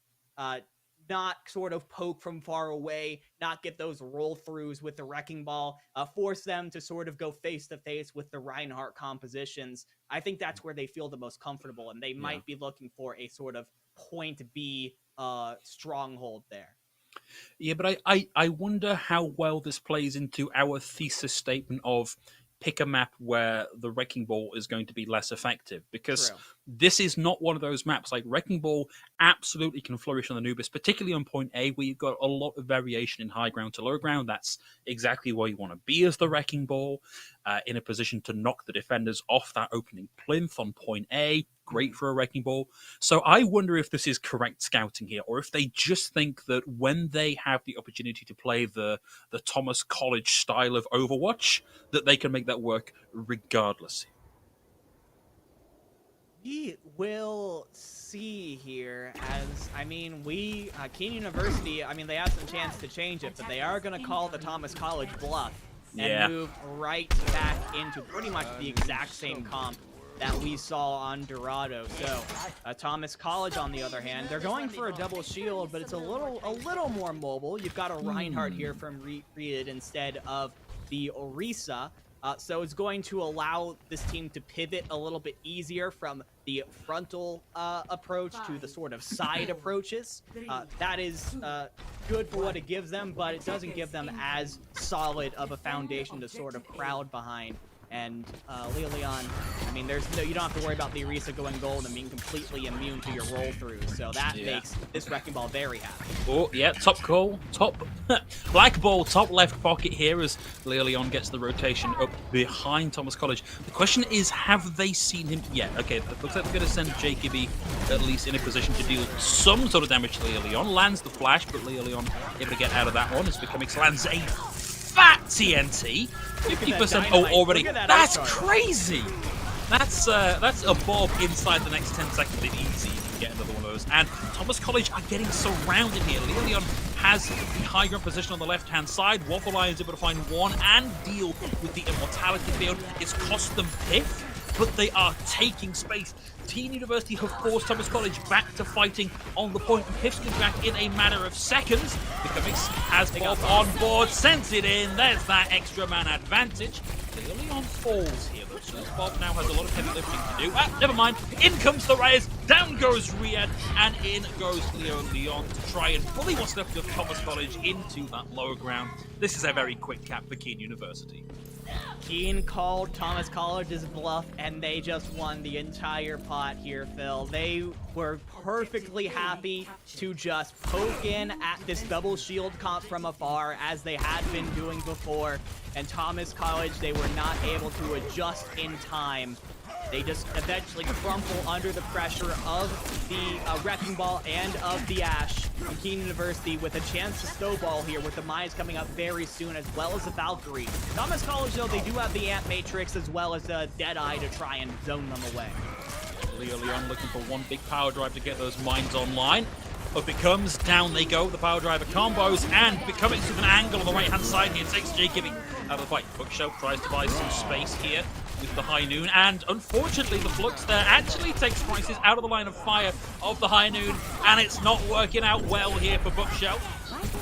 not sort of poke from far away, not get those roll throughs with the Wrecking Ball, force them to sort of go face to face with the Reinhardt compositions, I think that's where they feel the most comfortable, and they might be looking for a sort of point B stronghold there. Yeah, but I wonder how well this plays into our thesis statement of pick a map where the Wrecking Ball is going to be less effective, because True. this is not one of those maps. Like, Wrecking Ball absolutely can flourish on the Anubis, particularly on point A, where you've got a lot of variation in high ground to low ground. That's exactly where you want to be as the Wrecking Ball, in a position to knock the defenders off that opening plinth on point A. Great for a Wrecking Ball. So I wonder if this is correct scouting here, or if they just think that when they have the opportunity to play the Thomas College style of Overwatch, that they can make that work regardless. We will see here, as, I mean, Kean University, I mean, they have some chance to change it, but they are going to call the Thomas College bluff and move right back into pretty much the exact same comp that we saw on Dorado. So Thomas College, on the other hand, they're going for a double shield, but it's a little more mobile. You've got a Reinhardt here from Reed instead of the Orisa. So it's going to allow this team to pivot a little bit easier from the frontal approach to the sort of side approaches. That is good for what it gives them, but it doesn't give them as solid of a foundation to sort of crowd behind. And Leon, I mean, you don't have to worry about the Orisa going gold and being completely immune to your roll through. So that makes this Wrecking Ball very happy. Oh, yeah, top goal, top black ball, top left pocket here as Leon gets the rotation up behind Thomas College. The question is, have they seen him yet? Okay, it looks like they're going to send Jay Gibby at least in a position to deal some sort of damage to Leon. Lands the flash, but Leon able to get out of that one as Becomix lands a fat TNT. 50% already. That's crazy. That's a bob inside the next 10 seconds. It's easy to get another one of those. And Thomas College are getting surrounded here. Leon has the high ground position on the left-hand side. Waffle Lion is able to find one and deal with the immortality field. It's cost them pick, but they are taking space. Kean University have forced Thomas College back to fighting on the point, and Piff's coming back in a matter of seconds. Becomix has Bob on board, sends it in. There's that extra man advantage. Leon falls here, but Bob now has a lot of heavy lifting to do. Never mind. In comes the Reyes, down goes Riyadh, and in goes Leon to try and bully what's left of Thomas College into that lower ground. This is a very quick cap for Kean University. Kean called Thomas College's bluff, and they just won the entire pot here, Phil. They were perfectly happy to just poke in at this double shield comp from afar, as they had been doing before. And Thomas College, they were not able to adjust in time. They just eventually crumple under the pressure of the Wrecking Ball and of the Ash. And Kean University with a chance to snowball here, with the mines coming up very soon, as well as the Valkyrie. Thomas College, though, they do have the Ant Matrix as well as the Deadeye to try and zone them away. Leon looking for one big power drive to get those mines online. Up it comes, down they go, the power driver combos, and Becoming with an angle on the right-hand side here. Takes Jay Gibby out of the fight. Bookshelf tries to buy some space here with the High Noon, and unfortunately the Flux there actually takes Prices out of the line of fire of the High Noon, and it's not working out well here for Bookshelf.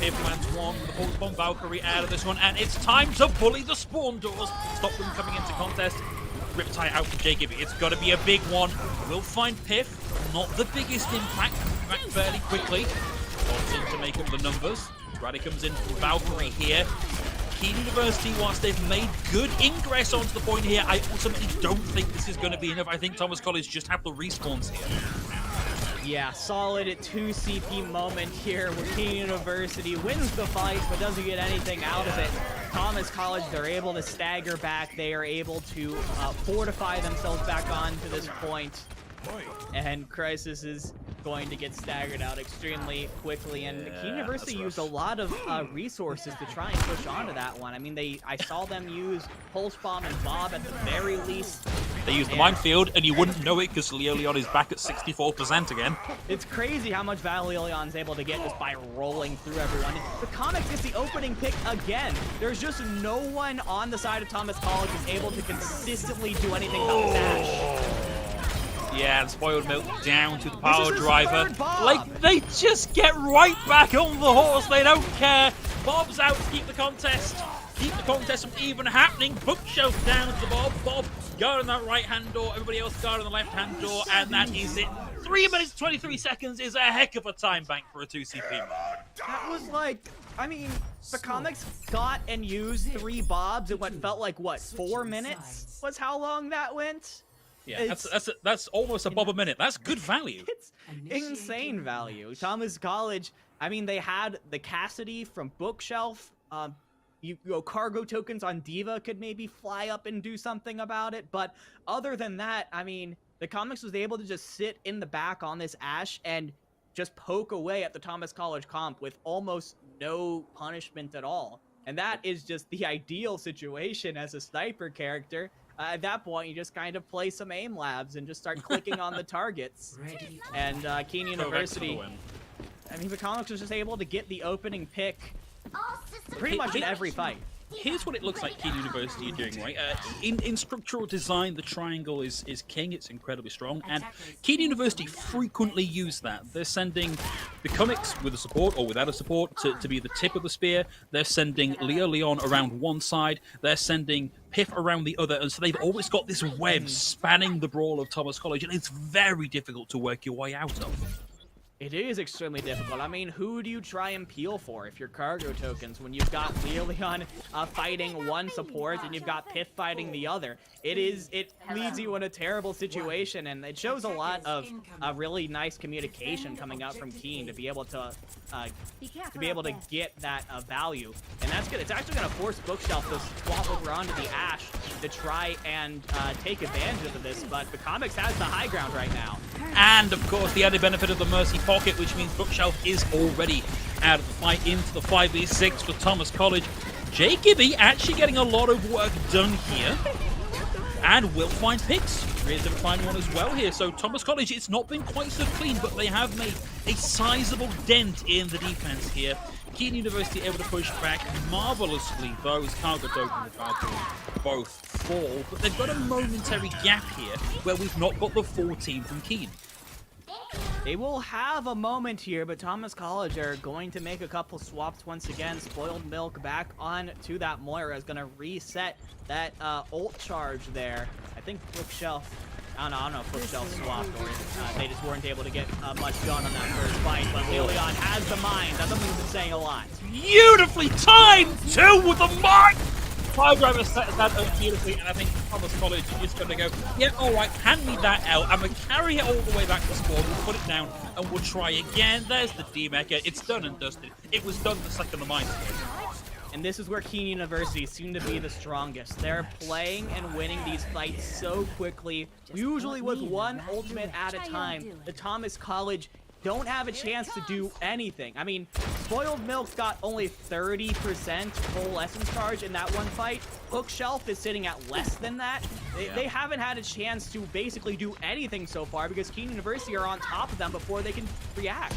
Pip lands one with the Pulse Bomb Valkyrie out of this one, and it's time to bully the spawn doors, stop them coming into contest. Riptide out for Jay Gibby. It's got to be a big one. We'll find Piff. Not the biggest impact. Back fairly quickly. Watson to make up the numbers. Raddy comes in from Valkyrie here. Kean University, whilst they've made good ingress onto the point here, I ultimately don't think this is going to be enough. I think Thomas College just have the respawns here. Yeah, solid 2 CP moment here where Kean University wins the fight but doesn't get anything out of it. Thomas College, they're able to stagger back. They are able to fortify themselves back on to this point. And Crisis is going to get staggered out extremely quickly. And Kean University used a lot of resources to try and push onto that one. I mean, I saw them use Pulse Bomb and Bob at the very least. They used the minefield, and you wouldn't know it because Leon is back at 64% again. It's crazy how much value Leon's able to get just by rolling through everyone. The Comic gets the opening pick again. There's just no one on the side of Thomas College who's able to consistently do anything about Dash. Yeah, and Spoiled Milk down to the power driver. Like, they just get right back on the horse. They don't care. Bob's out to keep the contest. Keep the contest from even happening. Bookshelf down to Bob. Bob guarding that right-hand door. Everybody else guarding the left-hand door. And that is it. 3 minutes, 23 seconds is a heck of a time bank for a 2CP. That was like I mean, the comics got and used 3 bobs in what felt like, what, 4 minutes was how long that went? Yeah, that's almost a bob a minute. That's good value. It's insane value. Thomas College, I mean, they had the Cassidy from Bookshelf. You know, cargo tokens on Diva could maybe fly up and do something about it. But other than that, I mean, the comics was able to just sit in the back on this Ashe and just poke away at the Thomas College comp with almost no punishment at all. And that is just the ideal situation as a sniper character. At that point, you just kind of play some aim labs and just start clicking on the targets. And Kean University, I mean, the comics was just able to get the opening pick pretty much in every fight. Here's what it looks like Kean University are doing, right? In structural design, the triangle is king. It's incredibly strong. And Kean University frequently use that. They're sending the comics with a support or without a support to be the tip of the spear. They're sending Leo Leon around one side. They're sending Piff around the other. And so they've always got this web spanning the brawl of Thomas College. And it's very difficult to work your way out of. It is extremely difficult. I mean, who do you try and peel for if you're cargo tokens when you've got Leon fighting one support and you've got Piff fighting the other? It leaves you in a terrible situation, and it shows a lot of really nice communication coming out from Kean to be able to get that value, and that's good. It's actually going to force Bookshelf to swap over onto the Ashe to try and take advantage of this, but the comics has the high ground right now. And of course, the added benefit of the Mercy Pocket, which means Bookshelf is already out of the fight into the 5v6 for Thomas College. Jay Gibby actually getting a lot of work done here. And will find picks. Rears to find one as well here. So Thomas College, it's not been quite so clean, but they have made a sizable dent in the defense here. Kean University able to push back marvelously. Those cargo tokens both fall, but they've got a momentary gap here where we've not got the full team from Kean. They will have a moment here, but Thomas College are going to make a couple swaps once again. Spoiled Milk back on to that Moira is going to reset that ult charge there. I think Bookshelf, I don't know if Bookshelf swapped or they just weren't able to get much done on that first fight, but Leon has the mind. That something that's saying a lot. Beautifully timed, too, with the mark! Fire Driver set that up beautifully, and I think Thomas College is going to go, yeah, all right, hand me that out. I'm going to carry it all the way back to spawn. We'll put it down, and we'll try again. There's the D-Mecha. It's done and dusted. It was done the second the mine spawned. And this is where Kean University seem to be the strongest. They're playing and winning these fights so quickly, usually with one ultimate at a time. The Thomas College don't have a chance to do anything. I mean, Spoiled Milk got only 30% full essence charge in that one fight. Bookshelf is sitting at less than that. They haven't had a chance to basically do anything so far because Kean University are on top of them before they can react.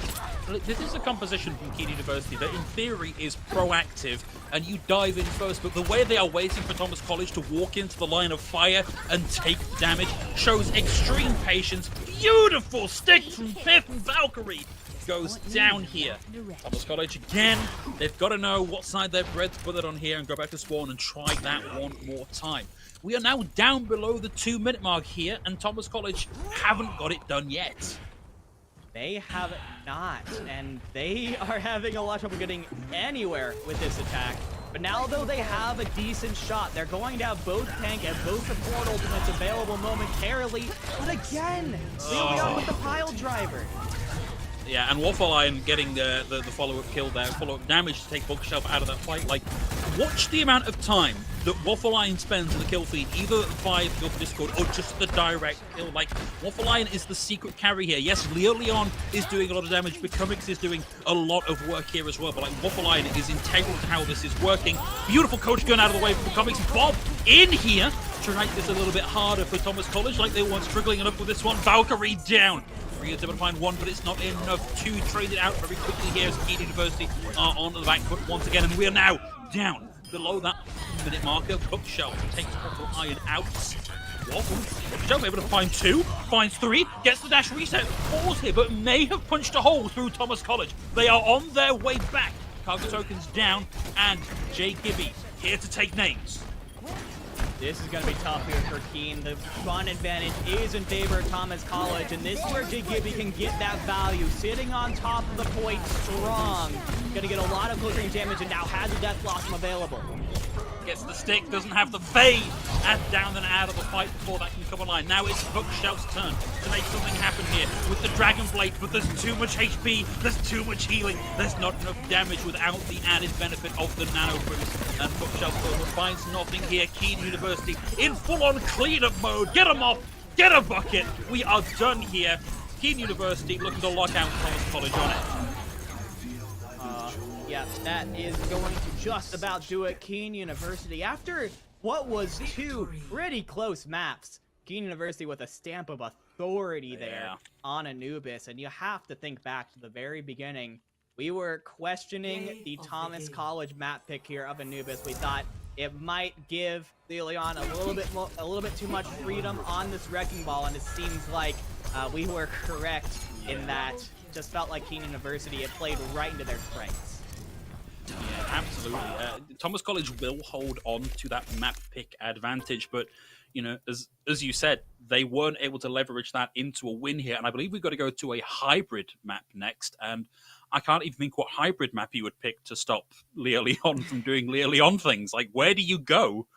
This is a composition from Kean University that in theory is proactive and you dive in first, but the way they are waiting for Thomas College to walk into the line of fire and take damage shows extreme patience. Beautiful stick from Piff and Valkyrie goes down here. Thomas College again, they've got to know what side their bread's put it on here and go back to spawn and try that one more time. We are now down below the 2-minute mark here, and Thomas College haven't got it done yet. They have not, and they are having a lot of trouble getting anywhere with this attack. But now, though, they have a decent shot. They're going to have both tank and both support ultimates available momentarily. But again, Leon with the pile driver. Yeah, and Waffle Iron getting the follow-up kill there, follow-up damage to take Bookshelf out of that fight. Like, watch the amount of time that Waffle Iron spends in the kill feed, either via the Discord or just the direct kill. Like, Waffle Iron is the secret carry here. Yes, Leo Leon is doing a lot of damage, but Comics is doing a lot of work here as well. But, like, Waffle Iron is integral to how this is working. Beautiful coach gun out of the way from Comics. Bob in here to make this a little bit harder for Thomas College, like they weren't struggling enough with this one. Valkyrie down. Rio's able to find one, but it's not enough to trade it out very quickly here as Kean University are on the back foot once again, and we are now down below that minute marker. Bookshelf takes Waffle Iron out. Bookshelf able to find 2, finds 3, gets the dash reset, falls here, but may have punched a hole through Thomas College. They are on their way back. Cargo tokens down, and Jay Gibby here to take names. This is going to be tough here for Kean. The run advantage is in favor of Thomas College, and this is where Gibby can get that value. Sitting on top of the point strong. Going to get a lot of close range damage, and now has a Death Blossom available. Gets the stick, doesn't have the fade. Add down and out of the fight before that can come online. Now it's Bookshelf's turn to make something happen here with the Dragon Blade, but there's too much HP, there's too much healing, there's not enough damage without the added benefit of the Nano Boost. And Bookshelf finds nothing here. Kean University in full-on cleanup mode. Get them off, get a bucket. We are done here. Kean University looking to lock out Thomas College on it. Yeah, that is going to just about do it. Kean University, after what was two pretty close maps, Kean University with a stamp of authority there on Anubis. And you have to think back to the very beginning. We were questioning the Thomas College map pick here of Anubis. We thought it might give Leon a little bit too much freedom on this Wrecking Ball, and it seems like we were correct in that. Just felt like Kean University had played right into their strengths. Yeah, absolutely. Thomas College will hold on to that map pick advantage, but you know, as you said, they weren't able to leverage that into a win here. And I believe we've got to go to a hybrid map next. And I can't even think what hybrid map you would pick to stop Leon from doing Leon things. Like, where do you go?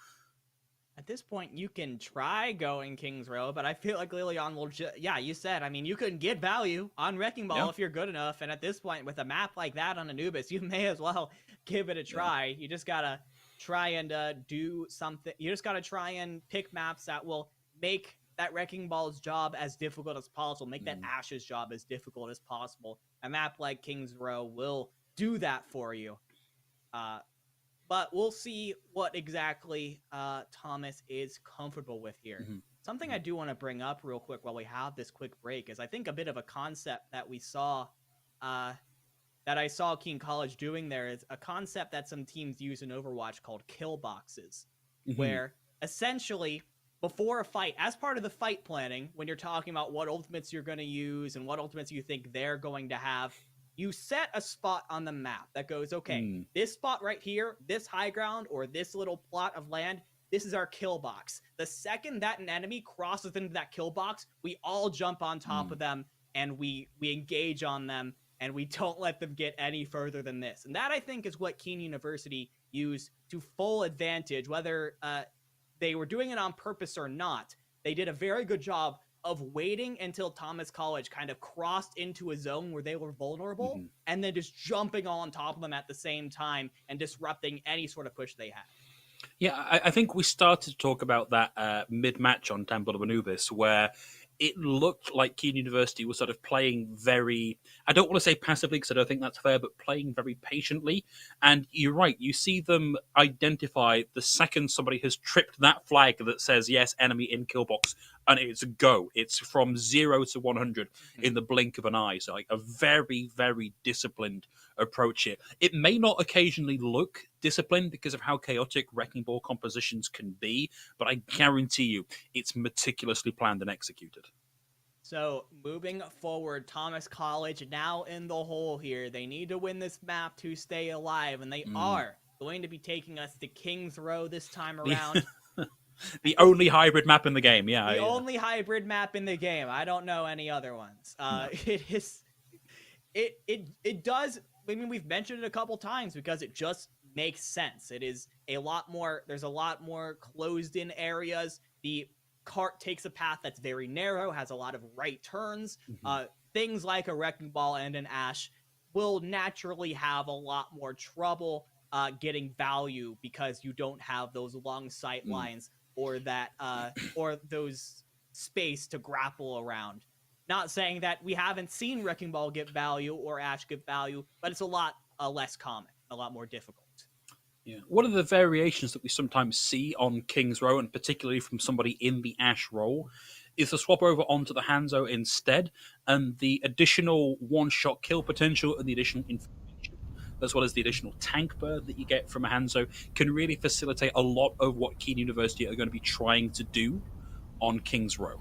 At this point, you can try going King's Row, but I feel like Leon will yeah, you said, I mean, you couldn't get value on Wrecking Ball if you're good enough, and at this point, with a map like that on Anubis, you may as well give it a try. You just gotta try and do something. You just gotta try and pick maps that will make that Wrecking Ball's job as difficult as possible, make that Ash's job as difficult as possible. A map like King's Row will do that for you. But we'll see what exactly Thomas is comfortable with here. Something I do want to bring up real quick while we have this quick break is I think a bit of a concept that we saw, that I saw Kean College doing there is a concept that some teams use in Overwatch called kill boxes, where essentially before a fight, as part of the fight planning, when you're talking about what ultimates you're going to use and what ultimates you think they're going to have, you set a spot on the map that goes, okay, this spot right here, this high ground, or this little plot of land, this is our kill box. The second that an enemy crosses into that kill box, we all jump on top of them and we engage on them, and we don't let them get any further than this. And that, I think, is what Kean University used to full advantage, whether they were doing it on purpose or not. They did a very good job of waiting until Thomas College kind of crossed into a zone where they were vulnerable, and then just jumping on top of them at the same time and disrupting any sort of push they had. Yeah, I think we started to talk about that mid-match on Temple of Anubis, where it looked like Kean University was sort of playing very, I don't want to say passively because I don't think that's fair, but playing very patiently. And you're right, you see them identify the second somebody has tripped that flag that says, yes, enemy in kill box, and it's a go. It's from 0 to 100 in the blink of an eye. So like a very, very disciplined approach here. It may not occasionally look disciplined because of how chaotic Wrecking Ball compositions can be, but I guarantee you it's meticulously planned and executed. So moving forward, Thomas College now in the hole here. They need to win this map to stay alive, and they are going to be taking us to King's Row this time around. The only hybrid map in the game, yeah. The only hybrid map in the game. I don't know any other ones. It does, I mean, we've mentioned it a couple times because it just makes sense. It is a lot more, there's a lot more closed in areas. The cart takes a path that's very narrow, has a lot of right turns. Things like a Wrecking Ball and an Ash will naturally have a lot more trouble getting value because you don't have those long sight lines or that or those space to grapple around. Not saying that we haven't seen Wrecking Ball get value or Ash get value, but it's a lot less common, a lot more difficult. Yeah. One of the variations that we sometimes see on King's Row, and particularly from somebody in the Ash role, is to swap over onto the Hanzo instead, and the additional one-shot kill potential and the additional information, as well as the additional tank bird that you get from a Hanzo, can really facilitate a lot of what Kean University are going to be trying to do on King's Row.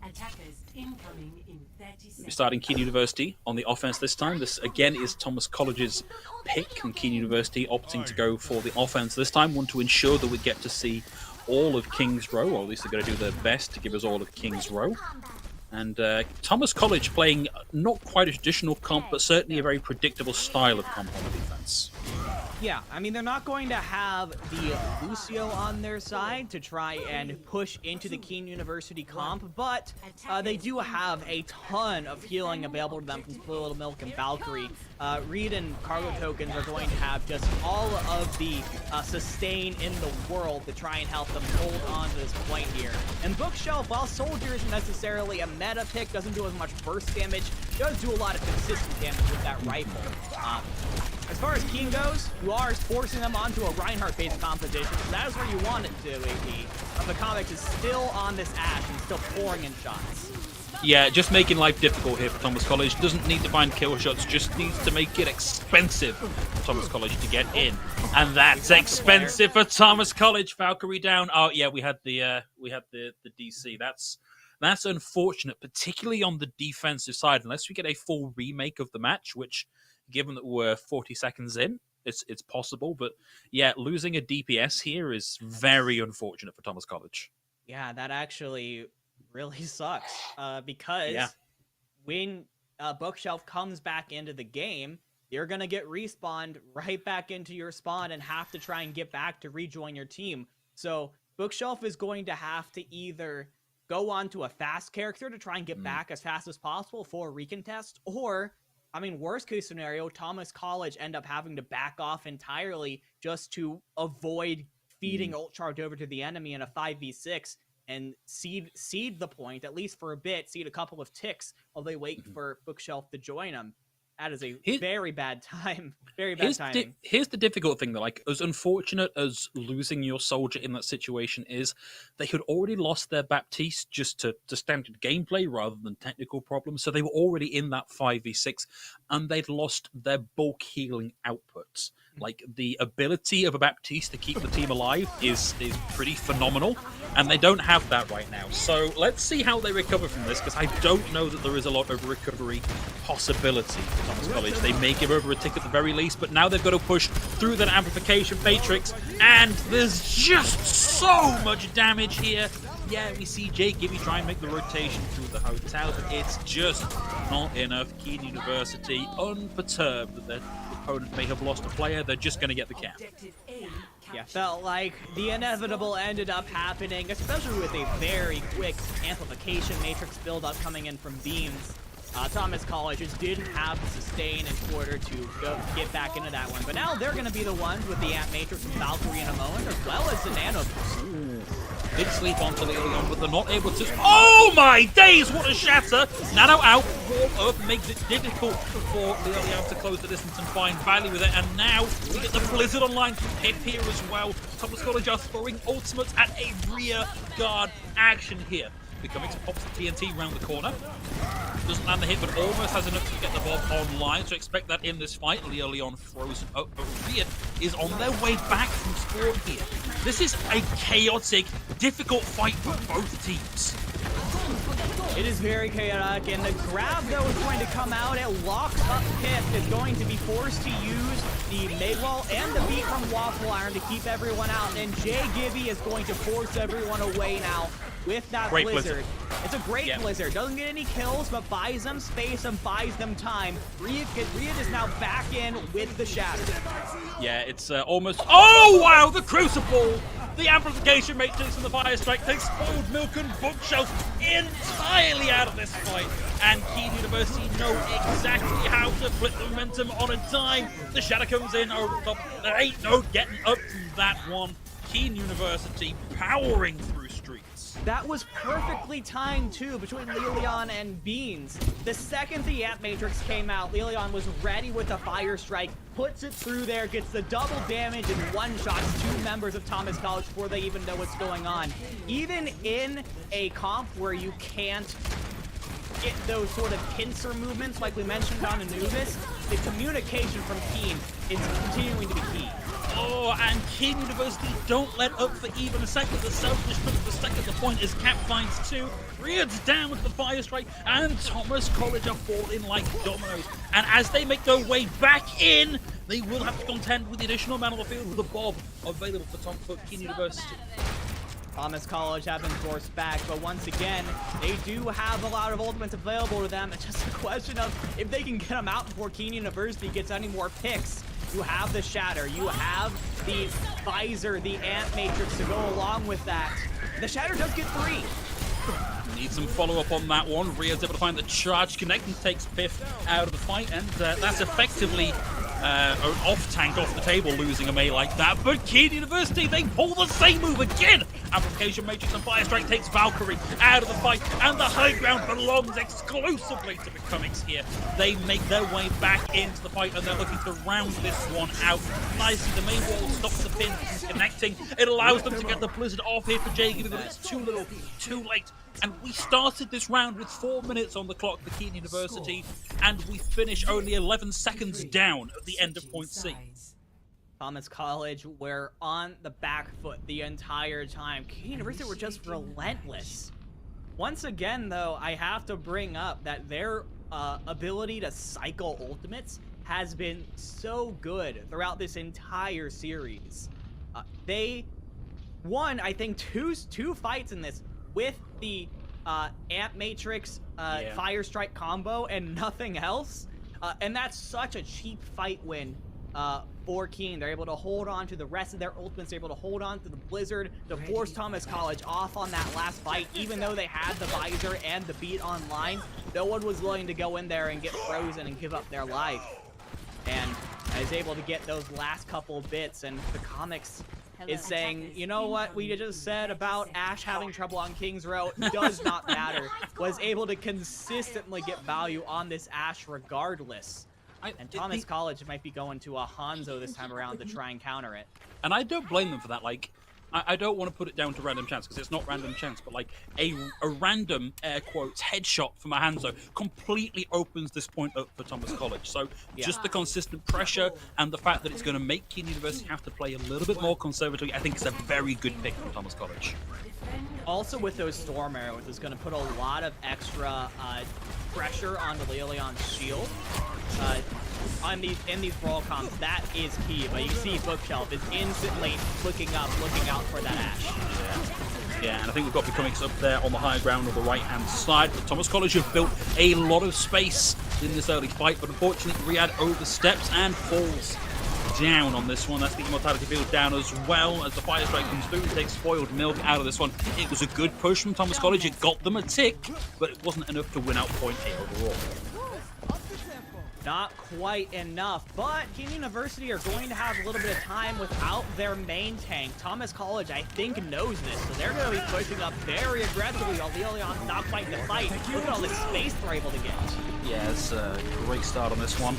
Attackers incoming in 30 seconds. We're starting Kean University on the offense this time. This, again, is Thomas College's pick, and Kean University opting to go for the offense this time. Want to ensure that we get to see all of King's Row, or at least they're going to do their best to give us all of King's Row. And Thomas College playing not quite a traditional comp, but certainly a very predictable style of comp on the defense. Yeah, I mean, they're not going to have the Lucio on their side to try and push into the Kean University comp, but they do have a ton of healing available to them from Spoiled Milk and Valkyrie. Reed and Cargo Tokens are going to have just all of the sustain in the world to try and help them hold on to this point here. And Bookshelf, while Soldier isn't necessarily a meta pick, doesn't do as much burst damage, does do a lot of consistent damage with that rifle. As far as Kean goes, you are forcing them onto a Reinhardt-based composition, so that is where you want it to be. But the Comics is still on this Ashe and still pouring in shots. Yeah, just making life difficult here for Thomas College. Doesn't need to find kill shots, just needs to make it expensive for Thomas College to get in. And that's expensive for Thomas College. Valkyrie down. Oh yeah, we had the DC. That's unfortunate, particularly on the defensive side, unless we get a full remake of the match, which, given that we're 40 seconds in, it's possible. But yeah, losing a DPS here is very unfortunate for Thomas College. Yeah, that actually really sucks. Because when Bookshelf comes back into the game, you're going to get respawned right back into your spawn and have to try and get back to rejoin your team. So Bookshelf is going to have to either go on to a fast character to try and get back as fast as possible for a recontest, or, I mean, worst case scenario, Thomas College end up having to back off entirely just to avoid feeding ult charge over to the enemy in a 5v6 and seed the point, at least for a bit, seed a couple of ticks while they wait for Bookshelf to join them. That is a very bad time. Very bad timing. Here's the difficult thing, though. Like, as unfortunate as losing your soldier in that situation is, they had already lost their Baptiste just to standard gameplay rather than technical problems. So they were already in that 5v6, and they'd lost their bulk healing outputs. Like, the ability of a Baptiste to keep the team alive is pretty phenomenal, and they don't have that right now. So let's see how they recover from this, because I don't know that there is a lot of recovery possibility for Thomas College. They may give over a tick at the very least, but now they've got to push through that amplification matrix, and there's just so much damage here. Yeah, we see Jay Gibby try and make the rotation through the hotel, but it's just not enough. Kean University, unperturbed that their opponent may have lost a player, they're just going to get the cap. Yeah, felt like the inevitable ended up happening, especially with a very quick amplification matrix build-up coming in from Beams. Thomas College just didn't have the sustain in order to get back into that one. But now they're going to be the ones with the amp matrix and Valkyrie in a moment, as well as the nano boost. Did sleep onto Leon, but they're not able to. Oh my days, what a shatter! Nano out, wall up, makes it difficult for Leon to close the distance and find value with it. And now we get the Blizzard Online Pip here as well. Thomas College are throwing ultimates at a rear guard action here. Becoming to pops the TNT around the corner. Doesn't land the hit, but almost has enough to get the bomb online. So expect that in this fight. Leon frozen up, but Riot is on their way back from spawn here. This is a chaotic, difficult fight for both teams. It is very chaotic, and the grab, though, is going to come out. It locks up Pip, is going to be forced to use the mid-wall and the beat from Waffle Iron to keep everyone out, and Jay Gibby is going to force everyone away now with that Blizzard. It's a great Blizzard. Doesn't get any kills, but buys them space and buys them time. Riyad is now back in with the Shadow. Yeah, it's almost... Oh, wow, the Crucible! The amplification matrix from the Fire Strike takes Spoiled Milk and Bookshelf entirely out of this fight. And Kean University know exactly how to flip the momentum on a dime. The Shadow comes in over the top. There ain't no getting up from that one. Kean University powering through streets. That was perfectly timed, too, between Lilion and Beans. The second the Amp Matrix came out, Lilion was ready with a Fire Strike, puts it through there, gets the double damage, and one-shots two members of Thomas College before they even know what's going on. Even in a comp where you can't get those sort of pincer movements like we mentioned on Anubis, the communication from Kean is continuing to be key. Oh, and Kean University don't let up for even a second. The self-destruct for second. The point is Cap finds two. Riyad's down with the Fire Strike, and Thomas College are falling like dominoes. And as they make their way back in, they will have to contend with the additional man on the field with the Bob available for Kean University. Thomas College have been forced back, but once again, they do have a lot of ultimates available to them. It's just a question of if they can get them out before Kean University gets any more picks. You have the Shatter, you have the Visor, the Ant Matrix to go along with that. The Shatter does get 3. Need some follow-up on that one. Ria's able to find the charge connect and takes Piff out of the fight, and that's effectively an off-tank off the table, losing a Mei like that. But Kean University, they pull the same move again! Amplification Matrix and Fire Strike takes Valkyrie out of the fight, and the high ground belongs exclusively to Becomix here. They make their way back into the fight, and they're looking to round this one out nicely. The main wall stops the pin from connecting. It allows them to get the Blizzard off here for JGB, but it's too little, too late. And we started this round with 4 minutes on the clock for Kean University, and we finish only 11 seconds down at the end of point C. Thomas College were on the back foot the entire time. Kean University were just relentless. Once again, though, I have to bring up that their ability to cycle ultimates has been so good throughout this entire series. They won, I think, two fights in this with the Ant Matrix Fire Strike combo and nothing else. And that's such a cheap fight win for Kean. They're able to hold on to the rest of their ultimates. They're able to hold on to the Blizzard to force Thomas College off on that last fight. Even though they had the Visor and the beat online, no one was willing to go in there and get frozen and give up their life. And is able to get those last couple bits, and the comics is saying, you know what we just said about Ash having trouble on King's Row does not matter. Was able to consistently get value on this Ash regardless. And Thomas College might be going to a Hanzo this time around to try and counter it. And I don't blame them for that. Like, I don't want to put it down to random chance, because it's not random chance, but like a random, air quotes, headshot from a Hanzo completely opens this point up for Thomas College. So just the consistent pressure and the fact that it's going to make Kean University have to play a little bit more conservatively, I think it's a very good pick from Thomas College. Also with those Storm Arrows, it's going to put a lot of extra pressure on Leon's shield. In these brawl comps, that is key. But you see Bookshelf is instantly looking out for that Ash. Yeah, and I think we've got Becomix up there on the high ground on the right-hand side. But Thomas College have built a lot of space in this early fight, but unfortunately Riyadh oversteps and falls down on this one. That's the Immortality field down as well as the Fire Strike comes through and takes Spoiled Milk out of this one. It was a good push from Thomas College. It got them a tick, but it wasn't enough to win out point A overall. Not quite enough, but Kean University are going to have a little bit of time without their main tank. Thomas College, I think, knows this, so they're going to be pushing up very aggressively while Leon's not fighting the fight. Look at all this space they're able to get. Yeah, it's a great start on this one.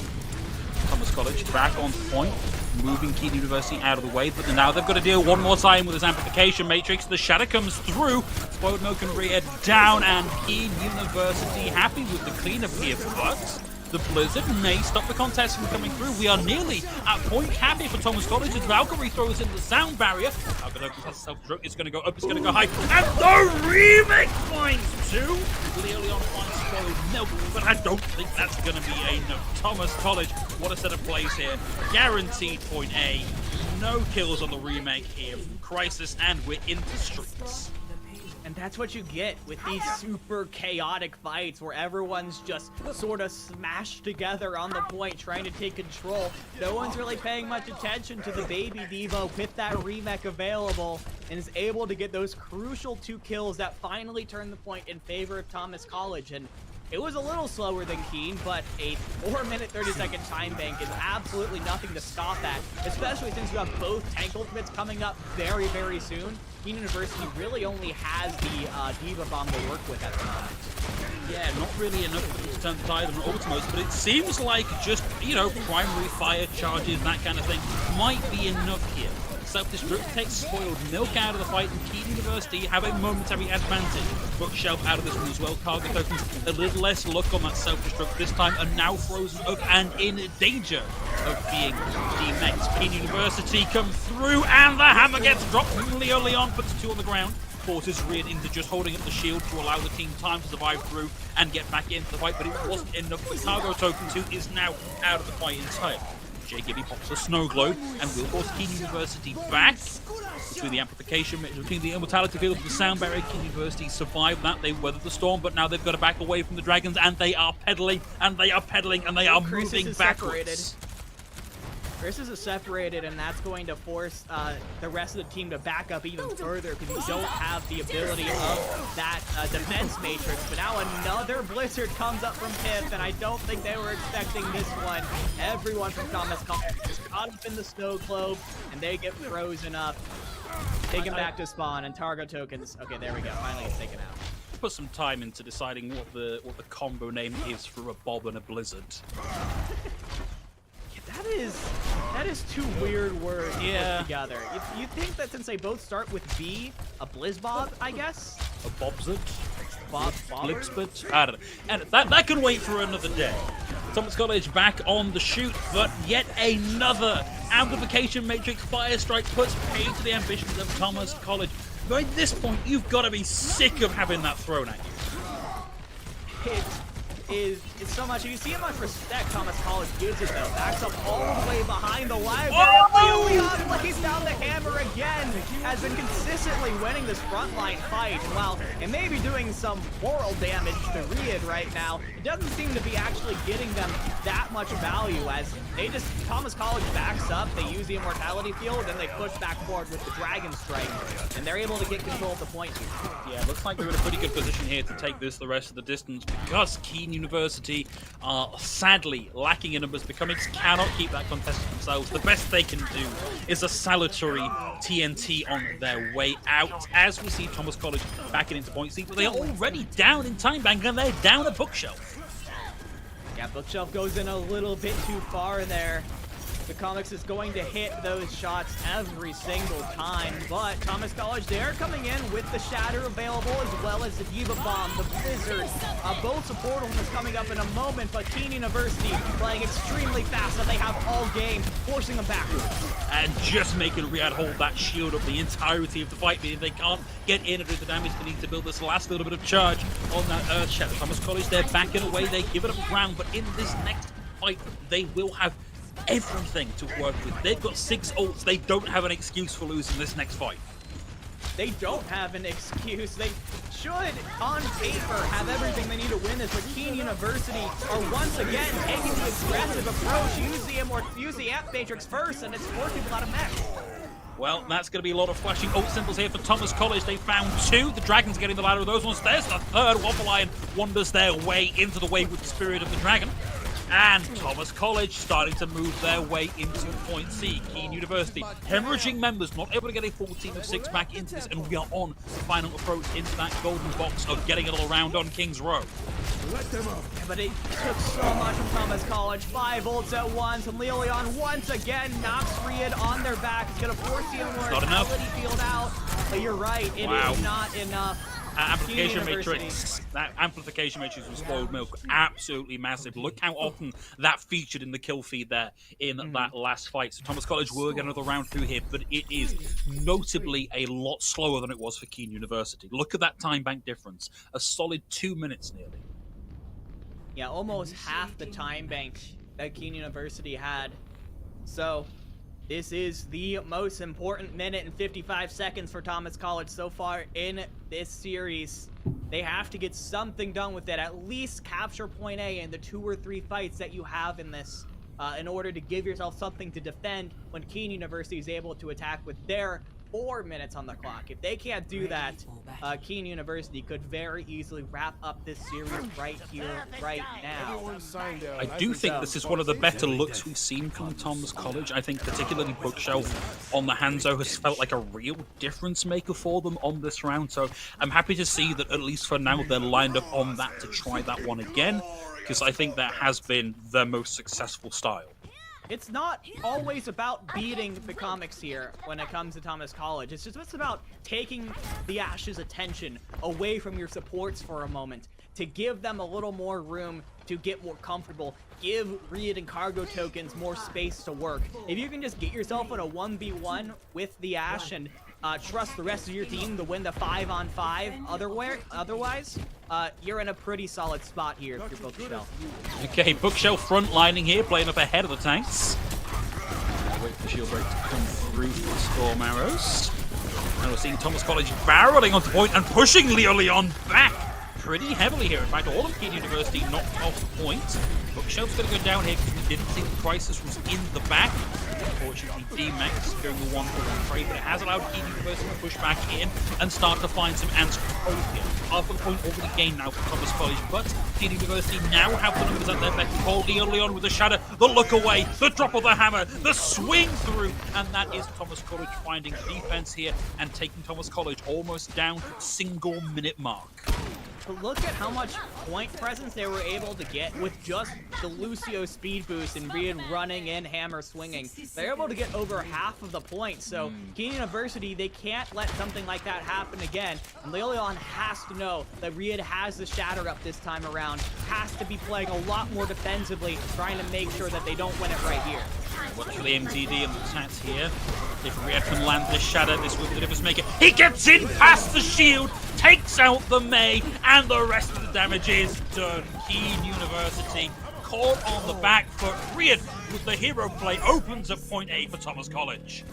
Thomas College back on point, moving Kean University out of the way, but now they've got to deal one more time with this Amplification Matrix. The Shadow comes through, Spoiled Milk and Riyadh down, and Kean University happy with the cleanup here, but the Blizzard may stop the contest from coming through. We are nearly at point happy for Thomas College as Valkyrie throws in the sound barrier. Valkyrie has self-destruct. It's going to go up, it's going to go high. And the remake finds two. Leon finds Spoiled Milk, but I don't think that's going to be enough. Thomas College, what a set of plays here. Guaranteed point A. No kills on the remake here from Crisis, and we're into streaks. And that's what you get with these super chaotic fights where everyone's just sort of smashed together on the point trying to take control. No one's really paying much attention to the baby Diva with that remake available and is able to get those crucial 2 kills that finally turn the point in favor of Thomas College. And it was a little slower than Kean, but a 4-minute 30-second time bank is absolutely nothing to stop that, especially since you have both tank ultimates coming up very, very soon. Kean University really only has the Diva Bomb to work with at the moment. Yeah, not really enough for them to turn the tide on ultimates, but it seems like just, primary fire charges, that kind of thing, might be enough here. Self-destruct takes Spoiled Milk out of the fight, and Kean University have a momentary advantage. Bookshelf out of this one as well. Cargo tokens a little less luck on that self-destruct this time, are now frozen up and in danger of being demexed. Kean University come through, and the hammer gets dropped from Leon, puts 2 on the ground. Forces Riyadh into just holding up the shield to allow the team time to survive through and get back into the fight, but it wasn't enough. The Cargo token 2 is now out of the fight entirely. Jay Gibby pops the snow globe and will force Kean University back between the amplification, between the immortality field and the sound barrier. Kean University survived that. They weathered the storm, but now they've got to back away from the dragons, and they are pedaling, and they are pedaling, and they are moving backwards. Chris is separated, and that's going to force the rest of the team to back up even further because you don't have the ability of that defense matrix. But now another blizzard comes up from Pip, and I don't think they were expecting this one. Everyone from Thomas College is caught up in the snow globe, and they get frozen up. Taken back to spawn, and Targo tokens. Okay, there we go. Finally, it's taken out. Put some time into deciding what the combo name is for a Bob and a Blizzard. That is two weird words put together. You think that since they both start with B, a Blizzbob, I guess? A Bobzard? Bobber? Blipspert? I don't know. And that can wait for another day. Thomas College back on the shoot, but yet another amplification matrix fire strike puts paid to the ambitions of Thomas College. By this point, you've got to be sick of having that thrown at you. It's so much. You see how much respect Thomas College gives it, though. Backs up all the way behind the library. Oh! Leon lays down the hammer again. Has been consistently winning this frontline fight. And while it may be doing some moral damage to Riyadh right now, it doesn't seem to be actually getting them that much value as Thomas College backs up, they use the immortality field, and they push back forward with the Dragon Strike. And they're able to get control of the point here. Yeah, looks like they're in a pretty good position here to take this the rest of the distance because Kean University are sadly lacking in numbers. The Comics cannot keep that contest to themselves. The best they can do is a salutary TNT on their way out as we see Thomas College backing into point seat, but they are already down in time bank and they're down a bookshelf. Yeah, bookshelf goes in a little bit too far there. The Comics is going to hit those shots every single time, but Thomas College, they're coming in with the Shatter available as well as the Diva Bomb, the Blizzard. Both support is coming up in a moment, but Kean University playing extremely fast, and they have all game, forcing them backwards. And just making Riyadh hold that shield up the entirety of the fight, meaning they can't get in and do the damage they need to build this last little bit of charge on that Earth Shatter. Thomas College, they're backing away, they give it up ground, but in this next fight, they will have everything to work with. They've got 6 ults. They don't have an excuse for losing this next fight. They don't have an excuse. They should, on paper, have everything they need to win this, but Kean University are once again taking the aggressive approach, use the Amp Matrix first, and it's forcing a lot of mech. Well, that's going to be a lot of flashing ult symbols here for Thomas College. They found 2. The Dragons getting the ladder of those ones. There's the third. Waffle Iron wanders their way into the Wayward Spirit of the Dragon. And Thomas College starting to move their way into point C. Kean University hemorrhaging members, not able to get a full team of 6 back into this, and we are on the final approach into that golden box of getting a little round on King's Row. Yeah, but it took so much from Thomas College. 5 ults at once, and Leon once again knocks Riyadh on their back. It's going to force the immortality field out. But you're right, it is not enough. Amplification matrix. That amplification matrix was spoiled milk. Absolutely massive. Look how often that featured in the kill feed there in that last fight. So Thomas College will get another round through here, but it is notably a lot slower than it was for Kean University. Look at that time bank difference. A solid 2 minutes nearly. Yeah, almost half the time bank that Kean University had. So this is the most important minute and 55 seconds for Thomas College so far in this series. They have to get something done with it, at least capture point A in the 2 or 3 fights that you have in this, in order to give yourself something to defend when Kean University is able to attack with their 4 minutes on the clock. If they can't do that, Kean University could very easily wrap up this series right here, right now. I do think this is one of the better looks we've seen from Thomas College. I think particularly Bookshelf on the Hanzo has felt like a real difference maker for them on this round. So I'm happy to see that at least for now they're lined up on that to try that one again, because I think that has been their most successful style. It's not always about beating the Comics here when it comes to Thomas College. It's about taking the Ash's attention away from your supports for a moment to give them a little more room to get more comfortable, give Riyadh and Cargo tokens more space to work. If you can just get yourself in a 1v1 with the Ash and trust the rest of your team to win the 5-on-5 otherwise, you're in a pretty solid spot here if you're Bookshelf. Okay, Bookshelf frontlining here, playing up ahead of the tanks. wait for the shield break to come through for the Storm Arrows. And we're seeing Thomas College barreling onto point and pushing Leo Leon back pretty heavily here. In fact, all of Kean University knocked off the point. Bookshelf's going to go down here because we didn't think the crisis was in the back. Unfortunately, D-Max going the 1-for-1 trade, but it has allowed Kean University to push back in and start to find some answers here. Half of the point already gained now for Thomas College, but Kean University now have the numbers at their beck and call. Leon with the shadow, the look away, the drop of the hammer, the swing through, and that is Thomas College finding defense here and taking Thomas College almost down to the single-minute mark. But look at how much point presence they were able to get with just the Lucio speed boost and Rian running in, hammer swinging. They're able to get over half of the points. So Kean University, they can't let something like that happen again. And Leon has to know that Rian has the shatter up this time around. Has to be playing a lot more defensively, trying to make sure that they don't win it right here. Watch for the MTD and the tats here. If Riyad can land this shadow, this will be the difference maker. He gets in past the shield, takes out the May, and the rest of the damage is done. Kean University caught on the back foot. Riyad with the hero play opens up point A for Thomas College.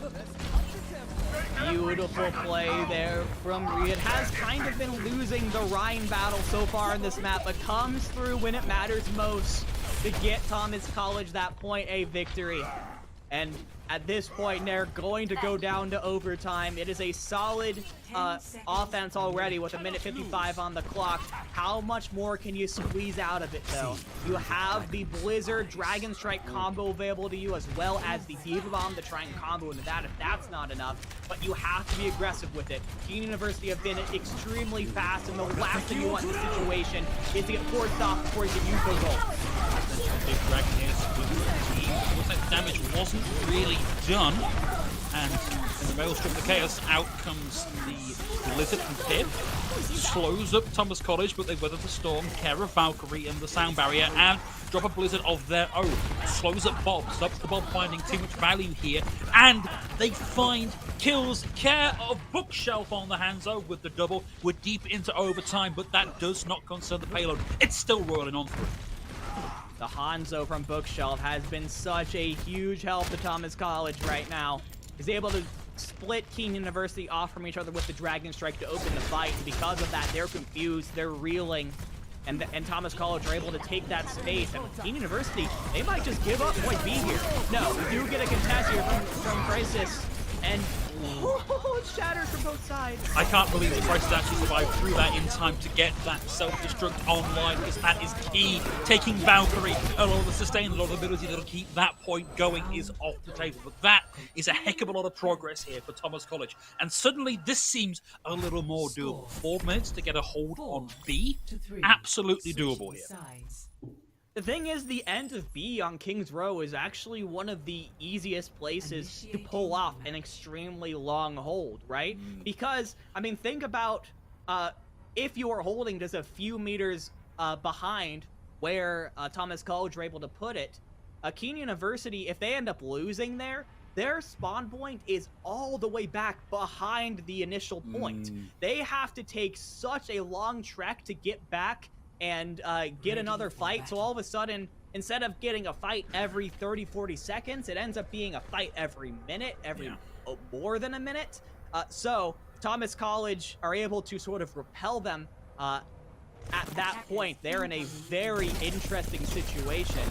Beautiful play there from Riyad. Has kind of been losing the Rhine battle so far in this map, but comes through when it matters most to get Thomas College that point A victory. And at this point, they're going to go down to overtime. It is a solid offense already with 1:55 on the clock. How much more can you squeeze out of it, though? You have the Blizzard Dragon Strike combo available to you, as well as the Diva Bomb to try and combo into that if that's not enough. But you have to be aggressive with it. Kean University have been extremely fast, and the last thing you want in this situation is to get forced off before you can use those ults. Big Dragon here, looks like the damage wasn't really done, and in the Maelstrom of the Chaos, out comes the Blizzard and Pip. Slows up Thomas College, but they weather the storm. Kara, Valkyrie, and the Sound Barrier, and drop a Blizzard of their own. Slows up Bob, stops the Bob finding too much value here, and they find kills. Care of Bookshelf on the Hanzo with the double. We're deep into overtime, but that does not concern the payload. It's still rolling on through. The Hanzo from Bookshelf has been such a huge help to Thomas College right now. He's able to split Kean University off from each other with the Dragon Strike to open the fight, and because of that, they're confused, they're reeling, and Thomas College are able to take that space, and Kean University, they might just give up point B here. No, we do get a contest here from Crisis, and it shatters from both sides. I can't believe the Crisis actually survived through that in time to get that self-destruct online, because that is key. Taking Valkyrie, a lot of the sustain, a lot of the ability to keep that point going is off the table. But that is a heck of a lot of progress here for Thomas College. And suddenly this seems a little more doable. 4 minutes to get a hold on B, absolutely doable here. The thing is, the end of B on King's Row is actually one of the easiest places to pull off an extremely long hold, right? Because, I mean, think about if you are holding just a few meters behind where Thomas College were able to put it, Kean University, if they end up losing there, their spawn point is all the way back behind the initial point. They have to take such a long trek to get back and get another fight. So all of a sudden, instead of getting a fight every 30-40 seconds, it ends up being a fight every minute, more than a minute. So Thomas College are able to sort of repel them at that point. They're in a very interesting situation.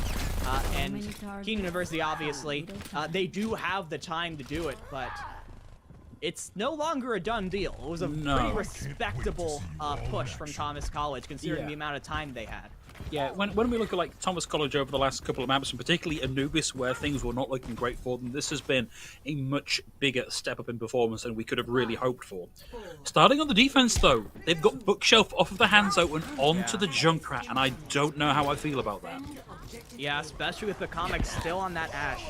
And Kean University, obviously, they do have the time to do it, but it's no longer a done deal. It was a pretty respectable push from Thomas College, considering the amount of time they had. Yeah, when we look at like Thomas College over the last couple of maps, and particularly Anubis, where things were not looking great for them, this has been a much bigger step up in performance than we could have really hoped for. Starting on the defense, though, they've got Bookshelf off of the Hanzo and onto the Junkrat, and I don't know how I feel about that. Yeah, especially with the comic still on that Ashe.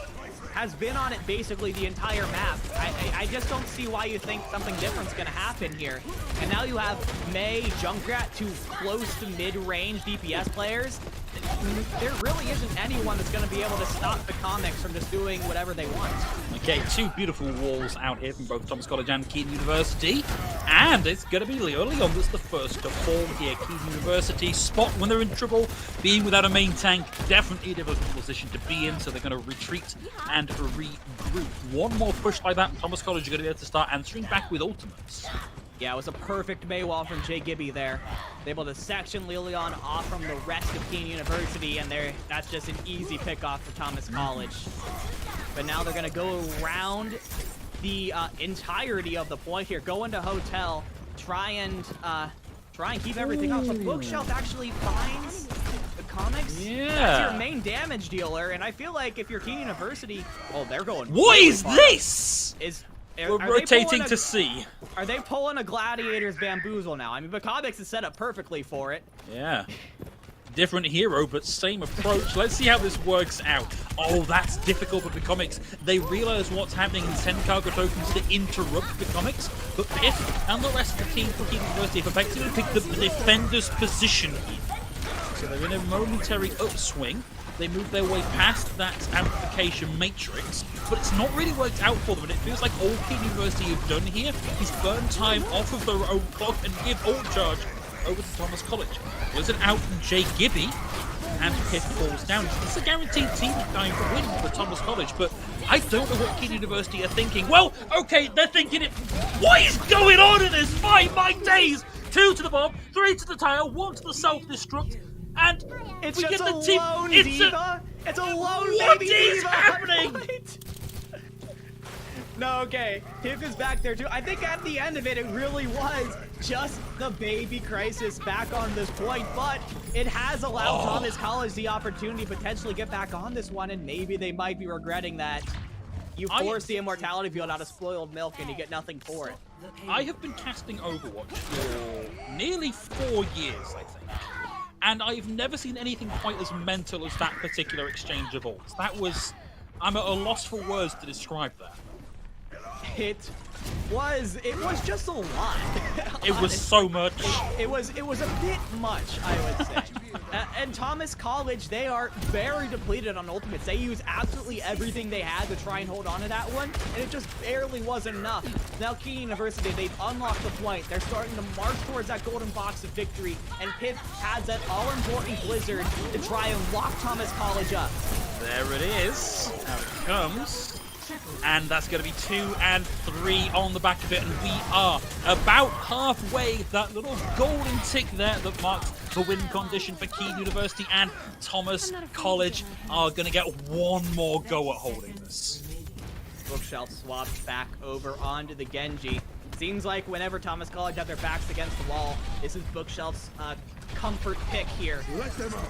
Has been on it basically the entire map. I just don't see why you think something different's gonna happen here. And now you have May, Junkrat, two close to mid-range DPS players. there really isn't anyone that's going to be able to stop the comics from just doing whatever they want. Okay, two beautiful walls out here from both Thomas College and Kean University. And it's going to be Leo Leon that's the first to fall here. Kean University spot when they're in trouble. Being without a main tank, definitely a difficult position to be in, so they're going to retreat and regroup. One more push like that, and Thomas College are going to be able to start answering back with ultimates. Yeah, it was a perfect Maywall from Jay Gibby there. Able to section Lilion off from the rest of Kean University, and that's just an easy pickoff for Thomas College. But now they're going to go around the entirety of the point here, go into hotel, try and keep everything up. So Bookshelf actually finds the comics. Yeah. That's your main damage dealer, and I feel like if you're Kean University, oh, they're going. What really is far. this? Are We're they rotating pulling to see. Are they pulling a Gladiator's Bamboozle now? I mean, but comics is set up perfectly for it. Yeah. Different hero, but same approach. Let's see how this works out. Oh, that's difficult with the comics. They realize what's happening and send cargo tokens to interrupt the comics, but Piff and the rest of the team from Kean University have effectively picked up the defender's position here. So they're in a momentary upswing. They move their way past that amplification matrix, but it's not really worked out for them, and it feels like all Kean University have done here is burn time off of their own clock and give ult charge over to Thomas College. Blizzard out from Jay Gibby, and Piff falls down. It's a guaranteed team time for win for Thomas College, but I don't know what Kean University are thinking. Well, okay, they're thinking it. What is going on in this fight? My days! 2 to the bomb, 3 to the tile, 1 to the self-destruct. And It's we just get a the team. lone It's diva. It's a lone What baby is diva. happening? What? No, okay. Piff is back there too. I think at the end of it, it really was just the baby crisis back on this point, but it has allowed Thomas College the opportunity to potentially get back on this one, and maybe they might be regretting that. You force the immortality field out of spoiled milk and you get nothing for it. I have been casting Overwatch for nearly 4 years, I think. And I've never seen anything quite as mental as that particular exchange of ults. That was... I'm at a loss for words to describe that. It was just a lot. It was so much. It was a bit much, I would say. And Thomas College, they are very depleted on ultimates. They use absolutely everything they had to try and hold on to that one, and it just barely wasn't enough. Now Kean University, they've unlocked the point. They're starting to march towards that golden box of victory, and Piff has that all-important Blizzard to try and lock Thomas College up. There it is. Now it comes. And that's going to be 2 and 3 on the back of it, and we are about halfway. That little golden tick there that marks the win condition for Kean University, and Thomas College are going to get one more go at holding this. Bookshelf swaps back over onto the Genji. Seems like whenever Thomas College have their backs against the wall, this is Bookshelf's comfort pick here.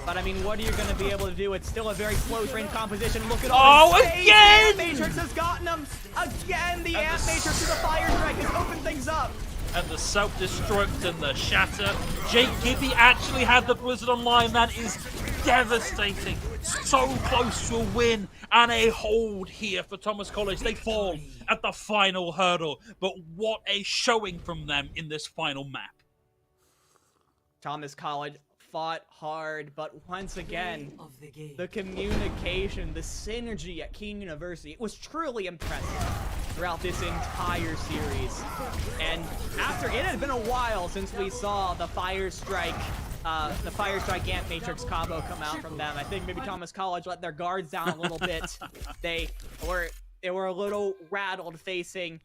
But I mean, what are you going to be able to do? It's still a very close range composition. Look at all the space. Again! The Ant Matrix has gotten him. Again, the Ant Matrix with the Fire Strike has opened things up. And the self-destruct and the shatter. Jake Gibby actually had the Blizzard online. That is devastating. So close to a win and a hold here for Thomas College. They fall at the final hurdle, but what a showing from them in this final map. Thomas College fought hard, but once again, the communication, the synergy at Kean University, it was truly impressive throughout this entire series. And after it had been a while since we saw the Fire Strike Ant Matrix combo come out from them. I think maybe Thomas College let their guards down a little bit. They were a little rattled facing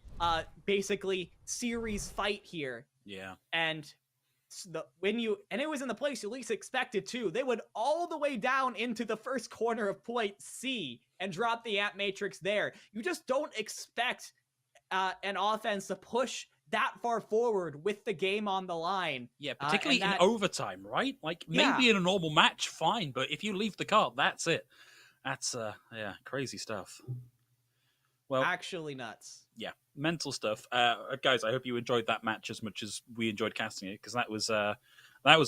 basically series fight here. Yeah. And it was in the place you least expected too. They went all the way down into the first corner of point C and drop the Ant Matrix there. You just don't expect an offense to push that far forward with the game on the line. Yeah, particularly in overtime, right? Like, maybe in a normal match, fine, but if you leave the cart, that's it. That's, yeah, crazy stuff. Well, actually nuts. Yeah, mental stuff. Guys, I hope you enjoyed that match as much as we enjoyed casting it, because that was a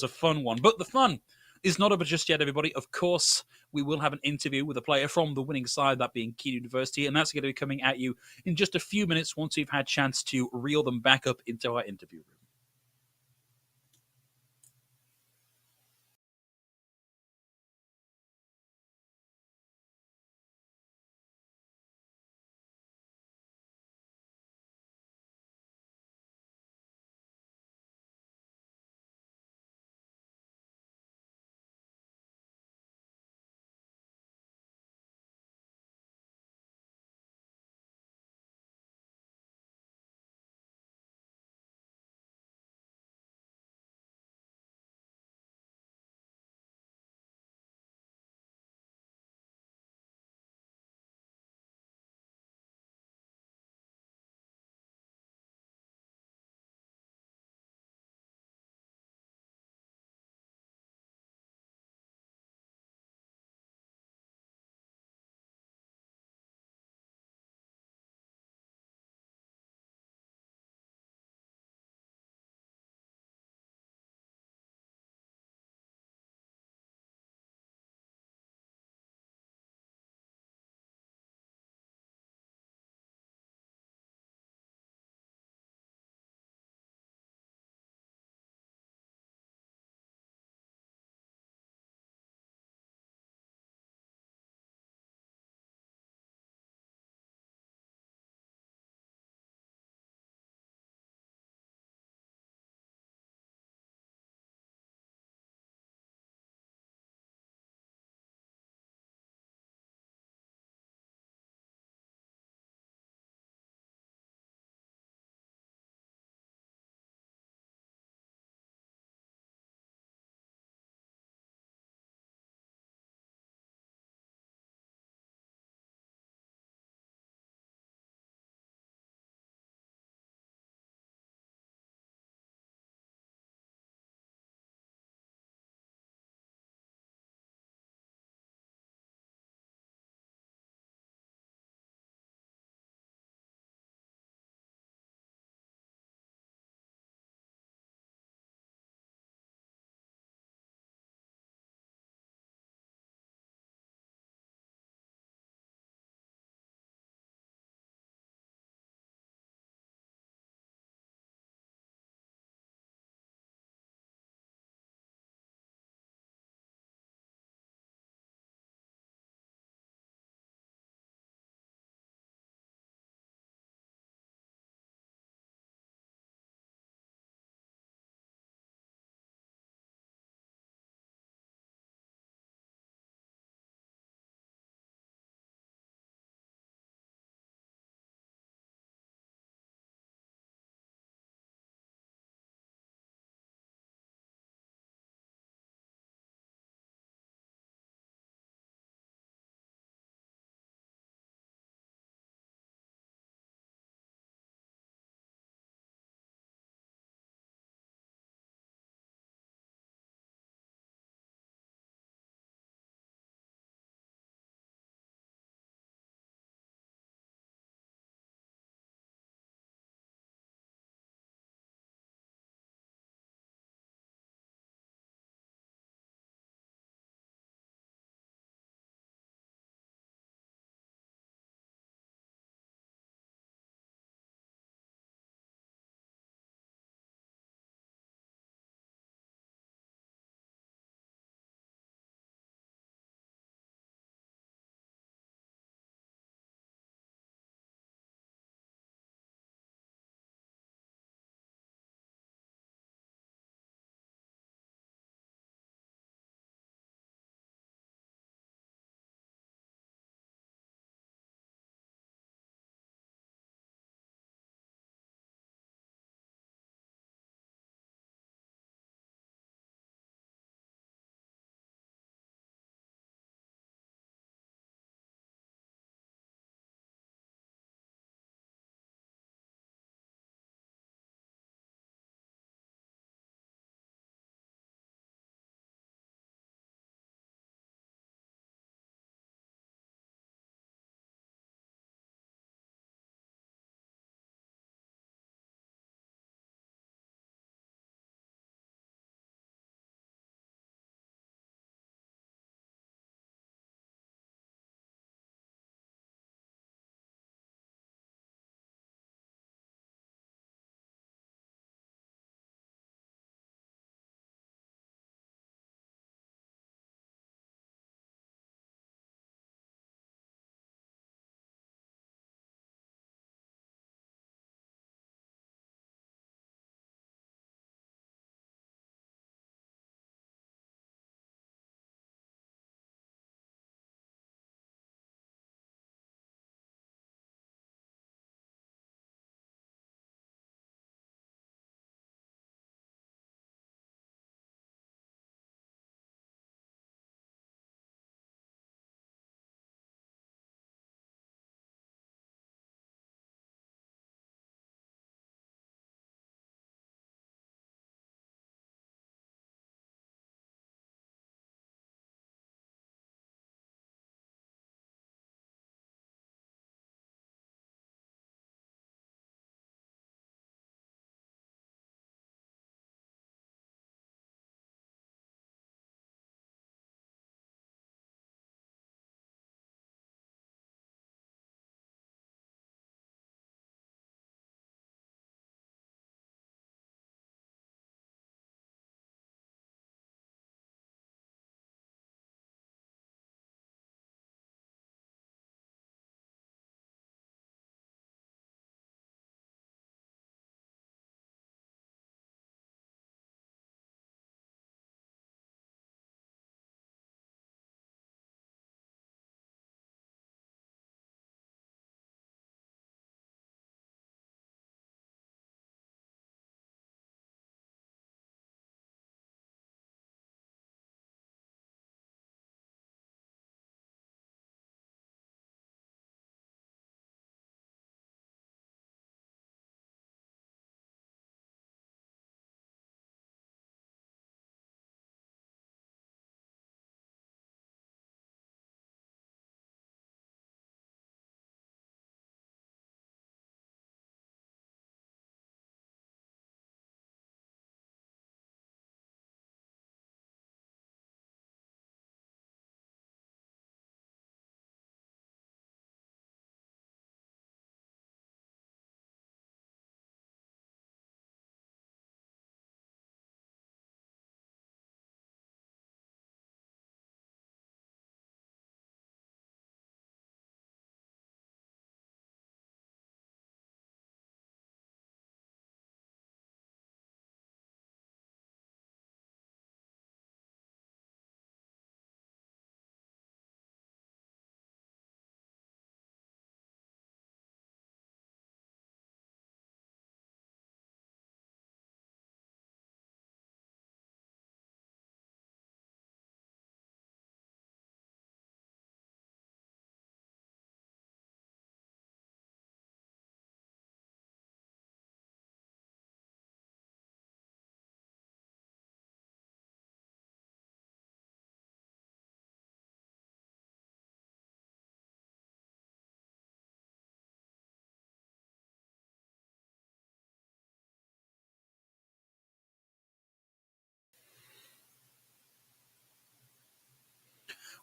fun one. But the fun is not over just yet, everybody. Of course, we will have an interview with a player from the winning side, that being Kean University, and that's going to be coming at you in just a few minutes once we've had a chance to reel them back up into our interview room.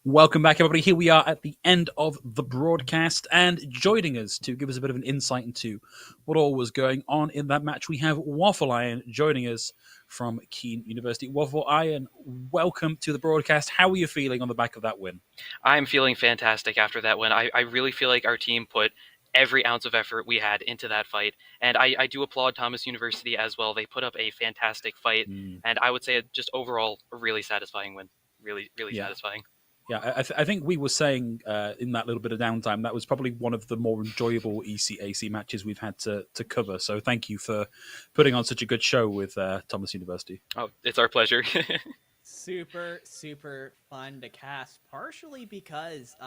Welcome back, everybody. Here we are at the end of the broadcast, and joining us to give us a bit of an insight into what all was going on in that match, we have Waffle Iron joining us from Kean University. Waffle Iron, welcome to the broadcast. How are you feeling on the back of that win? I'm feeling fantastic after that win. I really feel like our team put every ounce of effort we had into that fight. And I do applaud Thomas University as well. They put up a fantastic fight. And I would say just overall a really satisfying win. Really, really satisfying. Yeah, I think we were saying in that little bit of downtime that was probably one of the more enjoyable ECAC matches we've had to cover. So thank you for putting on such a good show with Thomas University. Oh, it's our pleasure. Super, super fun to cast, partially because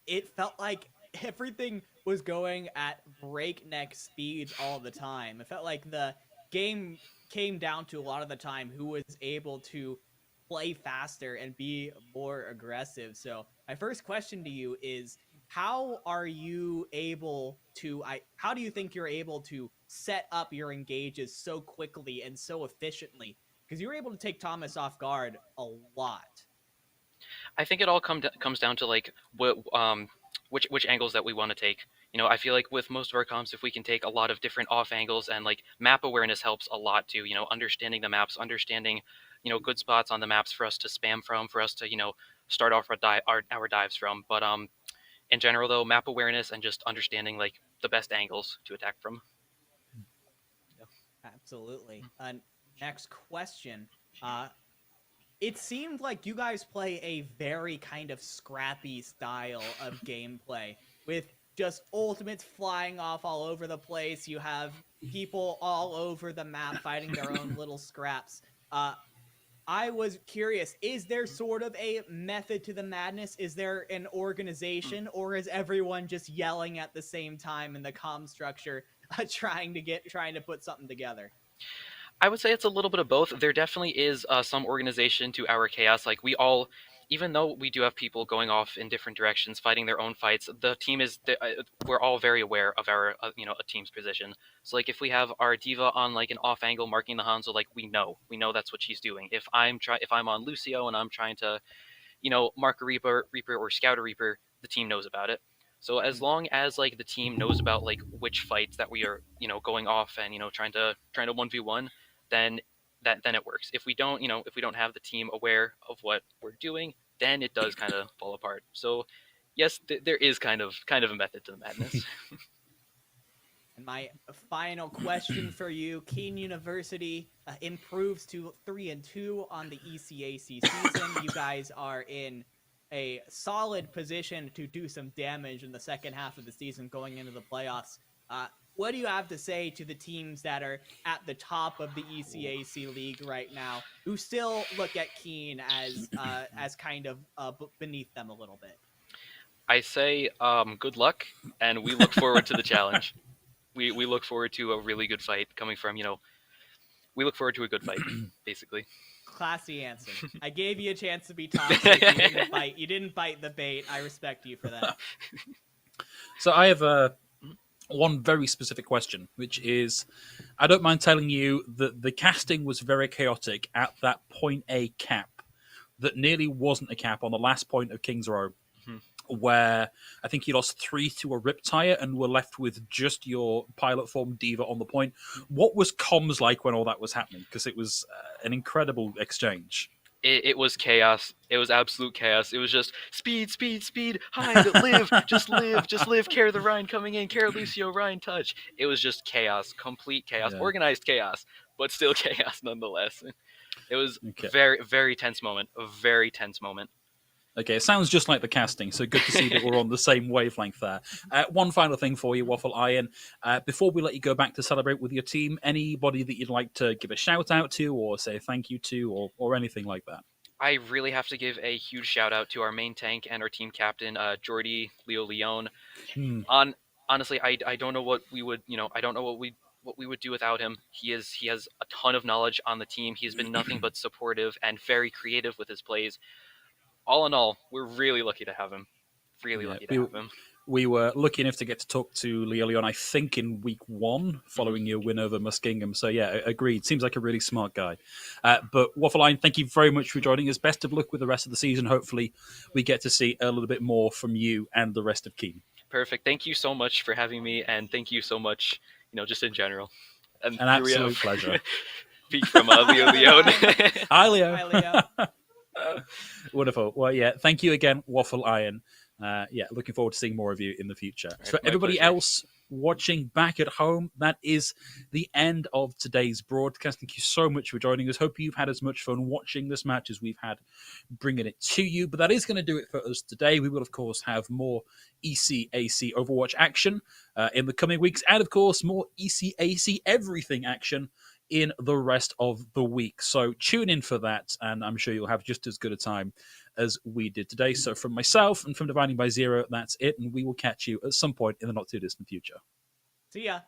it felt like everything was going at breakneck speeds all the time. It felt like the game came down to a lot of the time who was able to play faster and be more aggressive. So my first question to you is, how are you able to how do you think you're able to set up your engages so quickly and so efficiently? Because you were able to take Thomas off guard a lot. I think it all comes down to like which angles that we want to take. You know, I feel like with most of our comps, if we can take a lot of different off angles, and like map awareness helps a lot too. You know, understanding the maps, understanding good spots on the maps for us to spam from, for us to start off our dives from. But in general though, map awareness and just understanding like the best angles to attack from. Yeah. Absolutely. Next question. It seemed like you guys play a very kind of scrappy style of gameplay with just ultimates flying off all over the place. You have people all over the map fighting their own little scraps. I was curious, is there sort of a method to the madness? Is there an organization, or is everyone just yelling at the same time in the comm structure, trying to put something together? I would say it's a little bit of both. There definitely is some organization to our chaos. Like we all, even though we do have people going off in different directions, fighting their own fights, the team is. We're all very aware of our, a team's position. So like if we have our diva on like an off angle marking the Hanzo, like we know that's what she's doing. If I'm on Lucio and I'm trying to, mark a Reaper or scout a Reaper, the team knows about it. So as long as like the team knows about like which fights that we are, going off and trying to 1v1, then then it works. If we don't, if we don't have the team aware of what we're doing, then it does kind of fall apart. So yes, there is kind of a method to the madness. And my final question for you: Kean University improves to 3-2 on the ECAC season. You guys are in a solid position to do some damage in the second half of the season going into the playoffs. What do you have to say to the teams that are at the top of the ECAC league right now, who still look at Kean as kind of beneath them a little bit? I say good luck, and we look forward to the challenge. We look forward to a really good fight coming from, we look forward to a good fight, basically. Classy answer. I gave you a chance to be toxic. You didn't bite the bait. I respect you for that. So I have one very specific question, which is, I don't mind telling you that the casting was very chaotic at that point A cap that nearly wasn't a cap on the last point of King's Row, where I think you lost 3 to a Riptire and were left with just your pilot form diva on the point. What was comms like when all that was happening? Because it was an incredible exchange. It was chaos. It was absolute chaos. It was just speed, hide, live, care the Rhine coming in, care Lucio, Rhine touch. It was just chaos, complete chaos, organized chaos, but still chaos nonetheless. It was very, very tense moment, a very tense moment. Okay, it sounds just like the casting, so good to see that we're on the same wavelength there. One final thing for you, Waffle Iron. Before we let you go back to celebrate with your team, anybody that you'd like to give a shout out to or say thank you to or anything like that? I really have to give a huge shout out to our main tank and our team captain, Jordy Leo Leone. Honestly, I don't know what we would, I don't know what we would do without him. He has a ton of knowledge on the team. He has been nothing but supportive and very creative with his plays. All in all, we're really lucky to have him. Really lucky to have him. We were lucky enough to get to talk to Leon, I think, in week 1, following your win over Muskingum. So, yeah, agreed. Seems like a really smart guy. But Waffle Line, thank you very much for joining us. Best of luck with the rest of the season. Hopefully, we get to see a little bit more from you and the rest of Kean. Perfect. Thank you so much for having me, and thank you so much, just in general. And An here we absolute have pleasure. Peek from Leo Leon. Hi, Leo. Hi, Leo. Wonderful. Well, yeah, thank you again, Waffle Iron. Looking forward to seeing more of you in the future. Right, For my everybody pleasure. else watching back at home, that is the end of today's broadcast. Thank you so much for joining us. Hope you've had as much fun watching this match as we've had bringing it to you. But that is going to do it for us today. We will, of course, have more ECAC Overwatch action in the coming weeks, and, of course, more ECAC Everything action in the rest of the week. So tune in for that, and I'm sure you'll have just as good a time as we did today. So from myself and from Dividing by Zero, that's it, and we will catch you at some point in the not too distant future. See ya.